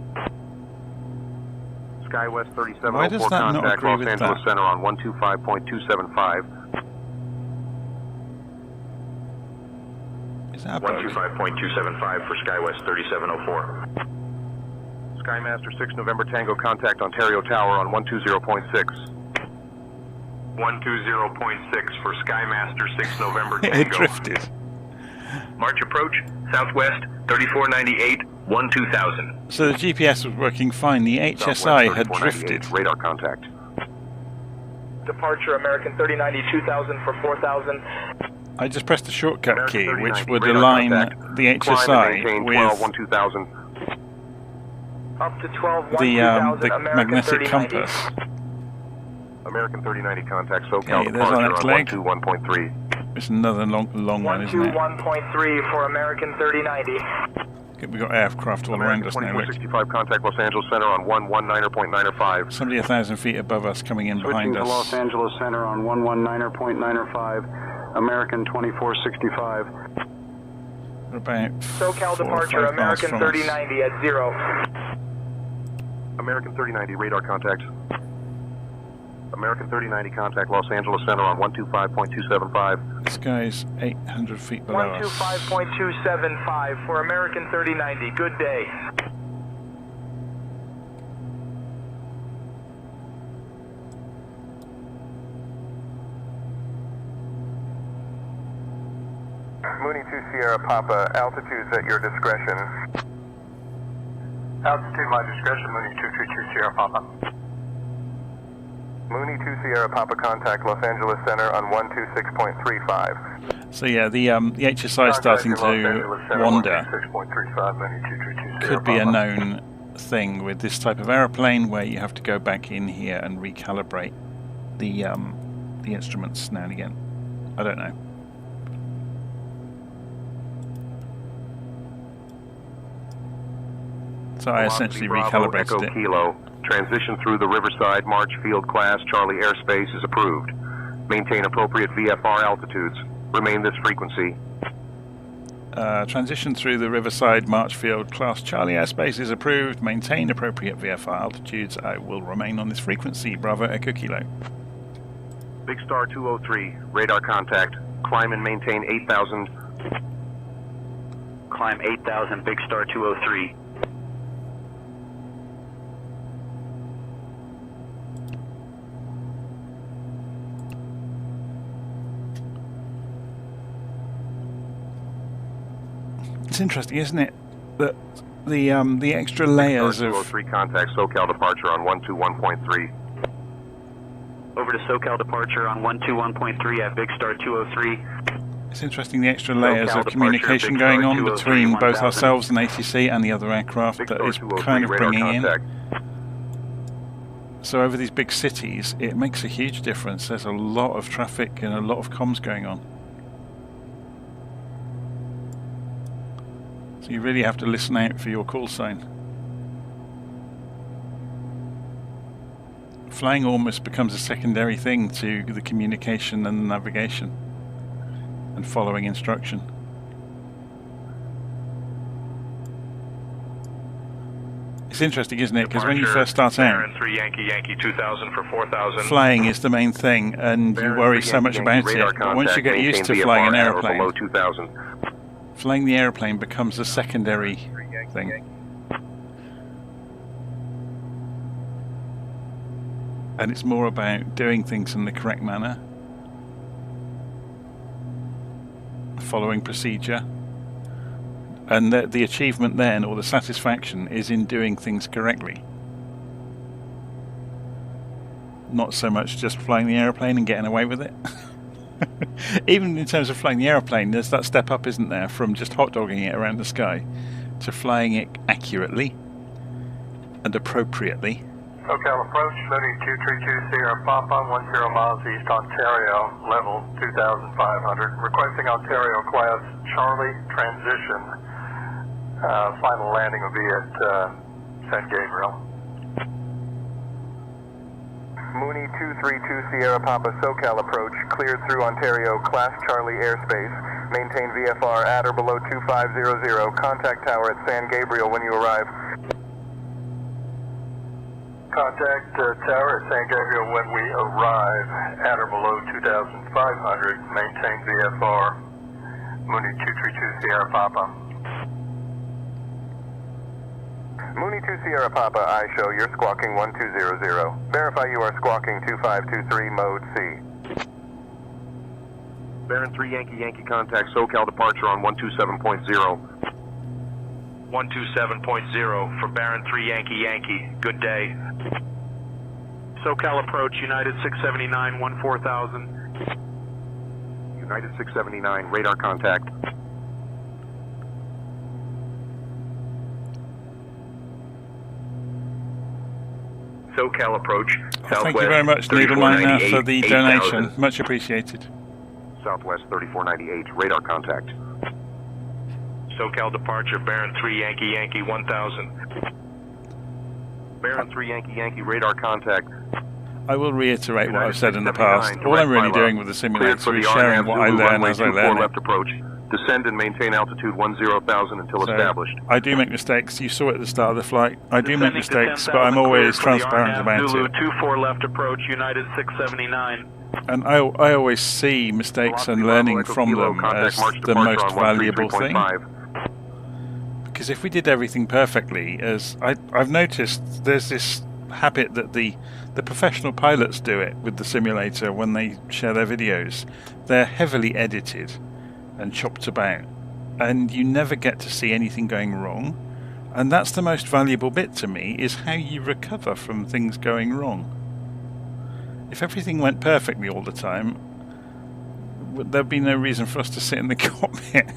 SkyWest 3704 Why does that not contact agree Los with Angeles that? Center on 125.275. Is that a bug? 125.275 for SkyWest 3704. Skymaster 6 November Tango contact Ontario Tower on 120.6. 120.6 for Skymaster 6 November Tango. It drifted. March approach, southwest, 3498, 12000. So the GPS was working fine. The HSI had drifted. Radar contact. Departure American 3090, 2000 for 4000. I just pressed the shortcut American key, 3090, which would radar align contact. the Climb and HSI maintain with 12-12000. Up to 12 the 2000, American magnetic 3090. compass. American 3090 contact SoCal Okay, there's departure our on next leg. 121.3. It's another long one, isn't it? 121.3 for American 3090. We've got aircraft all around us now. Look. 2465 contact Los Angeles Center on 119.95. Somebody 1,000 feet above us coming in behind Switching to us. Los Angeles Center on 119.95. American 2465. We're about SoCal 4 or 5 departure, miles American from us. 3090 at 0. American 3090, radar contact. American 3090, contact Los Angeles Center on 125.275. This guy's 800 feet below us. 125.275 for American 3090. Good day. Mooney 2 Sierra Papa, altitudes at your discretion. Altitude my discretion, Mooney 232 Sierra Papa. Mooney 2 Sierra Papa, contact Los Angeles Center on 126.35. So yeah, the HSI starting to wander could be a known thing with this type of aeroplane, where you have to go back in here and recalibrate the instruments now and again. I don't know. So I essentially recalibrated it. Kilo. Transition through the Riverside March Field Class Charlie airspace is approved. Maintain appropriate VFR altitudes. Remain this frequency. Transition through the Riverside Marchfield Class Charlie airspace is approved. Maintain appropriate VFR altitudes. I will remain on this frequency. Bravo Echo Kilo. Big Star 203, radar contact. Climb and maintain 8,000. Climb 8,000, Big Star 203. It's interesting, isn't it, that the extra layers of 203 contact SoCal departure on 121.3. Over to SoCal departure on 121.3 at Big Star 203. It's interesting the extra layers of communication going on between both ourselves and ATC and the other aircraft that is kind of bringing in. So over these big cities, it makes a huge difference. There's a lot of traffic and a lot of comms going on. So you really have to listen out for your call sign. Flying almost becomes a secondary thing to the communication and the navigation and following instruction. It's interesting, isn't it? Because when you first start out, 3 Yankee Yankee 2000 for 4,000. flying is the main thing, and you worry so much about it. But once you get used to flying an airplane, flying the airplane becomes a secondary thing. And it's more about doing things in the correct manner, following procedure, and the achievement then, or the satisfaction, is in doing things correctly. Not so much just flying the airplane and getting away with it. Even in terms of flying the airplane, there's that step up, isn't there, from just hot-dogging it around the sky to flying it accurately and appropriately. SoCal approach, Mooney 232 Sierra Papa, 10 miles east Ontario, level 2,500. Requesting Ontario class Charlie transition. Final landing will be at San Gabriel. Mooney 232 Sierra Papa, SoCal approach, cleared through Ontario Class Charlie airspace. Maintain VFR at or below 2500. Contact tower at San Gabriel when you arrive. Contact tower at San Gabriel when we arrive at or below 2,500. Maintain VFR. Mooney 232 Sierra Papa. Mooney 2 Sierra Papa, I show you're squawking 1200. Verify you are squawking 2523, mode C. Baron 3 Yankee Yankee, contact SoCal departure on 127.0. 127.0 for Baron 3 Yankee Yankee. Good day. SoCal approach, United 679, 14,000. United 679, radar contact. SoCal approach, Southwest. Thank you very much, Needleminer, for the 8,000. donation. Much appreciated. Southwest 3498, radar contact. SoCal departure, Baron 3 Yankee Yankee 1000. Baron 3 Yankee Yankee, radar contact. I will reiterate what I've said in the past. All I'm really doing with the simulator is sharing what I learn as I learn it. Left approach. Descend and maintain altitude 10,000 until established. I do make mistakes. You saw at the start of the flight. I do make mistakes, but I'm always transparent about it. Zulu 24 left approach, United 679. And I always see mistakes and learning from them as the most valuable thing. Because if we did everything perfectly, as I've noticed, there's this habit that the professional pilots do it with the simulator when they share their videos. They're heavily edited and chopped about, and you never get to see anything going wrong, and that's the most valuable bit to me, is how you recover from things going wrong. If everything went perfectly all the time, there'd be no reason for us to sit in the cockpit.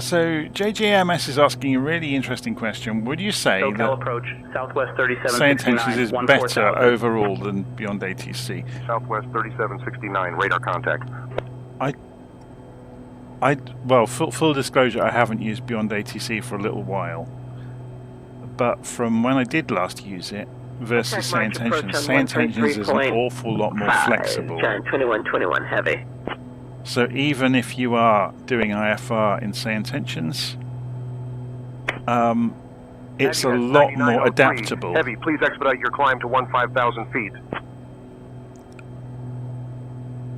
So JJMS is asking a really interesting question. Would you say SoCal that approach, Southwest SayIntentions is better overall than Beyond ATC? Southwest 3769, radar contact. Well, full disclosure, I haven't used Beyond ATC for a little while. But from when I did last use it versus SayIntentions is an awful lot more flexible. 2121 heavy. So even if you are doing IFR in SayIntentions, it's a lot more adaptable. Heavy, please expedite your climb to 15,000 feet.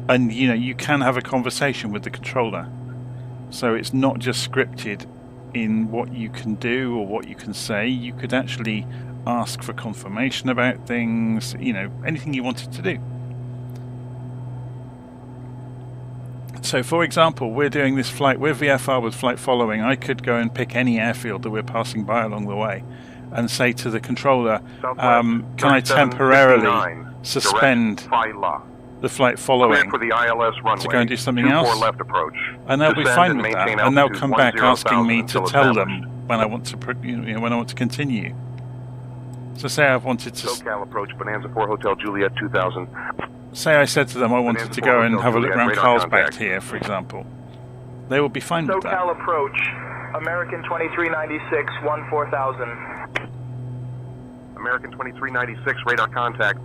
And you can have a conversation with the controller. So it's not just scripted in what you can do or what you can say. You could actually ask for confirmation about things, anything you wanted to do. So, for example, we're doing this flight, we're VFR with flight following. I could go and pick any airfield that we're passing by along the way and say to the controller, can I temporarily suspend the flight following for the ILS runway, to go and do something else? Left approach. And they'll be fine with that, and they'll come back asking me to tell them when I want to, when I want to continue. So say I wanted to... SoCal approach, Bonanza 4 Hotel Juliet 2000. Say I said to them I wanted to go and have a look around Carlsbad here, for example. They will be fine with that. SoCal approach, American 2396, 14,000. American 2396, radar contact.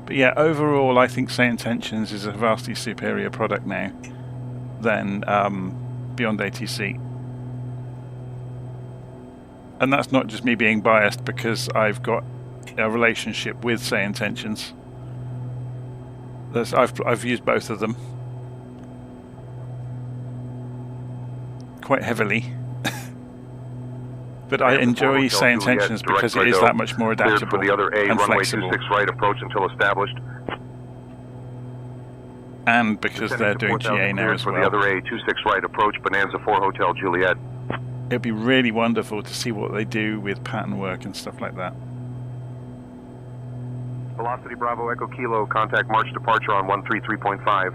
But yeah, overall I think SayIntentions is a vastly superior product now than Beyond ATC. And that's not just me being biased because I've got a relationship with SayIntentions. I've used both of them quite heavily. But I enjoy SayIntentions because it is that much more adaptable for the other A, and runway flexible. 26 right approach until established. And because they're doing GA now as for well. the other A, 26 right approach, Bonanza 4 Hotel Juliet. It'd be really wonderful to see what they do with pattern work and stuff like that. Velocity Bravo Echo Kilo, contact March departure on 133.5.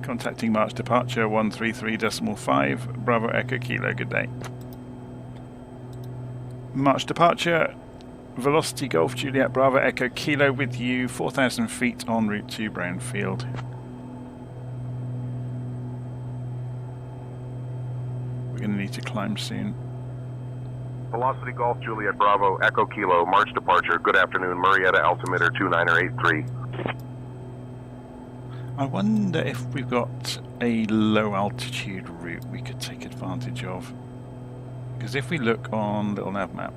Contacting March departure 133.5, Bravo Echo Kilo, good day. March departure, Velocity Golf Juliet Bravo Echo Kilo with you, 4,000 feet en route to Brownfield. We're going to need to climb soon. Velocity Golf Juliet Bravo Echo Kilo, March departure, good afternoon, Murrieta altimeter 2983. I wonder if we've got a low altitude route we could take advantage of. Because if we look on little nav map,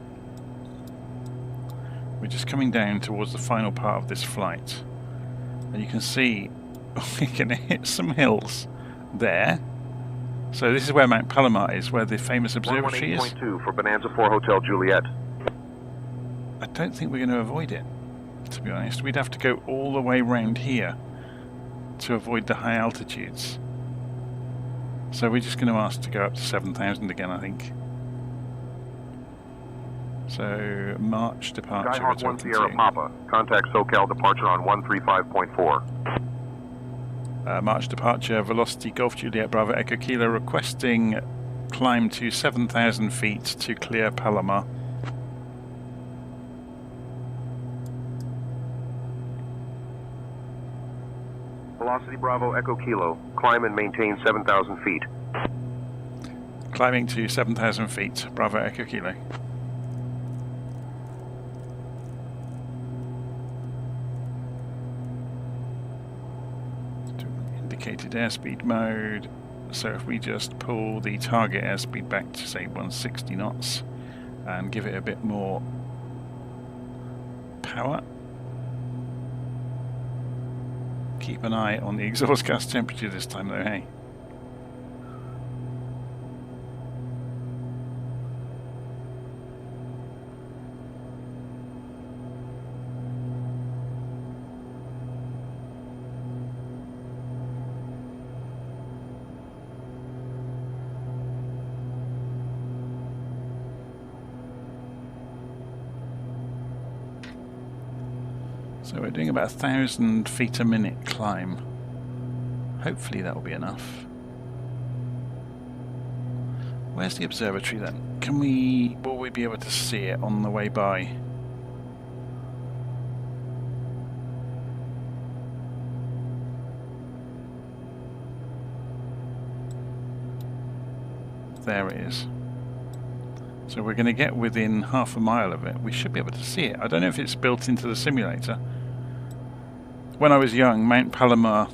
we're just coming down towards the final part of this flight. And you can see we're going to hit some hills there. So this is where Mount Palomar is, where the famous observatory is. 118.2 for Bonanza 4 Hotel Juliet. I don't think we're going to avoid it, to be honest. We'd have to go all the way round here to avoid the high altitudes. So we're just going to ask to go up to 7,000 again, I think. So March departure. Skyhawk 1 Sierra Papa, contact SoCal departure on 135.4. March departure, Velocity Golf Juliet Bravo Echo Kilo requesting climb to 7,000 feet to clear Palomar. Velocity Bravo Echo Kilo. Climb and maintain 7,000 feet. Climbing to 7,000 feet. Bravo Echo Kilo. Indicated airspeed mode. So if we just pull the target airspeed back to say 160 knots and give it a bit more power. Keep an eye on the exhaust gas temperature this time though, hey? So we're doing about 1,000 feet a minute climb. Hopefully that will be enough. Where's the observatory then? Will we be able to see it on the way by? There it is. So we're going to get within half a mile of it. We should be able to see it. I don't know if it's built into the simulator. When I was young, Mount Palomar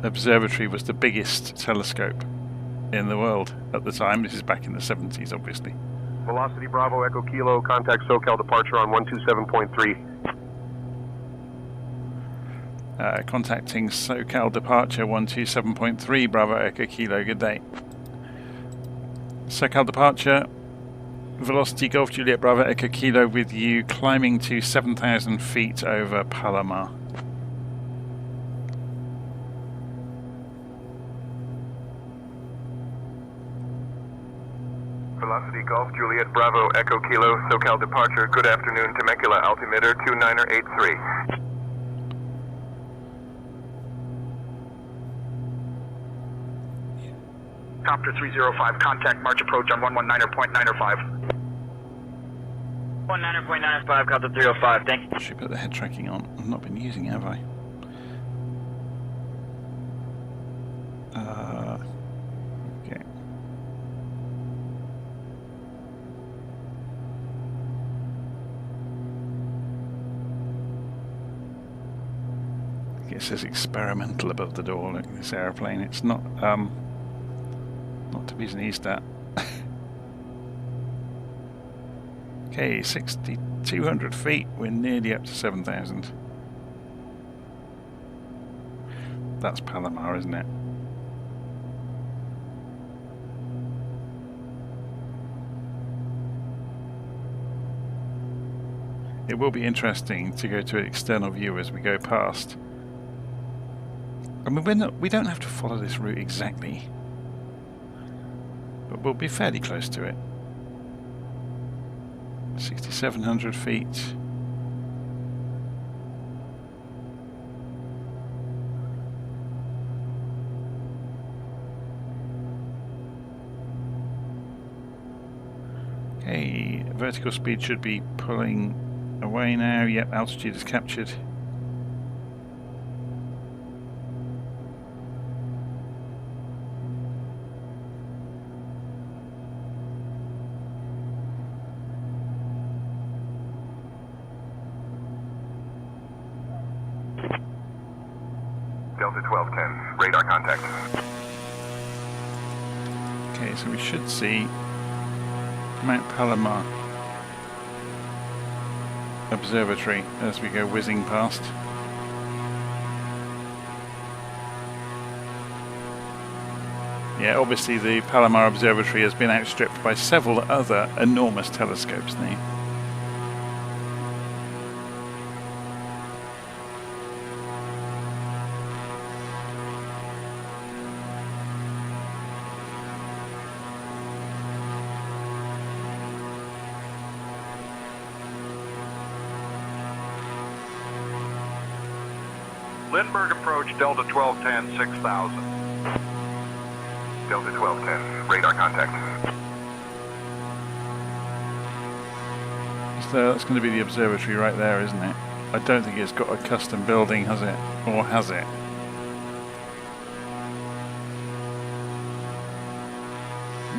Observatory was the biggest telescope in the world at the time. This is back in the 70s, obviously. Velocity Bravo Echo Kilo, contact SoCal departure on 127.3. Contacting SoCal departure 127.3, Bravo Echo Kilo, good day. SoCal departure, Velocity Golf Juliet Bravo Echo Kilo with you, climbing to 7,000 feet over Palomar. Velocity Golf Juliet Bravo Echo Kilo, SoCal departure, good afternoon, Temecula, altimeter 2983. Copter 305, contact March approach on 119.905. 19.95, Copter 305, thank you. Should put the head tracking on. I've not been using it, have I? Okay. It says experimental above the door. Look at this aeroplane. It's not to be sneezed at. Okay, 6,200 feet. We're nearly up to 7,000. That's Palomar, isn't it? It will be interesting to go to an external view as we go past. I mean, we don't have to follow this route exactly, but we'll be fairly close to it. 6,700 feet. Okay, vertical speed should be pulling away now. Yep, altitude is captured. Delta 1210, radar contact. Okay, so we should see Mount Palomar Observatory as we go whizzing past. Yeah, obviously the Palomar Observatory has been outstripped by several other enormous telescopes now. Lindbergh approach, Delta 1210, 6,000. Delta 1210, radar contact. So that's going to be the observatory right there, isn't it? I don't think it's got a custom building, has it? Or has it?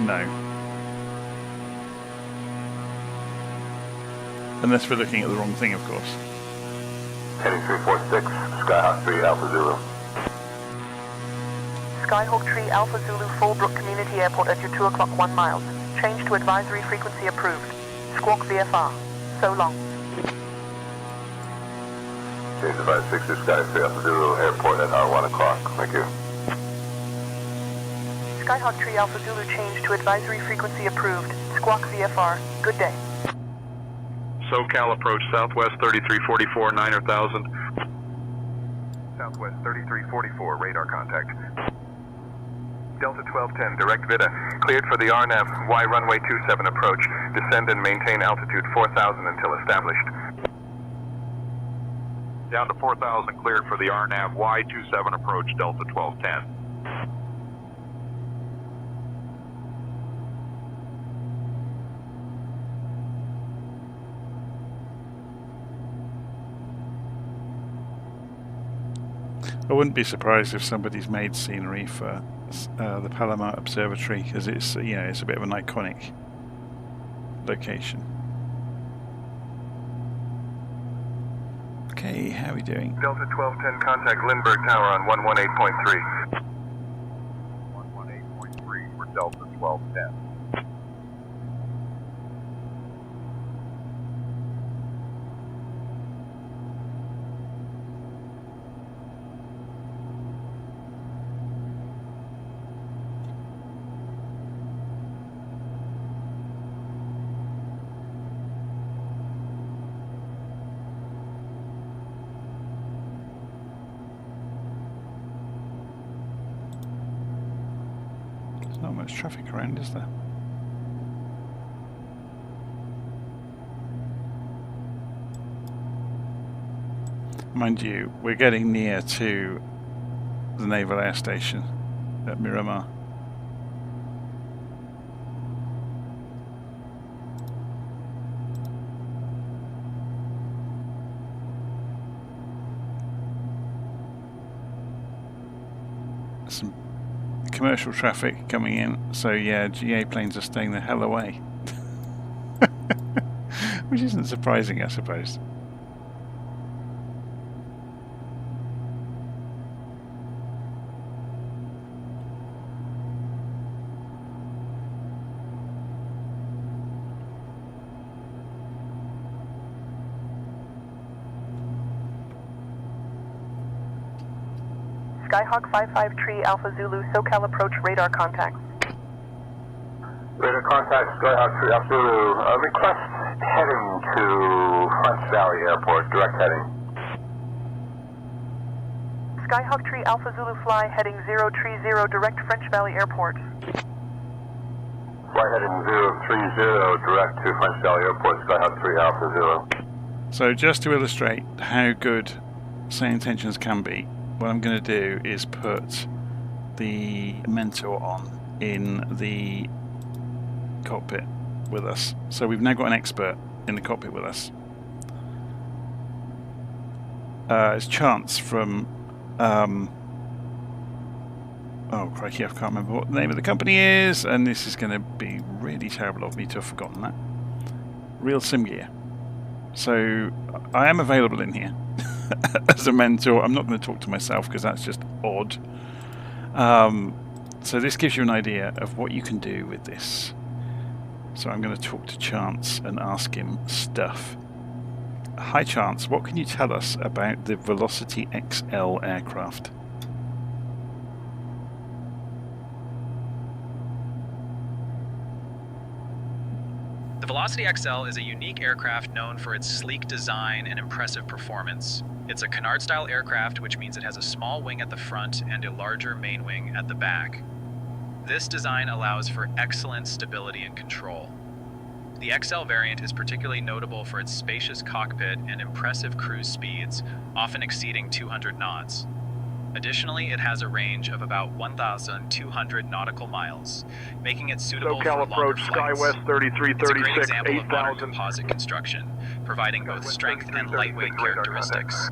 No. Unless we're looking at the wrong thing, of course. Heading 346, Skyhawk 3 Alpha Zulu. Skyhawk 3 Alpha Zulu, Fallbrook Community Airport at your 2 o'clock 1 miles. Change to advisory frequency approved. Squawk VFR. So long. Change to 560, Sky 3 Alpha Zulu, airport at our 1 o'clock. Thank you. Skyhawk 3 Alpha Zulu, change to advisory frequency approved. Squawk VFR. Good day. SoCal approach southwest 3344, 9,000. Southwest 3344, radar contact. Delta 1210, direct VITA. Cleared for the RNAV Y runway 27 approach. Descend and maintain altitude 4,000 until established. Down to 4,000, cleared for the RNAV Y27 approach, Delta 1210. I wouldn't be surprised if somebody's made scenery for the Palomar Observatory, because it's, you know, it's a bit of an iconic location. Okay, how are we doing? Delta 1210, contact Lindbergh Tower on 118.3. 118.3 for Delta 1210. Not much traffic around, is there? Mind you, we're getting near to the Naval Air Station at Miramar. Some commercial traffic coming in, so yeah, GA planes are staying the hell away. Which isn't surprising, I suppose. Skyhawk 553 Alpha Zulu, SoCal approach, radar contact. Radar contact, Skyhawk 3 Alpha Zulu. Request heading to French Valley Airport, direct heading. Skyhawk 3 Alpha Zulu, fly heading 030, direct French Valley Airport. Fly heading 030, direct to French Valley Airport, Skyhawk 3 Alpha Zulu. So just to illustrate how good SayIntentions can be, what I'm going to do is put the Mentor on in the cockpit with us. So we've now got an expert in the cockpit with us. It's Chance from oh crikey, I can't remember what the name of the company is, and this is going to be really terrible of me to have forgotten that. Real Sim Gear. So I am available in here as a mentor. I'm not going to talk to myself because that's just odd. So this gives you an idea of what you can do with this. So I'm going to talk to Chance and ask him stuff. Hi Chance, what can you tell us about the Velocity XL aircraft? The Velocity XL is a unique aircraft known for its sleek design and impressive performance. It's a canard-style aircraft, which means it has a small wing at the front and a larger main wing at the back. This design allows for excellent stability and control. The XL variant is particularly notable for its spacious cockpit and impressive cruise speeds, often exceeding 200 knots. Additionally, it has a range of about 1,200 nautical miles, making it suitable for longer flights. SkyWest 3336, It's a great example of modern 8,000. composite construction, providing both strength and lightweight characteristics.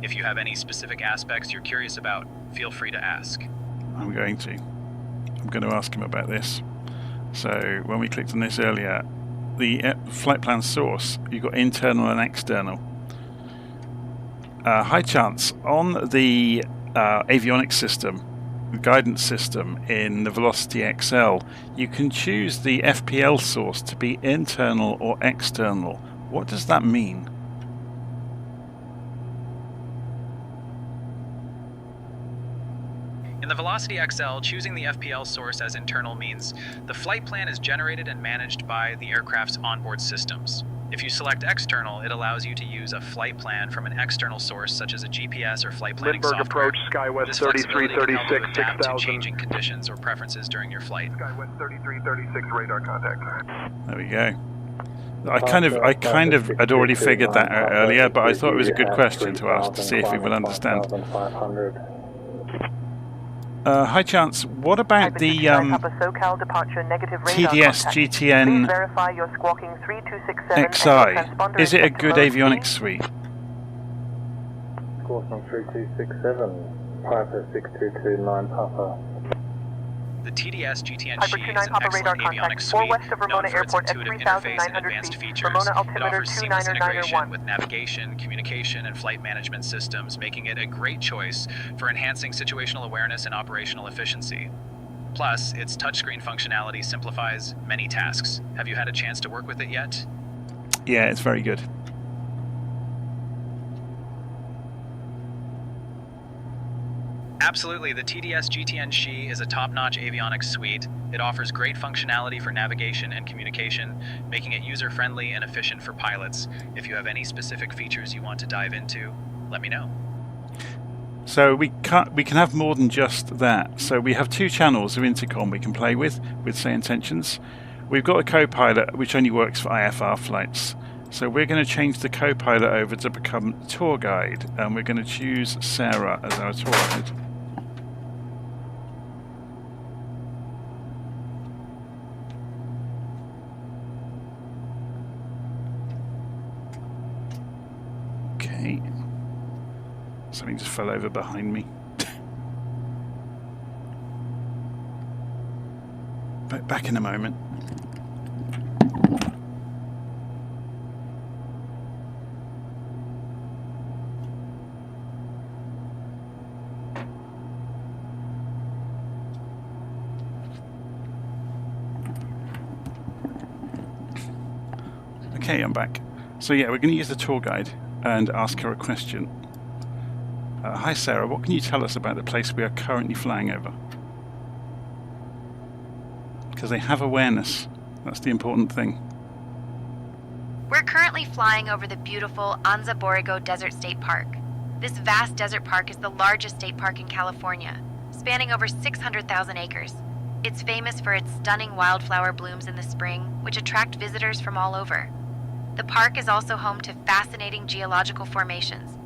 If you have any specific aspects you're curious about, feel free to ask. I'm going to ask him about this. So when we clicked on this earlier, the flight plan source, you've got internal and external. High chance on the avionics system, the guidance system in the Velocity XL, you can choose the FPL source to be internal or external. What does that mean? In the Velocity XL, choosing the FPL source as internal means the flight plan is generated and managed by the aircraft's onboard systems. If you select external, it allows you to use a flight plan from an external source such as a GPS or flight planning Lindbergh software. approach, SkyWest This flexibility can help you 3336, adapt to 6000. changing conditions or preferences during your flight. SkyWest 3336, radar contact. There we go. I kind of had already figured that out earlier, but I thought it was a good question to ask to see if we will understand. High chance, what about the TDS GTN XI? Is it a good avionics suite? Course on 3267, Piper 6229 Papa. The TDS GTN-G is an excellent avionics suite, known for its intuitive interface and advanced features. It offers seamless integration with navigation, communication, and flight management systems, making it a great choice for enhancing situational awareness and operational efficiency. Plus, its touchscreen functionality simplifies many tasks. Have you had a chance to work with it yet? Yeah, it's very good. Absolutely, the TDS GTN-G is a top-notch avionics suite. It offers great functionality for navigation and communication, making it user-friendly and efficient for pilots. If you have any specific features you want to dive into, let me know. So we can have more than just that. So we have two channels of intercom we can play with SayIntentions. We've got a co-pilot which only works for IFR flights. So we're going to change the co-pilot over to become tour guide, and we're going to choose Sarah as our tour guide. Okay. Something just fell over behind me. Back in a moment. Okay, I'm back. So yeah, we're going to use the tour guide and ask her a question. Hi Sarah, what can you tell us about the place we are currently flying over? Because they have awareness. That's the important thing. We're currently flying over the beautiful Anza Borrego Desert State Park. This vast desert park is the largest state park in California, spanning over 600,000 acres. It's famous for its stunning wildflower blooms in the spring, which attract visitors from all over. The park is also home to fascinating geological formations,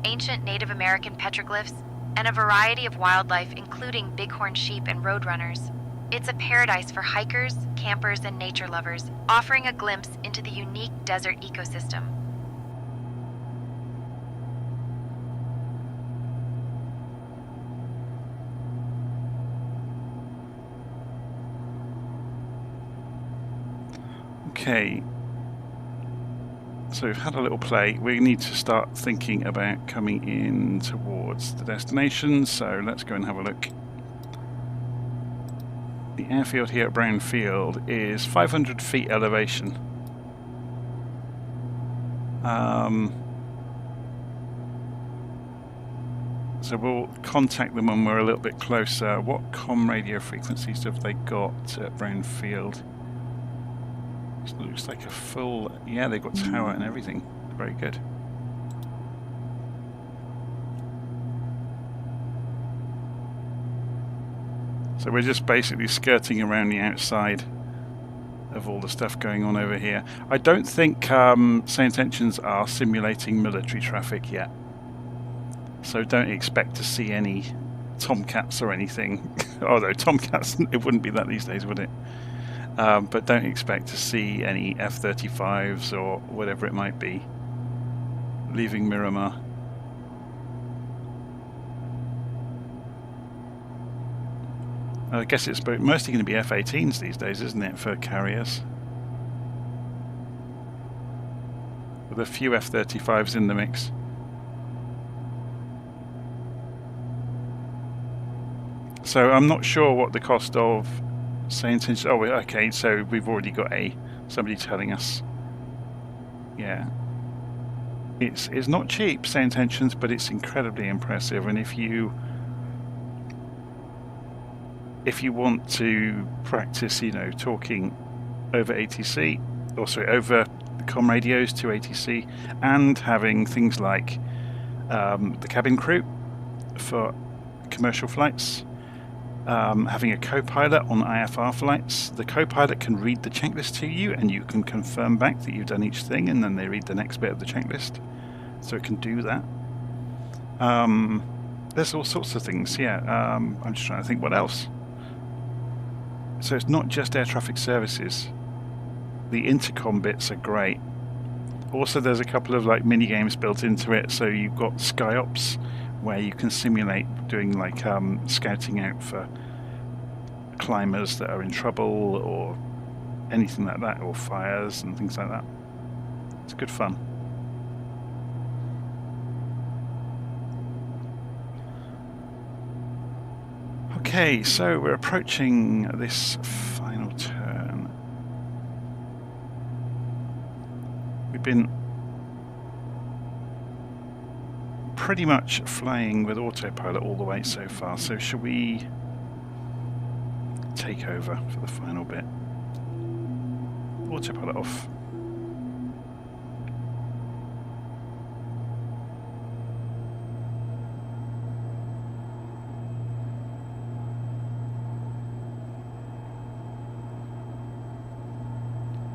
ancient Native American petroglyphs, and a variety of wildlife including bighorn sheep and roadrunners. It's a paradise for hikers, campers, and nature lovers, offering a glimpse into the unique desert ecosystem. Okay. So we've had a little play. We need to start thinking about coming in towards the destination. So let's go and have a look. The airfield here at Brown Field is 500 feet elevation. So we'll contact them when we're a little bit closer. What comm radio frequencies have they got at Brown Field? It looks like a full... Yeah, they've got tower and everything. Very good. So we're just basically skirting around the outside of all the stuff going on over here. I don't think SayIntentions are simulating military traffic yet. So don't expect to see any Tomcats or anything. Although Tomcats, it wouldn't be that these days, would it? But don't expect to see any F-35s or whatever it might be leaving Miramar. I guess it's mostly going to be F-18s these days, isn't it, for carriers? With a few F-35s in the mix. So I'm not sure what the cost of SayIntentions. Oh, okay. So we've already got somebody telling us. Yeah, it's not cheap, SayIntentions, but it's incredibly impressive. And if you want to practice, talking over ATC, also over comm radios to ATC, and having things like the cabin crew for commercial flights. Having a co-pilot on IFR flights. The co-pilot can read the checklist to you, and you can confirm back that you've done each thing, and then they read the next bit of the checklist. So it can do that. There's all sorts of things, yeah. I'm just trying to think what else. So it's not just air traffic services. The intercom bits are great. Also, there's a couple of like mini games built into it. So you've got SkyOps, where you can simulate doing like scouting out for climbers that are in trouble or anything like that, or fires and things like that. It's good fun. Okay, so we're approaching this final turn. We've been pretty much flying with autopilot all the way so far, so should we take over for the final bit? Autopilot off.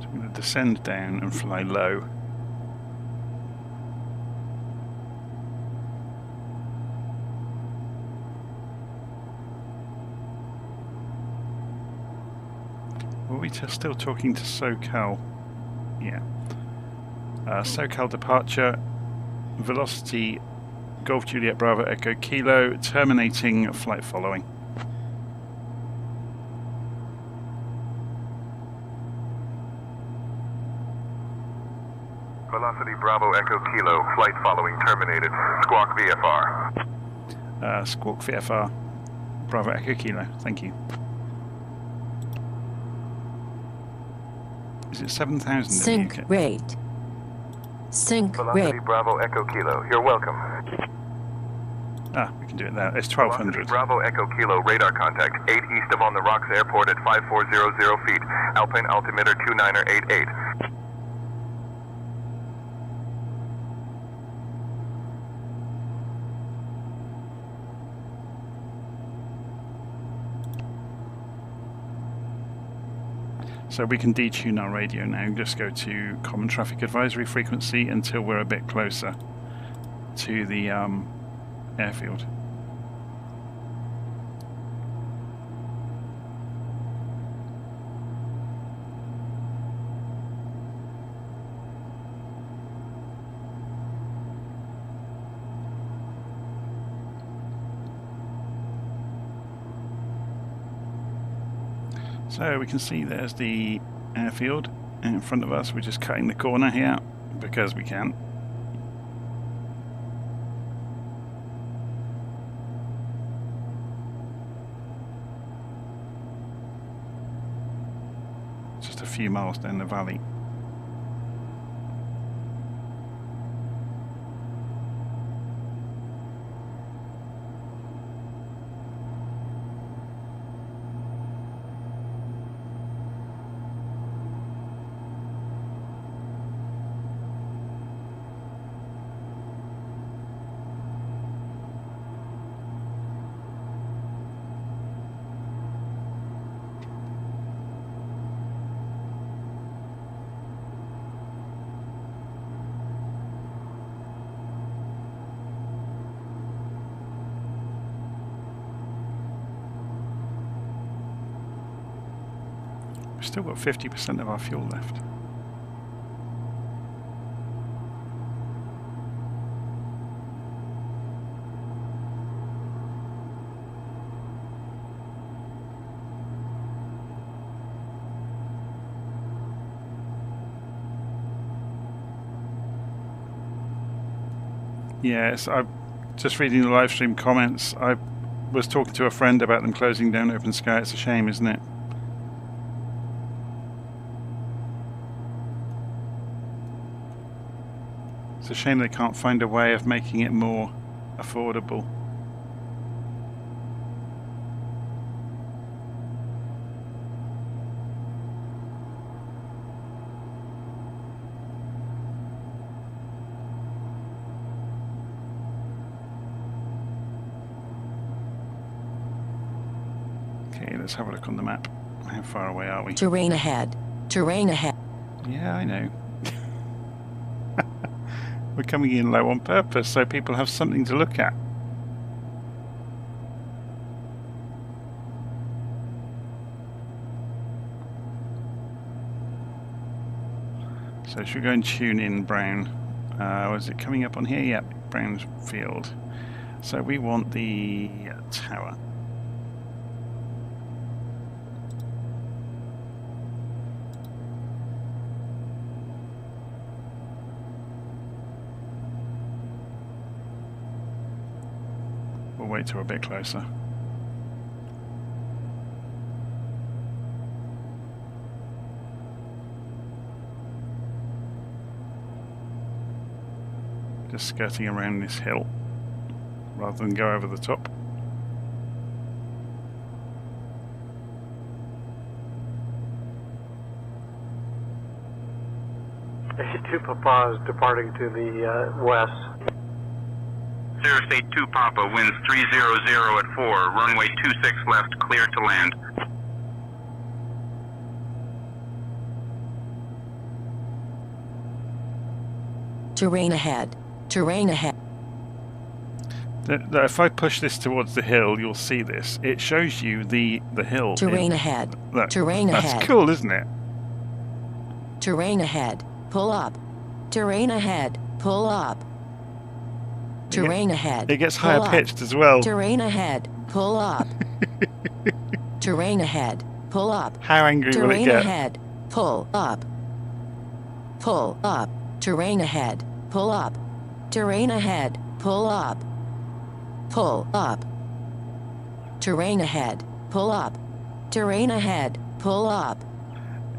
So I'm going to descend down and fly low. Are we still talking to SoCal? Yeah. SoCal departure, velocity, Golf Juliet Bravo Echo Kilo, terminating flight following. Velocity Bravo Echo Kilo, flight following terminated. Squawk VFR. Squawk VFR, Bravo Echo Kilo, thank you. Is it 7,000? Sync rate. Sync rate. Velocity Bravo Echo Kilo. You're welcome. We can do it now. It's 1,200. Bravo Echo Kilo. Radar contact. 8 east of On the Rocks Airport at 5400 feet. Alpine altimeter 2988. So we can detune our radio now and just go to common traffic advisory frequency until we're a bit closer to the airfield. So we can see there's the airfield in front of us. We're just cutting the corner here because we can. Just a few miles down the valley. Still got 50% of our fuel left. Yes, I'm just reading the live stream comments. I was talking to a friend about them closing down Open Sky. It's a shame, isn't it? It's a shame they can't find a way of making it more affordable. Okay, let's have a look on the map. How far away are we? Terrain ahead. Terrain ahead. Yeah, I know. We're coming in low on purpose so people have something to look at. So should we go and tune in Brown? Was it coming up on here? Yep, Brown's Field. So we want the tower. We'll wait till we're a bit closer. Just skirting around this hill rather than go over the top. Two Papa is departing to the west. Sierra State 2 Papa, winds 300 at 4, runway 26 left, clear to land. Terrain ahead. Terrain ahead. If I push this towards the hill, you'll see this. It shows you the hill. Terrain ahead. Look, Terrain ahead. That's cool, isn't it? Terrain ahead. Pull up. Terrain ahead. Pull up. Terrain ahead. It gets higher pitched as well. Terrain ahead. Pull up. Terrain ahead. Pull up. How angry will it get? Terrain ahead. Pull up. Pull up. Terrain ahead. Pull up. Terrain ahead. Pull up. Pull up. Terrain ahead. Pull up. Terrain ahead. Pull up.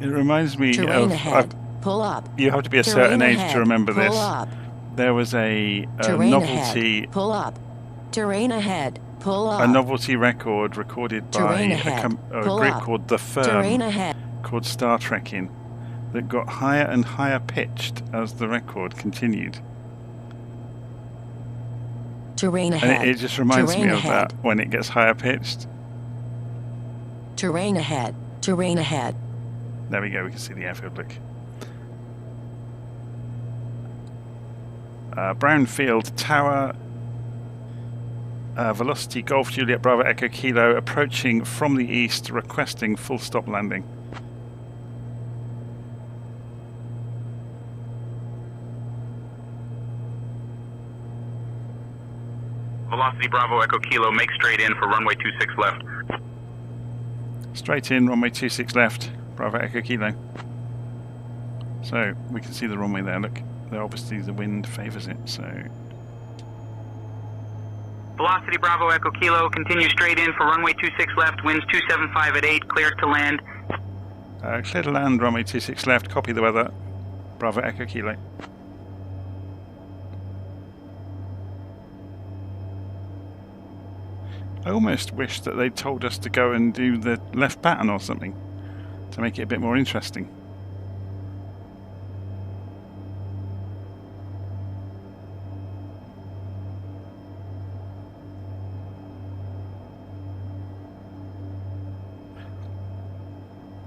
It reminds me Terrain of... ahead. Pull up. You have to be a certain age to remember this. Pull up. There was a novelty... Ahead. Pull up. Terrain ahead. Pull up. A novelty record recorded by a group called The Firm, called Star Trekking, that got higher and higher pitched as the record continued. Terrain ahead. And it just reminds me of that when it gets higher pitched. Terrain ahead. Terrain ahead. There we go, we can see the airfield look. Brown Field Tower, velocity Golf Juliet Bravo Echo Kilo, approaching from the east, requesting full stop landing. Velocity Bravo Echo Kilo, make straight in for runway 26 left. Straight in, runway 26 left, Bravo Echo Kilo. So we can see the runway there, look. Obviously the wind favours it, so... Velocity Bravo Echo Kilo, continue straight in for runway 26 left, winds 275 at 8, clear to land. Clear to land, runway 26 left, copy the weather, Bravo Echo Kilo. I almost wish that they'd told us to go and do the left pattern or something, to make it a bit more interesting.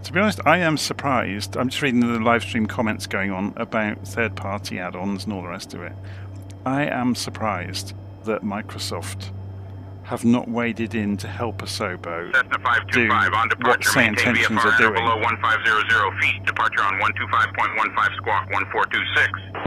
To be honest, I am surprised. I'm just reading the live stream comments going on about third-party add-ons and all the rest of it. I am surprised that Microsoft have not waded in to help Asobo do what SayIntentions are doing. Below 1500 feet, departure on 125.15 squawk 1426.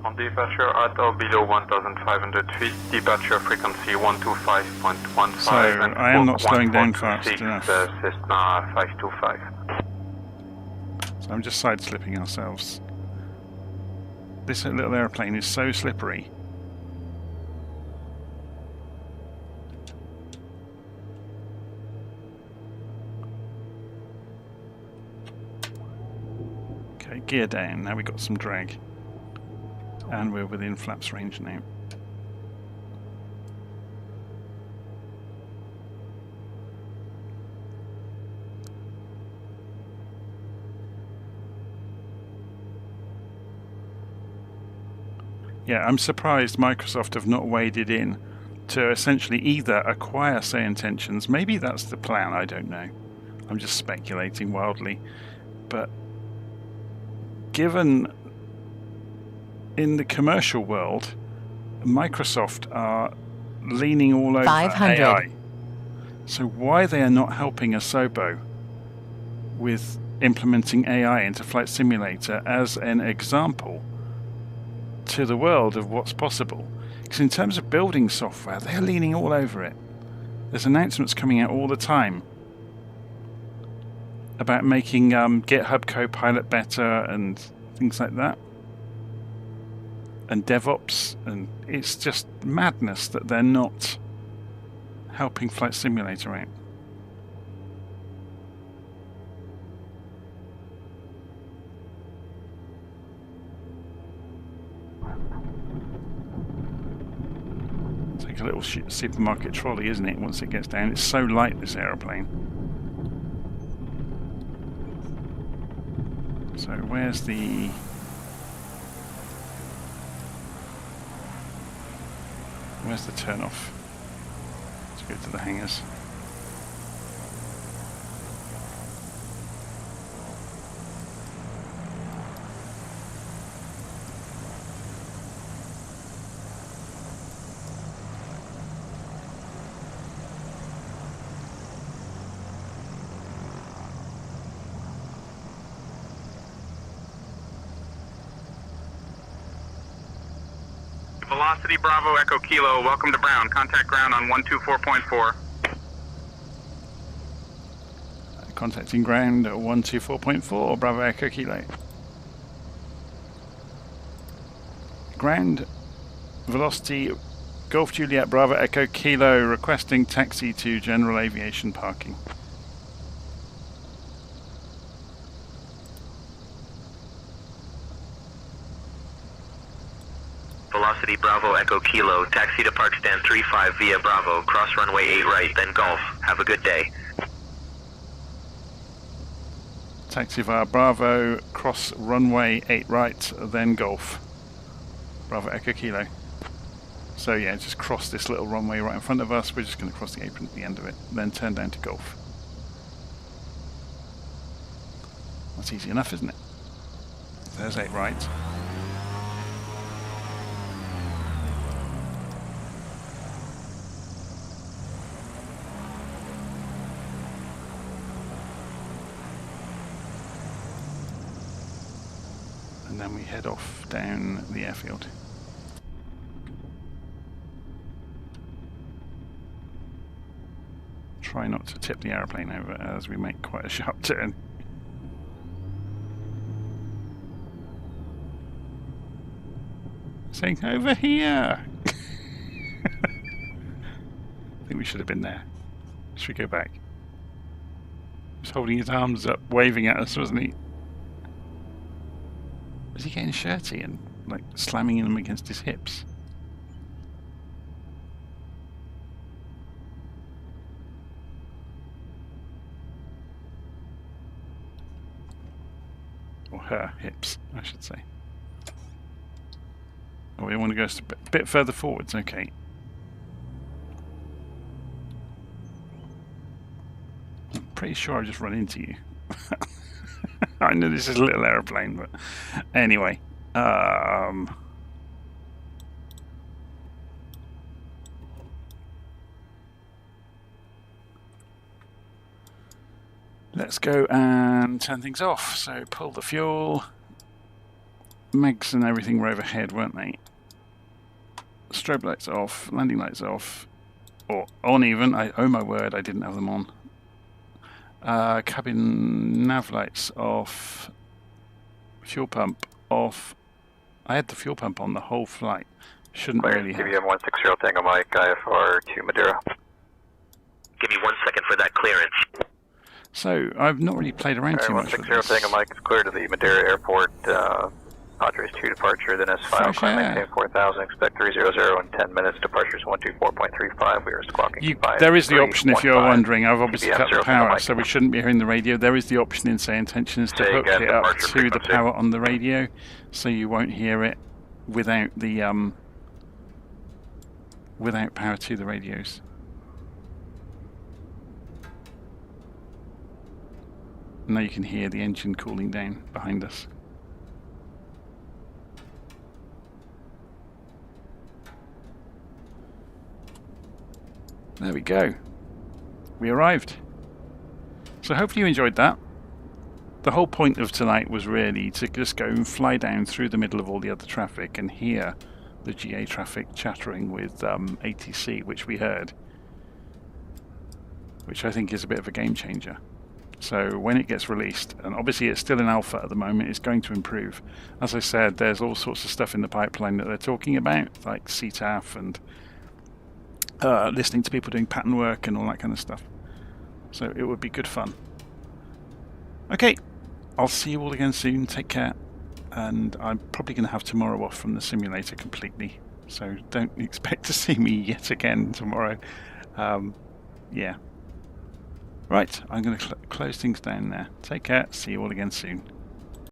On departure at or below 1,500 feet, departure frequency 125.15. So I am not slowing down fast enough. Cessna 525. So I'm just side-slipping ourselves. this little airplane is so slippery. Okay, gear down. Now we've got some drag. And we're within flaps range now. Yeah, I'm surprised Microsoft have not waded in to essentially either acquire SayIntentions. Maybe that's the plan, I don't know. I'm just speculating wildly. But given in the commercial world, Microsoft are leaning all over 500. AI. So why they are not helping Asobo with implementing AI into Flight Simulator as an example to the world of what's possible. Because in terms of building software, they're leaning all over it. There's announcements coming out all the time about making GitHub Copilot better and things like that. And DevOps, and it's just madness that they're not helping Flight Simulator out. It's like a little supermarket trolley, isn't it, once it gets down? It's so light, this aeroplane. So where's the... Where's the turn-off? Let's go to the hangars. Velocity Bravo Echo Kilo, welcome to Brown. Contact ground on 124.4. Contacting ground at 124.4, Bravo Echo Kilo. Ground, Velocity, Golf Juliet Bravo Echo Kilo, requesting taxi to General Aviation Parking. Velocity Bravo Echo Kilo, taxi to Park Stand 35 via Bravo, cross runway 8 right, then Golf. Have a good day. Taxi via Bravo, cross runway 8 right, then Golf. Bravo Echo Kilo. So yeah, just cross this little runway right in front of us. We're just going to cross the apron at the end of it, then turn down to Golf. That's easy enough, isn't it? There's 8 right. And then we head off down the airfield. Try not to tip the aeroplane over as we make quite a sharp turn. Saying over here! I think we should have been there. Should we go back? He was holding his arms up, waving at us, wasn't he? Was he getting shirty and like slamming them against his hips? Or her hips, I should say. Oh, we want to go a bit further forwards, okay. I'm pretty sure I just run into you. I know this is a little aeroplane, but anyway. Let's go and turn things off. So pull the fuel. Mags and everything were overhead, weren't they? Strobe lights off, landing lights off, or on even. Oh my word, I didn't have them on. Cabin nav lights off, fuel pump off, I had the fuel pump on the whole flight. Shouldn't really have. TVM 160 Tango Mike, IFR to Madeira. Give me 1 second for that clearance. So, I've not really played around too much with this. 160 Tango Mike is clear to the Madeira Airport. Padres 2 departure, then S5, climb maintain 4000, expect 300 in 10 minutes, departures 124.35, we are squawking There is the option, if you're wondering, I've obviously cut the power, so we shouldn't be hearing the radio. There is the option in Say Intentions to hook it up to the power on the radio, so you won't hear it without the without power to the radios. Now you can hear the engine cooling down behind us. There we go. We arrived. So hopefully you enjoyed that. The whole point of tonight was really to just go and fly down through the middle of all the other traffic and hear the GA traffic chattering with ATC, which we heard, which I think is a bit of a game changer. So when it gets released, and obviously it's still in alpha at the moment, it's going to improve. As I said, there's all sorts of stuff in the pipeline that they're talking about, like CTAF and listening to people doing pattern work and all that kind of stuff. So it would be good fun. Okay, I'll see you all again soon. Take care. And I'm probably going to have tomorrow off from the simulator completely. So don't expect to see me yet again tomorrow. Yeah. Right, I'm going to close things down there. Take care. See you all again soon.